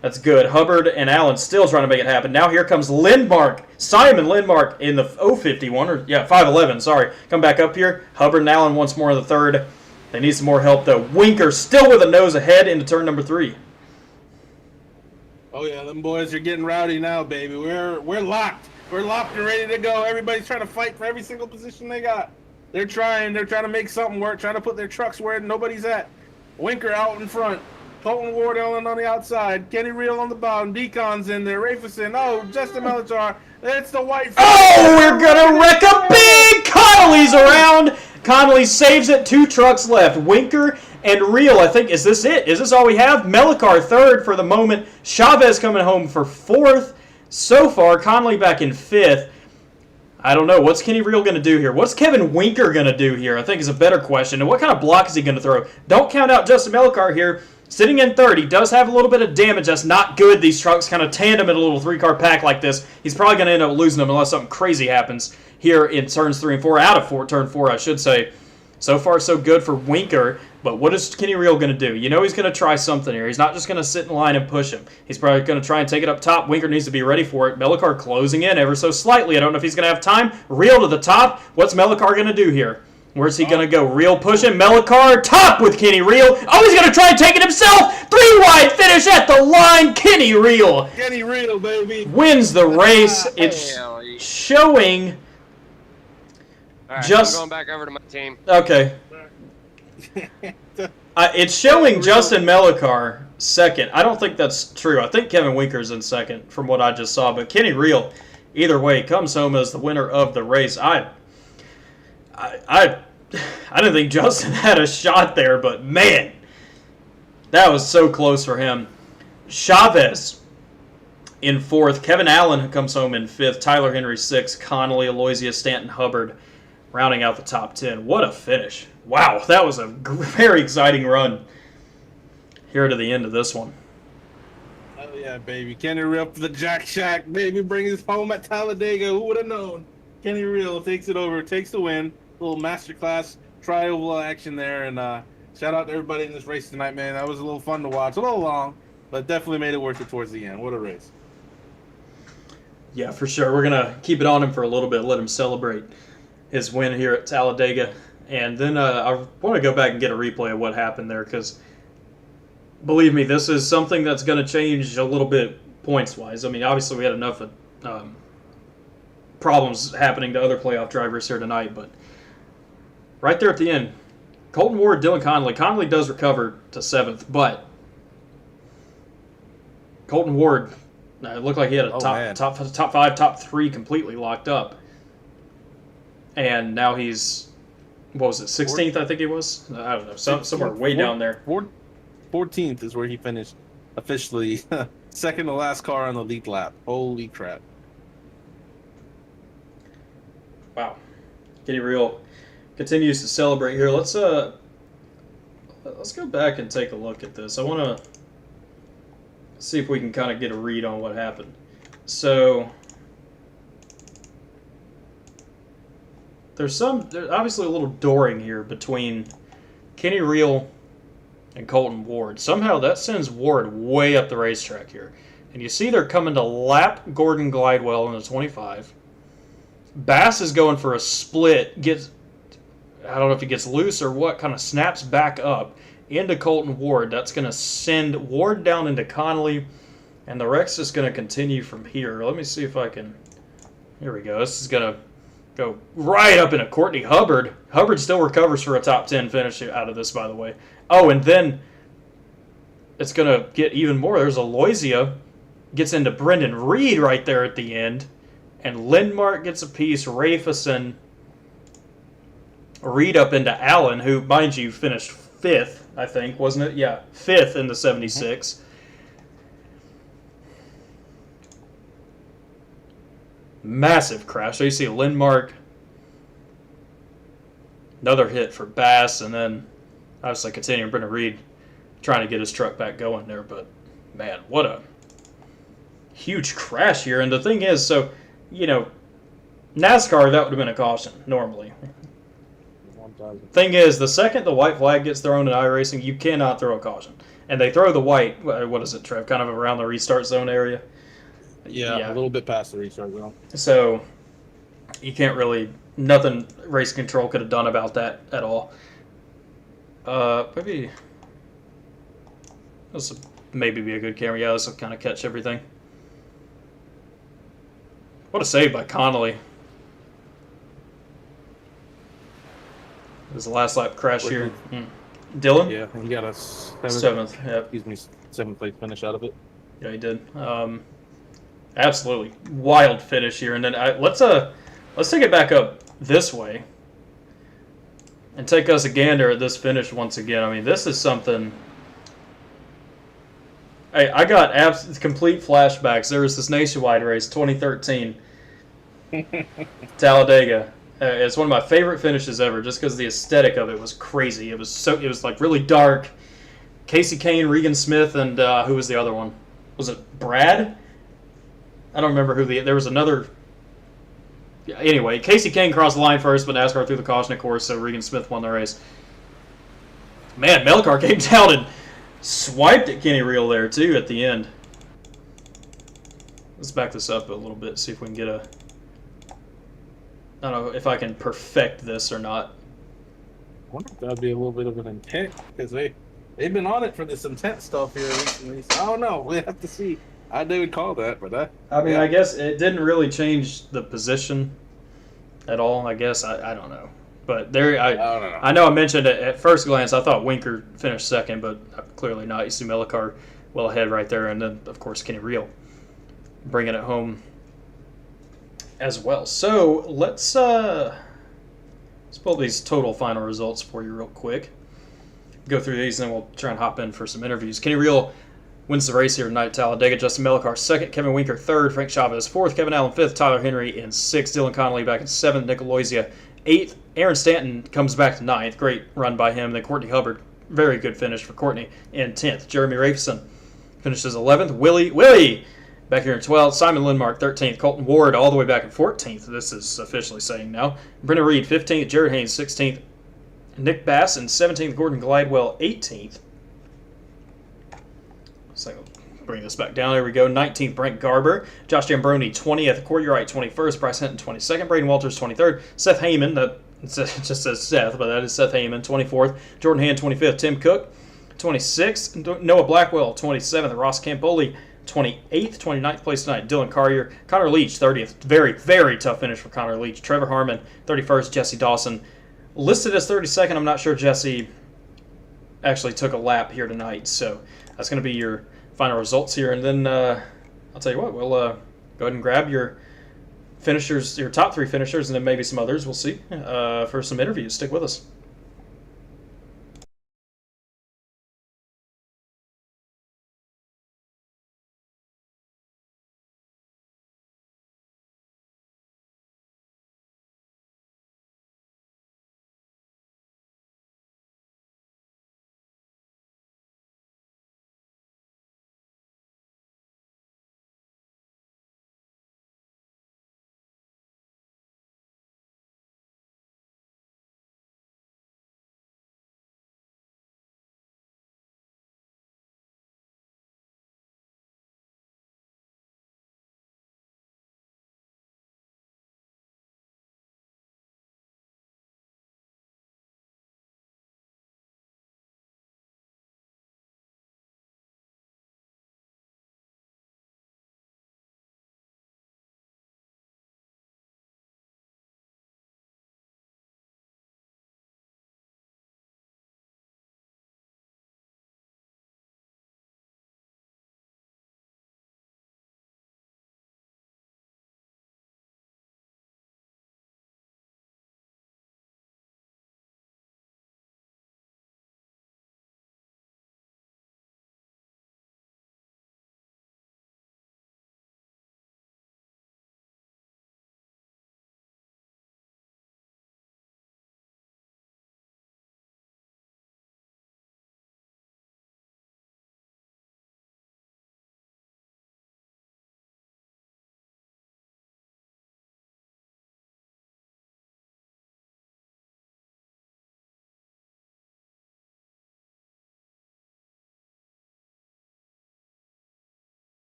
That's good. Hubbard and Allen still trying to make it happen. Now here comes Lindmark. Simon Lindmark in the 051, or 511, sorry. Come back up here. Hubbard and Allen once more in the third. They need some more help, though. Winker still with a nose ahead into turn number 3. Oh, yeah, them boys are getting rowdy now, baby. We're locked. We're locked and ready to go. Everybody's trying to fight for every single position they got. They're trying to make something work, trying to put their trucks where nobody's at. Winker out in front. Colton Ward Ellen on the outside. Kenny Real on the bottom. Decon's in there. Rafison. Oh, Justin Melichar. It's the white. Oh, we're going to wreck a big. Connolly's around. Connolly saves it. 2 trucks left. Winker and Real, I think. Is this it? Is this all we have? Melikar third for the moment. Chavez coming home for 4th. So far, Connolly back in 5th. I don't know. What's Kenny Real going to do here? What's Kevin Winker going to do here? I think is a better question. And what kind of block is he going to throw? Don't count out Justin Melikar here. Sitting in 3rd, he does have a little bit of damage. That's not good. These trucks kind of tandem in a little 3-car pack like this. He's probably going to end up losing them unless something crazy happens here in turns 3 and 4. Out of turn 4, I should say. So far, so good for Winker. But what is Kenny Real going to do? You know he's going to try something here. He's not just going to sit in line and push him. He's probably going to try and take it up top. Winker needs to be ready for it. Melikar closing in ever so slightly. I don't know if he's going to have time. Real to the top. What's Melikar going to do here? Where's he going to go? Real pushing. Melikar top with Kenny Real. Oh, he's going to try and take it himself. 3 wide finish at the line. Kenny Real. Kenny Real, baby. Wins the race. It's showing. All right, just. I'm going back over to my team. Okay. It's showing Justin Melikar second. I don't think that's true. I think Kevin Winker's in second from what I just saw. But Kenny Real, either way, comes home as the winner of the race. I didn't think Justin had a shot there, but man, that was so close for him. Chavez in 4th. Kevin Allen comes home in 5th. Tyler Henry 6th. Connolly, Aloysius, Stanton, Hubbard rounding out the top 10. What a finish. Wow, that was a very exciting run here to the end of this one. Oh, yeah, baby. Kenny Real for the Jack Shack, baby. Bring us home at Talladega. Who would have known? Kenny Real takes it over, takes the win. A little masterclass tri-oval action there. And shout out to everybody in this race tonight, man. That was a little fun to watch. A little long, but definitely made it worth it towards the end. What a race. Yeah, for sure. We're going to keep it on him for a little bit, let him celebrate his win here at Talladega. And then I want to go back and get a replay of what happened there because, believe me, this is something that's going to change a little bit points-wise. I mean, obviously we had enough problems happening to other playoff drivers here tonight, but right there at the end, Colton Ward, Dylan Connolly. Connolly does recover to 7th, but Colton Ward, it looked like he had a top 5, top 3 completely locked up. And now he's, what was it, 16th, I think he was? I don't know, somewhere way down there. 14th is where he finished officially. Second to last car on the lead lap. Holy crap. Wow. Kenny Real continues to celebrate here. Let's go back and take a look at this. I want to see if we can kind of get a read on what happened. So there's obviously a little dooring here between Kenny Real and Colton Ward. Somehow that sends Ward way up the racetrack here. And you see they're coming to lap Gordon Glidewell in the 25. Bass is going for a split, I don't know if he gets loose or what, kind of snaps back up into Colton Ward. That's going to send Ward down into Connolly, and the wreck's just going to continue from here. Let me see if I can, here we go. This is going to go right up into Courtney Hubbard. Hubbard still recovers for a top 10 finish out of this, by the way. Oh, and then it's going to get even more. There's Aloysia. Gets into Brendan Reed right there at the end. And Lindmark gets a piece. Rafason. Reed up into Allen, who, mind you, finished 5th, I think, wasn't it? Yeah, 5th in the 76. Massive crash. So you see Lindmark, another hit for Bass, and then obviously continuing Brendan Reed trying to get his truck back going there. But, man, what a huge crash here. And the thing is, so, you know, NASCAR, that would have been a caution normally. Thing is, the second the white flag gets thrown in iRacing, you cannot throw a caution. And they throw the white, what is it, Trev, kind of around the restart zone area? Yeah, a little bit past the restart zone. So you can't really, nothing race control could have done about that at all. Maybe this will maybe be a good camera. Yeah, this will kind of catch everything. What a save by Connolly. This is the last lap crash here. Dylan? Yeah, he got a seventh. Yep. Excuse me, 7th place finish out of it. Yeah, he did. Absolutely wild finish here, and then let's take it back up this way and take us a gander at this finish once again. I mean, this is something. Hey, I got complete flashbacks. There was this nationwide race, 2013, Talladega. It's one of my favorite finishes ever, just because the aesthetic of it was crazy. It was like really dark. Casey Kane, Regan Smith, and who was the other one? Was it Brad? I don't remember who there was another. Yeah, anyway, Casey Kane crossed the line first, but NASCAR threw the caution, of course, so Regan Smith won the race. Man, Melcar came down and swiped at Kenny Reel there, too, at the end. Let's back this up a little bit, see if we can get a. I don't know if I can perfect this or not. I wonder if that'd be a little bit of an intent, because they've been on it for this intent stuff here recently. So I don't know. We have to see. I would call that, but I mean, I guess it didn't really change the position at all. I guess I don't know, but there I don't know. I know I mentioned it at first glance. I thought Winker finished second, but clearly not. You see Melcar well ahead right there, and then of course Kenny Reel bringing it home as well. So let's pull these total final results for you real quick. Go through these, and then we'll try and hop in for some interviews. Kenny Reel wins the race here tonight at Talladega. Justin Melcar second, Kevin Winker third, Frank Chavez fourth, Kevin Allen fifth, Tyler Henry in sixth, Dylan Connolly back in seventh, Nick Aloysia eighth, Aaron Stanton comes back to ninth, great run by him. Then Courtney Hubbard, very good finish for Courtney in 10th. Jeremy Raveson finishes 11th. Willie back here in 12th. Simon Lindmark 13th. Colton Ward all the way back in 14th. This is officially saying now. Brendan Reed 15th. Jared Haynes 16th. Nick Bass in 17th. Gordon Glidewell 18th. So bring this back down. There we go. 19th, Brent Garber. Josh Jambroni, 20th. Corey Wright, 21st. Bryce Hinton, 22nd. Braden Walters, 23rd. Seth Heyman, that just says Seth, but that is Seth Heyman, 24th. Jordan Hand, 25th. Tim Cook, 26th. Noah Blackwell, 27th. Ross Campoli, 28th. 29th place tonight, Dylan Carrier. Connor Leach, 30th. Very, very tough finish for Connor Leach. Trevor Harmon, 31st. Jesse Dawson, listed as 32nd. I'm not sure Jesse actually took a lap here tonight, so that's going to be your final results here. And then I'll tell you what, we'll go ahead and grab your finishers, your top 3 finishers, and then maybe some others. We'll see for some interviews. Stick with us.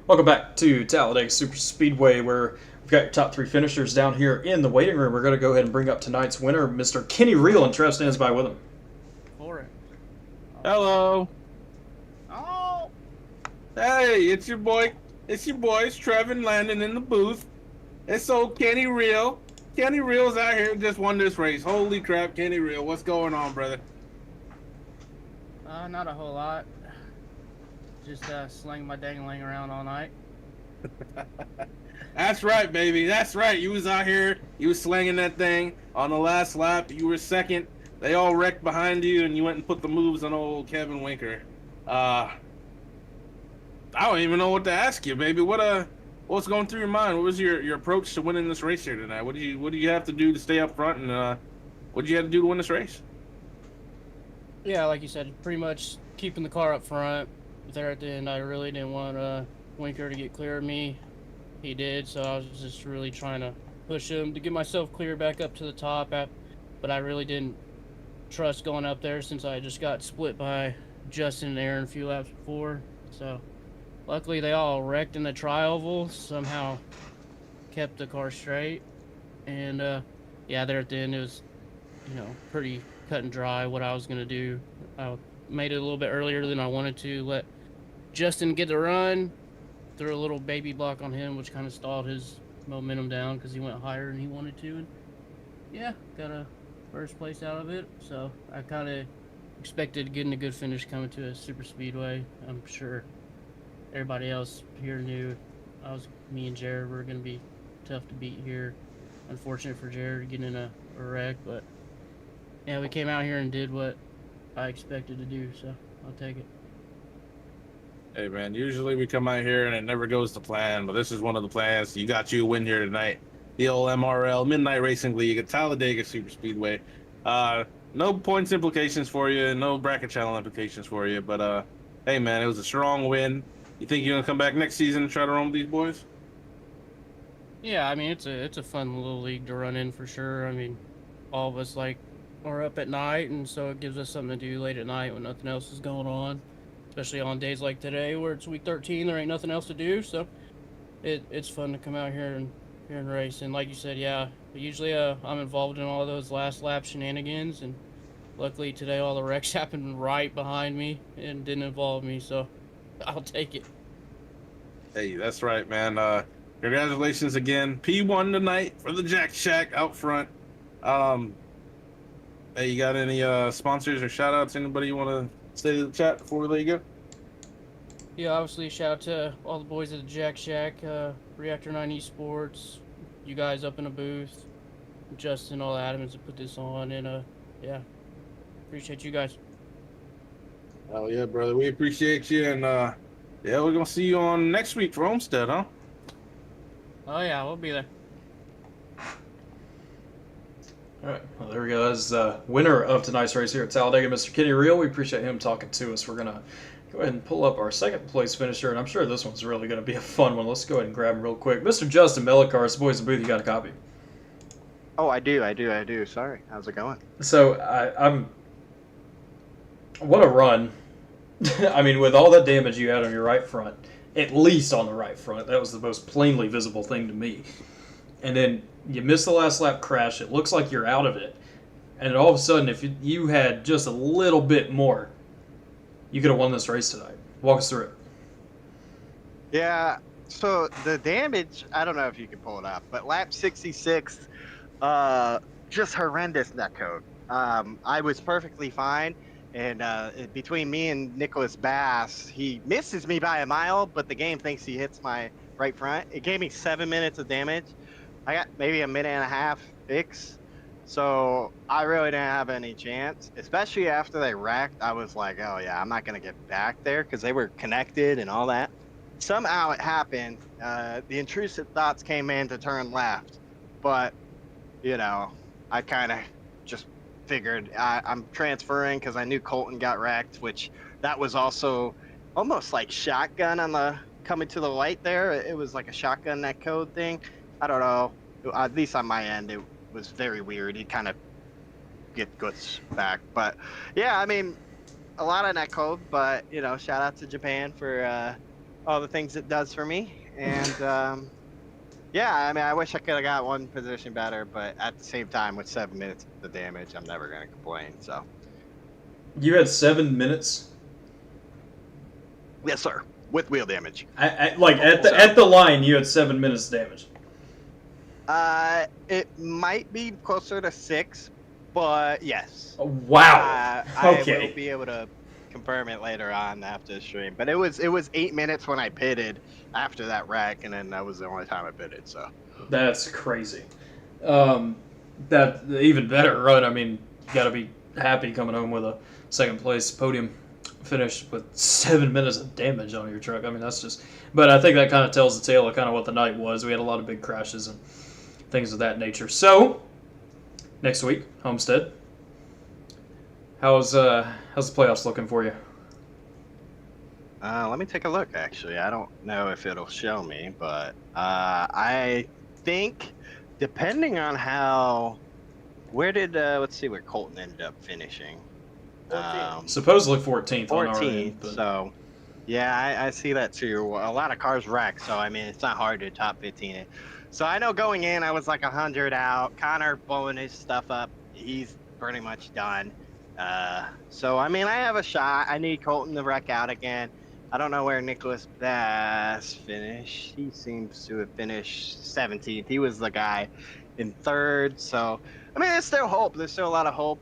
Welcome back to Talladega Superspeedway, where we've got your top 3 finishers down here in the waiting room. We're going to go ahead and bring up tonight's winner, Mr. Kenny Reel, and Trev stands by with him. For it. Hello. Oh. Hey, it's your boy. It's your boys, Trevin, Landon in the booth. It's old Kenny Reel. Kenny Reel's out here, just won this race. Holy crap, Kenny Reel. What's going on, brother? Not a whole lot. Just slinging my dangling around all night. That's right, baby. That's right. You was out here. You was slinging that thing on the last lap. You were second. They all wrecked behind you, and you went and put the moves on old Kevin Winker. I don't even know what to ask you, baby. What's going through your mind? What was your approach to winning this race here tonight? What do you have to do to stay up front, and what did you have to do to win this race? Yeah, like you said, pretty much keeping the car up front. There at the end, I really didn't want Winker to get clear of me. He did, so I was just really trying to push him to get myself clear back up to the top. But I really didn't trust going up there since I just got split by Justin and Aaron a few laps before. So luckily they all wrecked in the tri-oval, somehow kept the car straight. And yeah, there at the end it was, pretty cut and dry what I was going to do. I made it a little bit earlier than I wanted to, let Justin get the run, threw a little baby block on him, which kind of stalled his momentum down because he went higher than he wanted to. And yeah, got a first place out of it. So I kind of expected getting a good finish coming to a super speedway. I'm sure everybody else here knew me and Jared were going to be tough to beat here. Unfortunate for Jared getting in a wreck, but yeah, we came out here and did what I expected to do, so I'll take it. Hey, man, usually we come out here and it never goes to plan, but this is one of the plans. You got you a win here tonight. The old MRL, Midnight Racing League at Talladega Superspeedway. No points implications for you, no bracket channel implications for you, but hey, man, it was a strong win. You think you're going to come back next season and try to run with these boys? Yeah, I mean, it's a fun little league to run in for sure. I mean, all of us, are up at night, and so it gives us something to do late at night when nothing else is going on. Especially on days like today where it's week 13, there ain't nothing else to do, so it's fun to come out here and race. And like you said, yeah, usually I'm involved in all of those last lap shenanigans, and luckily today all the wrecks happened right behind me and didn't involve me, so I'll take it. Hey, that's right, man. Congratulations again. P1 tonight for the Jack Shack out front. Hey, you got any sponsors or shout outs? Anybody you want to say to the chat before we let you go? Yeah, obviously shout out to all the boys at the Jack Shack, Reactor 9 eSports, you guys up in the booth, Justin, all the admins that put this on, and yeah, appreciate you guys. Oh yeah, brother, we appreciate you, and yeah, we're gonna see you on next week for Homestead, huh? Oh yeah, we'll be there. All right, well, there we go. That's winner of tonight's race here at Talladega, Mr. Kenny Reel. We appreciate him talking to us. We're going to go ahead and pull up our second place finisher, and I'm sure this one's really going to be a fun one. Let's go ahead and grab him real quick. Mr. Justin Mellicar, boys in the booth, you got a copy? Oh, I do. Sorry. How's it going? So, I'm... What a run. I mean, with all that damage you had on your right front, at least on the right front, that was the most plainly visible thing to me. And then you miss the last lap crash. It looks like you're out of it. And all of a sudden, if you had just a little bit more, you could have won this race tonight. Walk us through it. Yeah, so the damage, I don't know if you can pull it up, but lap 66, just horrendous netcode. I was perfectly fine. And between me and Nicholas Bass, he misses me by a mile, but the game thinks he hits my right front. It gave me 7 minutes of damage. I got maybe a minute and a half fix. So I really didn't have any chance, especially after they wrecked. I was like, oh yeah, I'm not going to get back there because they were connected and all that. Somehow it happened. The intrusive thoughts came in to turn left. But, I kind of just figured I'm transferring because I knew Colton got wrecked, which that was also almost like shotgun on the coming to the light there. It was like a shotgun netcode thing. I don't know. At least on my end, it was very weird. He kind of gets back. But, yeah, I mean, a lot of netcode. But, shout out to Japan for all the things it does for me. And yeah, I mean, I wish I could have got one position better, but at the same time, with 7 minutes of damage, I'm never going to complain. So, You had 7 minutes. yes, sir, with wheel damage. Like at the line, you had 7 minutes damage. It might be closer to 6, but yes. Oh, wow. I Okay. will be able to confirm it later on after the stream. But it was 8 minutes when I pitted after that wreck, and then that was the only time I pitted. So That's crazy. That even better run. I mean, you got to be happy coming home with a second place podium finish with 7 minutes of damage on your truck. I mean, that's just. But I think that kind of tells the tale of kind of what the night was. We had a lot of big crashes and things of that nature. So next week, Homestead. How's the playoffs looking for you? let me take a look. Actually, I don't know if it'll show me, but I think depending on where did let's see where Colton ended up finishing. Supposedly 14th. 14th. On our end, but... So yeah, I see that too. A lot of cars wrecked, so I mean it's not hard to top 15 it. So I know going in I was like 100 out. Connor blowing his stuff up. He's pretty much done. So I mean I have a shot. I need Colton to wreck out again. I don't know where Nicholas Bass finished. He seems to have finished 17th. He was the guy in 3rd. So I mean there's still hope. There's still a lot of hope.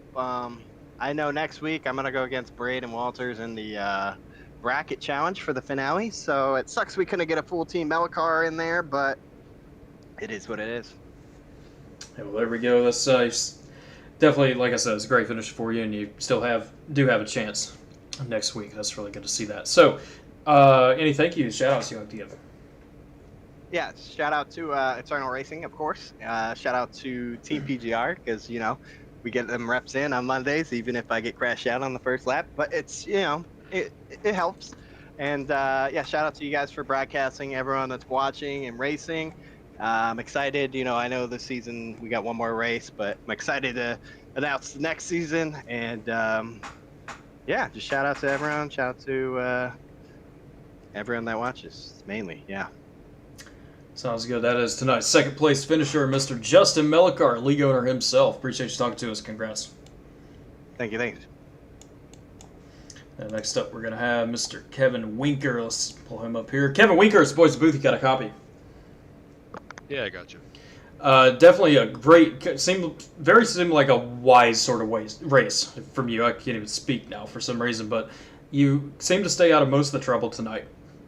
I know next week I'm gonna go against Braden Walters in the bracket challenge for the finale. So it sucks we couldn't get a full team Melcar in there, but it is what it is. Yeah, well, there we go. That's definitely, like I said, it's a great finish for you, and you still do have a chance next week. That's really good to see that. So, any thank yous, shout outs you like to give? Yeah, shout out to Eternal Racing, of course. Shout out to Team PGR because we get them reps in on Mondays, even if I get crashed out on the first lap. But it's it helps. And yeah, shout out to you guys for broadcasting, everyone that's watching and racing. I'm excited. I know this season we got one more race, but I'm excited to announce the next season. And yeah, just shout out to everyone. Shout out to everyone that watches, mainly. Yeah. Sounds good. That is tonight's second place finisher, Mr. Justin Mellicar, league owner himself. Appreciate you talking to us. Congrats. Thank you. Thanks. And next up, we're going to have Mr. Kevin Winker. Let's pull him up here. Kevin Winker, it's Boys Booth. You got a copy? Yeah, I got you. Definitely a great, seemed like a wise sort of race from you. I can't even speak now for some reason, but you seemed to stay out of most of the trouble tonight.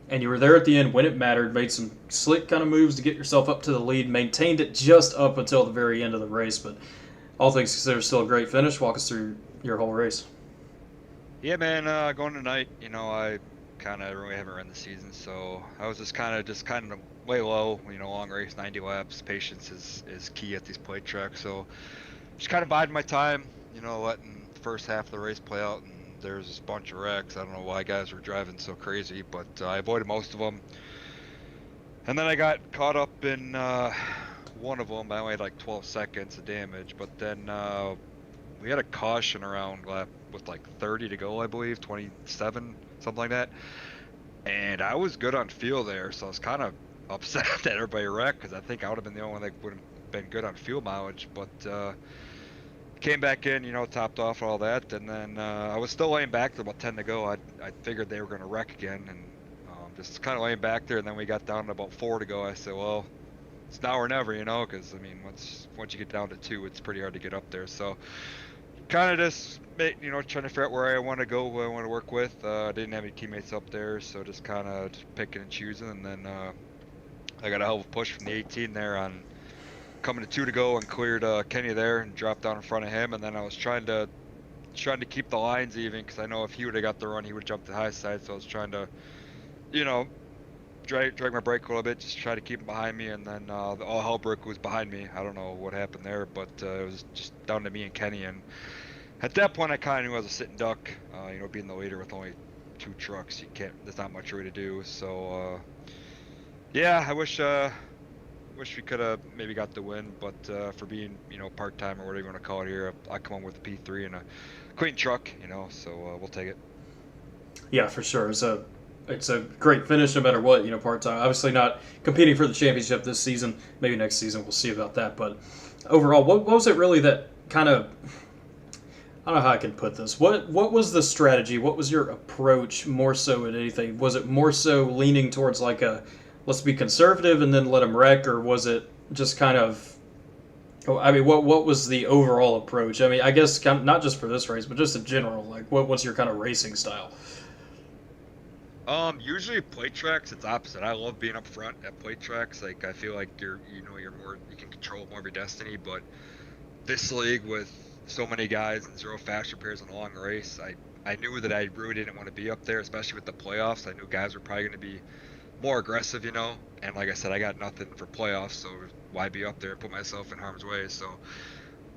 And you were there at the end when it mattered, made some slick kind of moves to get yourself up to the lead, maintained it just up until the very end of the race. But all things considered, still a great finish. Walk us through your whole race. Yeah, man, going tonight, I kind of really haven't run the season, so I was just kind of way low, long race, 90 laps. Patience is key at these plate tracks, so just kind of biding my time, letting the first half of the race play out, and there's this bunch of wrecks. I don't know why guys were driving so crazy, but I avoided most of them. And then I got caught up in one of them. I only had like 12 seconds of damage, but then we had a caution around lap with like 30 to go, I believe, 27, something like that. And I was good on fuel there, so I was kind of upset that everybody wrecked because I think I would have been the only one that would have been good on fuel mileage. But came back in, topped off all that, and then I was still laying back there about 10 to go. I figured they were going to wreck again, and just kind of laying back there. And then we got down to about 4 to go. I said, well, it's now or never, because I mean, once you get down to 2, it's pretty hard to get up there. So kind of just trying to figure out where I want to go, who I want to work with. I didn't have any teammates up there, so just kind of picking and choosing. And then I got a hell of a push from the 18 there on coming to 2 to go, and cleared Kenny there and dropped down in front of him. And then I was trying to keep the lines even, because I know if he would have got the run, he would jump the high side. So I was trying to drag my brake a little bit, just try to keep him behind me. And then all hell broke was behind me. I don't know what happened there, but it was just down to me and Kenny. And at that point, I kind of knew I was a sitting duck. Being the leader with only 2 trucks, there's not much really to do. So yeah, I wish we could have maybe got the win, but for being part-time or whatever you want to call it here, I come on with a P3 and a clean truck, so we'll take it. Yeah, for sure. It's a it's a great finish no matter what. Part-time. Obviously not competing for the championship this season. Maybe next season we'll see about that. But overall, what was it really that kind of, I don't know how I can put this. What was the strategy? What was your approach more so at anything? Was it more so leaning towards like a let's be conservative and then let them wreck, or was it just kind of, I mean, what was the overall approach? I mean, I guess not just for this race, but just in general. Like, what's your kind of racing style? Usually plate tracks, it's opposite. I love being up front at plate tracks. Like, I feel like you're more, you can control more of your destiny. But this league with so many guys and 0 fast repairs in a long race, I knew that I really didn't want to be up there, especially with the playoffs. I knew guys were probably going to be more aggressive, and like I said, I got nothing for playoffs, so why be up there and put myself in harm's way? So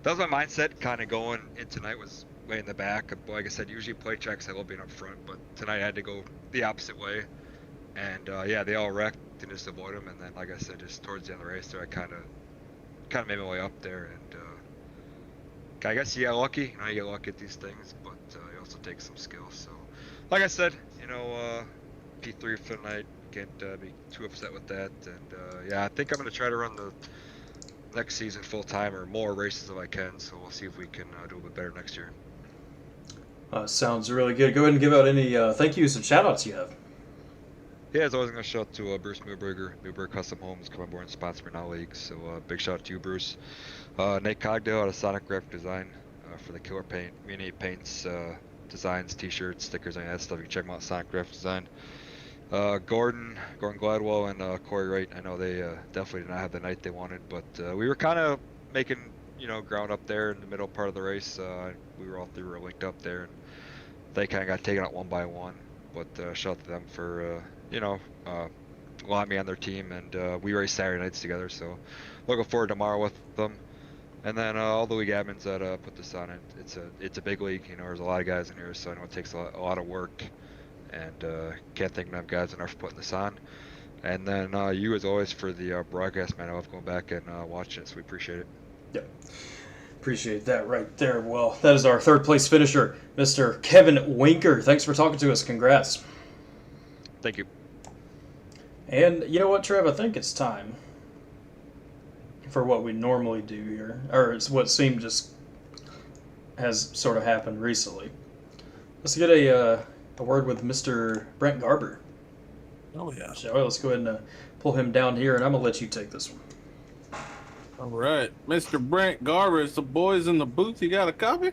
that was my mindset kind of going into tonight, was way in the back. But like I said, usually plate tracks I love being up front, but tonight I had to go the opposite way, and yeah, they all wrecked and just avoid them. And then like I said, just towards the end of the race there, I kind of made my way up there, and I guess you get lucky. You get lucky at these things, but it also takes some skill. So like I said, P3 for tonight. Can't be too upset with that, and yeah, I think I'm going to try to run the next season full time or more races if I can. So we'll see if we can do a bit better next year. Sounds really good. Go ahead and give out any thank yous and shout outs you have. Yeah, as always, I'm going to shout out to Bruce Muberger Custom Homes, come on board and sponsor me now league. So big shout out to you, Bruce. Nate Cogdale out of Sonic Graphic Design for the killer paint. Me and Nate paints designs, t-shirts, stickers, any of that stuff. You can check them out at Sonic Graphic Design. Gordon Gladwell and Corey Wright, I know they definitely did not have the night they wanted, but we were kind of making ground up there in the middle part of the race. We were all three were linked up there, and they kind of got taken out one by one. But shout out to them for allowing me on their team, and we race Saturday nights together, so looking forward to tomorrow with them. And then all the league admins that put this on, it's a big league. There's a lot of guys in here, so I know it takes a lot of work. And can't thank enough guys enough for putting this on. And then you, as always, for the broadcast, man. I love going back and watching it, so we appreciate it. Yep. Appreciate that right there. Well, that is our third place finisher, Mr. Kevin Winker. Thanks for talking to us. Congrats. Thank you. And you know what, Trev? I think it's time for what we normally do here, or it's what seemed just has sort of happened recently. Let's get a word with Mr. Brent Garber. Oh, yeah. Shall we? Let's go ahead and pull him down here, and I'm going to let you take this one. All right. Mr. Brent Garber, it's the boys in the booth. You got a copy?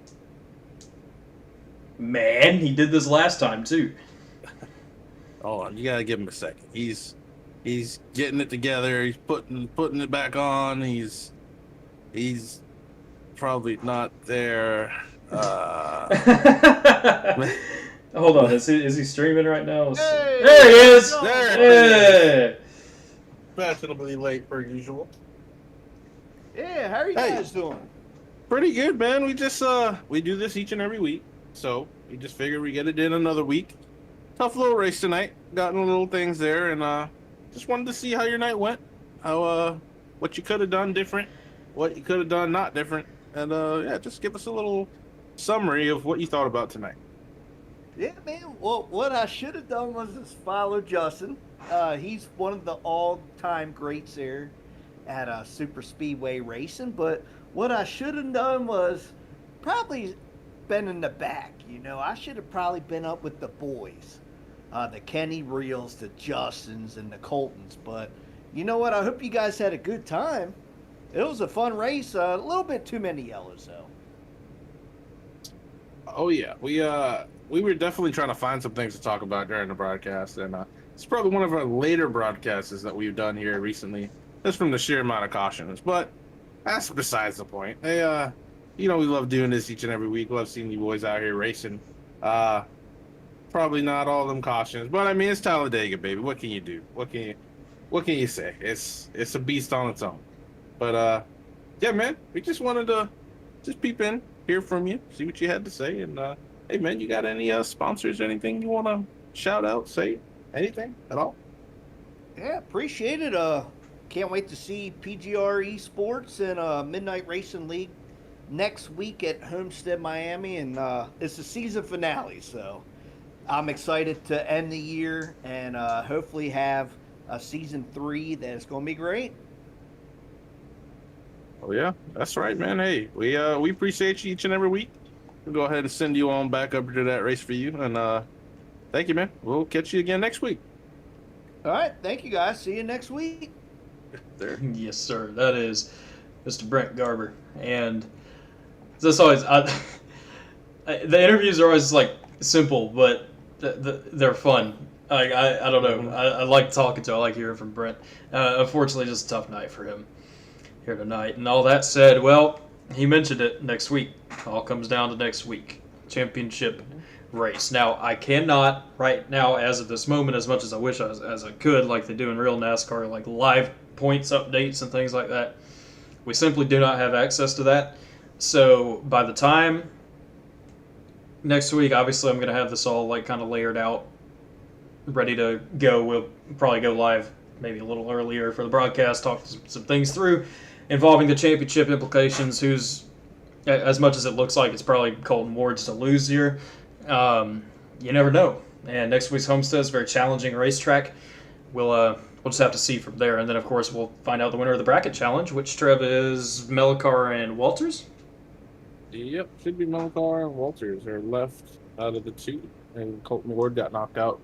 Man, he did this last time, too. Oh, you got to give him a second. He's getting it together. He's putting it back on. He's probably not there. Hold on, is he streaming right now? Hey, there he is! There fashionably late per usual. Yeah, how are you guys doing? Pretty good, man. We just we do this each and every week, so we just figured we get it in another week. Tough little race tonight. Gotten little things there, and just wanted to see how your night went. How what you could have done different, what you could have done not different, and yeah, just give us a little summary of what you thought about tonight. Yeah, man. Well, what I should have done was just follow Justin. He's one of the all-time greats there at Super Speedway racing. But what I should have done was probably been in the back. I should have probably been up with the boys, the Kenny Reels, the Justins, and the Coltons. But you know what? I hope you guys had a good time. It was a fun race. A little bit too many yellows, though. Oh yeah, we were definitely trying to find some things to talk about during the broadcast, and it's probably one of our later broadcasts that we've done here recently, just from the sheer amount of cautions. But that's besides the point. Hey, we love doing this each and every week. Love seeing you boys out here racing. Probably not all of them cautions, but I mean it's Talladega, baby. What can you do? What can you say? It's a beast on its own. But yeah, man, we just wanted to just peep in, hear from you, see what you had to say, and hey, man, you got any sponsors, anything you want to shout out, say, anything at all? Yeah, appreciate it. Can't wait to see PGR eSports and Midnight Racing League next week at Homestead, Miami, and it's the season finale, so I'm excited to end the year and hopefully have a season 3 that is going to be great. Oh yeah, that's right, man. Hey, we appreciate you each and every week. We'll go ahead and send you on back up to that race for you, and thank you, man. We'll catch you again next week. All right, thank you guys. See you next week. There. Yes, sir. That is Mr. Brent Garber, and that's always the interviews are always like simple, but they're fun. I don't know. I like talking to him. I like hearing from Brent. Unfortunately, just a tough night for him here tonight. And all that said, well, he mentioned it next week. All comes down to next week. Championship race. Now, I cannot right now, as of this moment, as much as I wish as I could, like they do in real NASCAR, like live points updates and things like that. We simply do not have access to that. So by the time next week, obviously I'm going to have this all like kind of layered out, ready to go. We'll probably go live maybe a little earlier for the broadcast, talk some things through involving the championship implications. Who's, as much as it looks like it's probably Colton Ward's to lose here, you never know. And next week's Homestead is a very challenging racetrack. We'll just have to see from there. And then, of course, we'll find out the winner of the bracket challenge, which, Trev, is Mellicar and Walters? Yep, should be Mellicar and Walters are left out of the 2, and Colton Ward got knocked out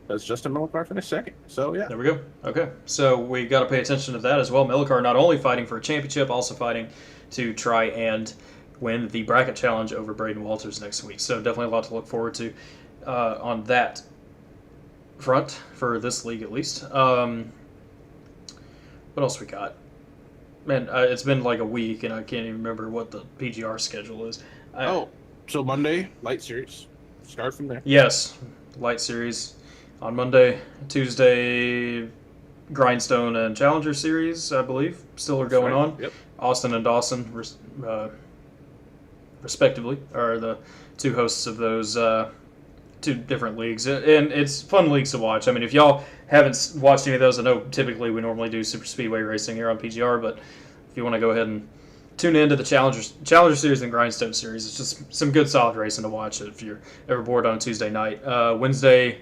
as Justin Mellicar finished 2nd. So, yeah. There we go. Okay, so we got to pay attention to that as well. Mellicar not only fighting for a championship, also fighting to try and win the bracket challenge over Braden Walters next week. So definitely a lot to look forward to on that front for this league, at least. What else we got? Man, it's been like a week, and I can't even remember what the PGR schedule is. So Monday, Light Series. Start from there. Yes, Light Series on Monday. Tuesday, Grindstone and Challenger Series, I believe, still are going on. Yep. Austin and Dawson, respectively, are the 2 hosts of those 2 different leagues. And it's fun leagues to watch. I mean, if y'all haven't watched any of those, I know typically we normally do super speedway racing here on PGR, but if you want to go ahead and tune into the Challenger Series and Grindstone Series, it's just some good solid racing to watch if you're ever bored on a Tuesday night. Wednesday,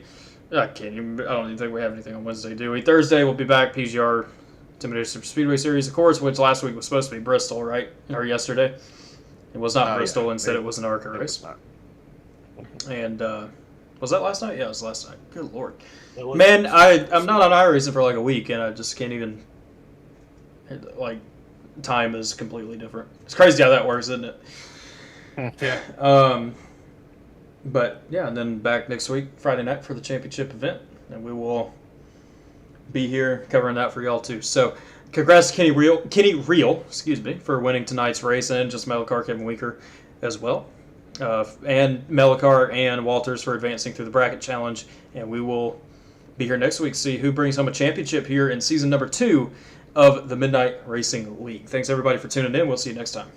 I don't even think we have anything on Wednesday, do we? Thursday we'll be back, PGR Intimidator Super Speedway Series, of course, which last week was supposed to be Bristol, right? Or yesterday. It was not Bristol. Yeah. Instead, it was an ARCA race. And was that last night? Yeah, it was last night. Good Lord. Man, I'm not on iRacing for like a week, and I just can't even, like, time is completely different. It's crazy how that works, isn't it? Yeah. But, yeah, and then back next week, Friday night, for the championship event, and we will be here covering that for y'all, too. So, congrats to Kenny Real, for winning tonight's race, and just Mellicar, Kevin Weaker as well. And Mellicar and Walters for advancing through the bracket challenge. And we will be here next week to see who brings home a championship here in season number 2 of the Midnight Racing League. Thanks, everybody, for tuning in. We'll see you next time.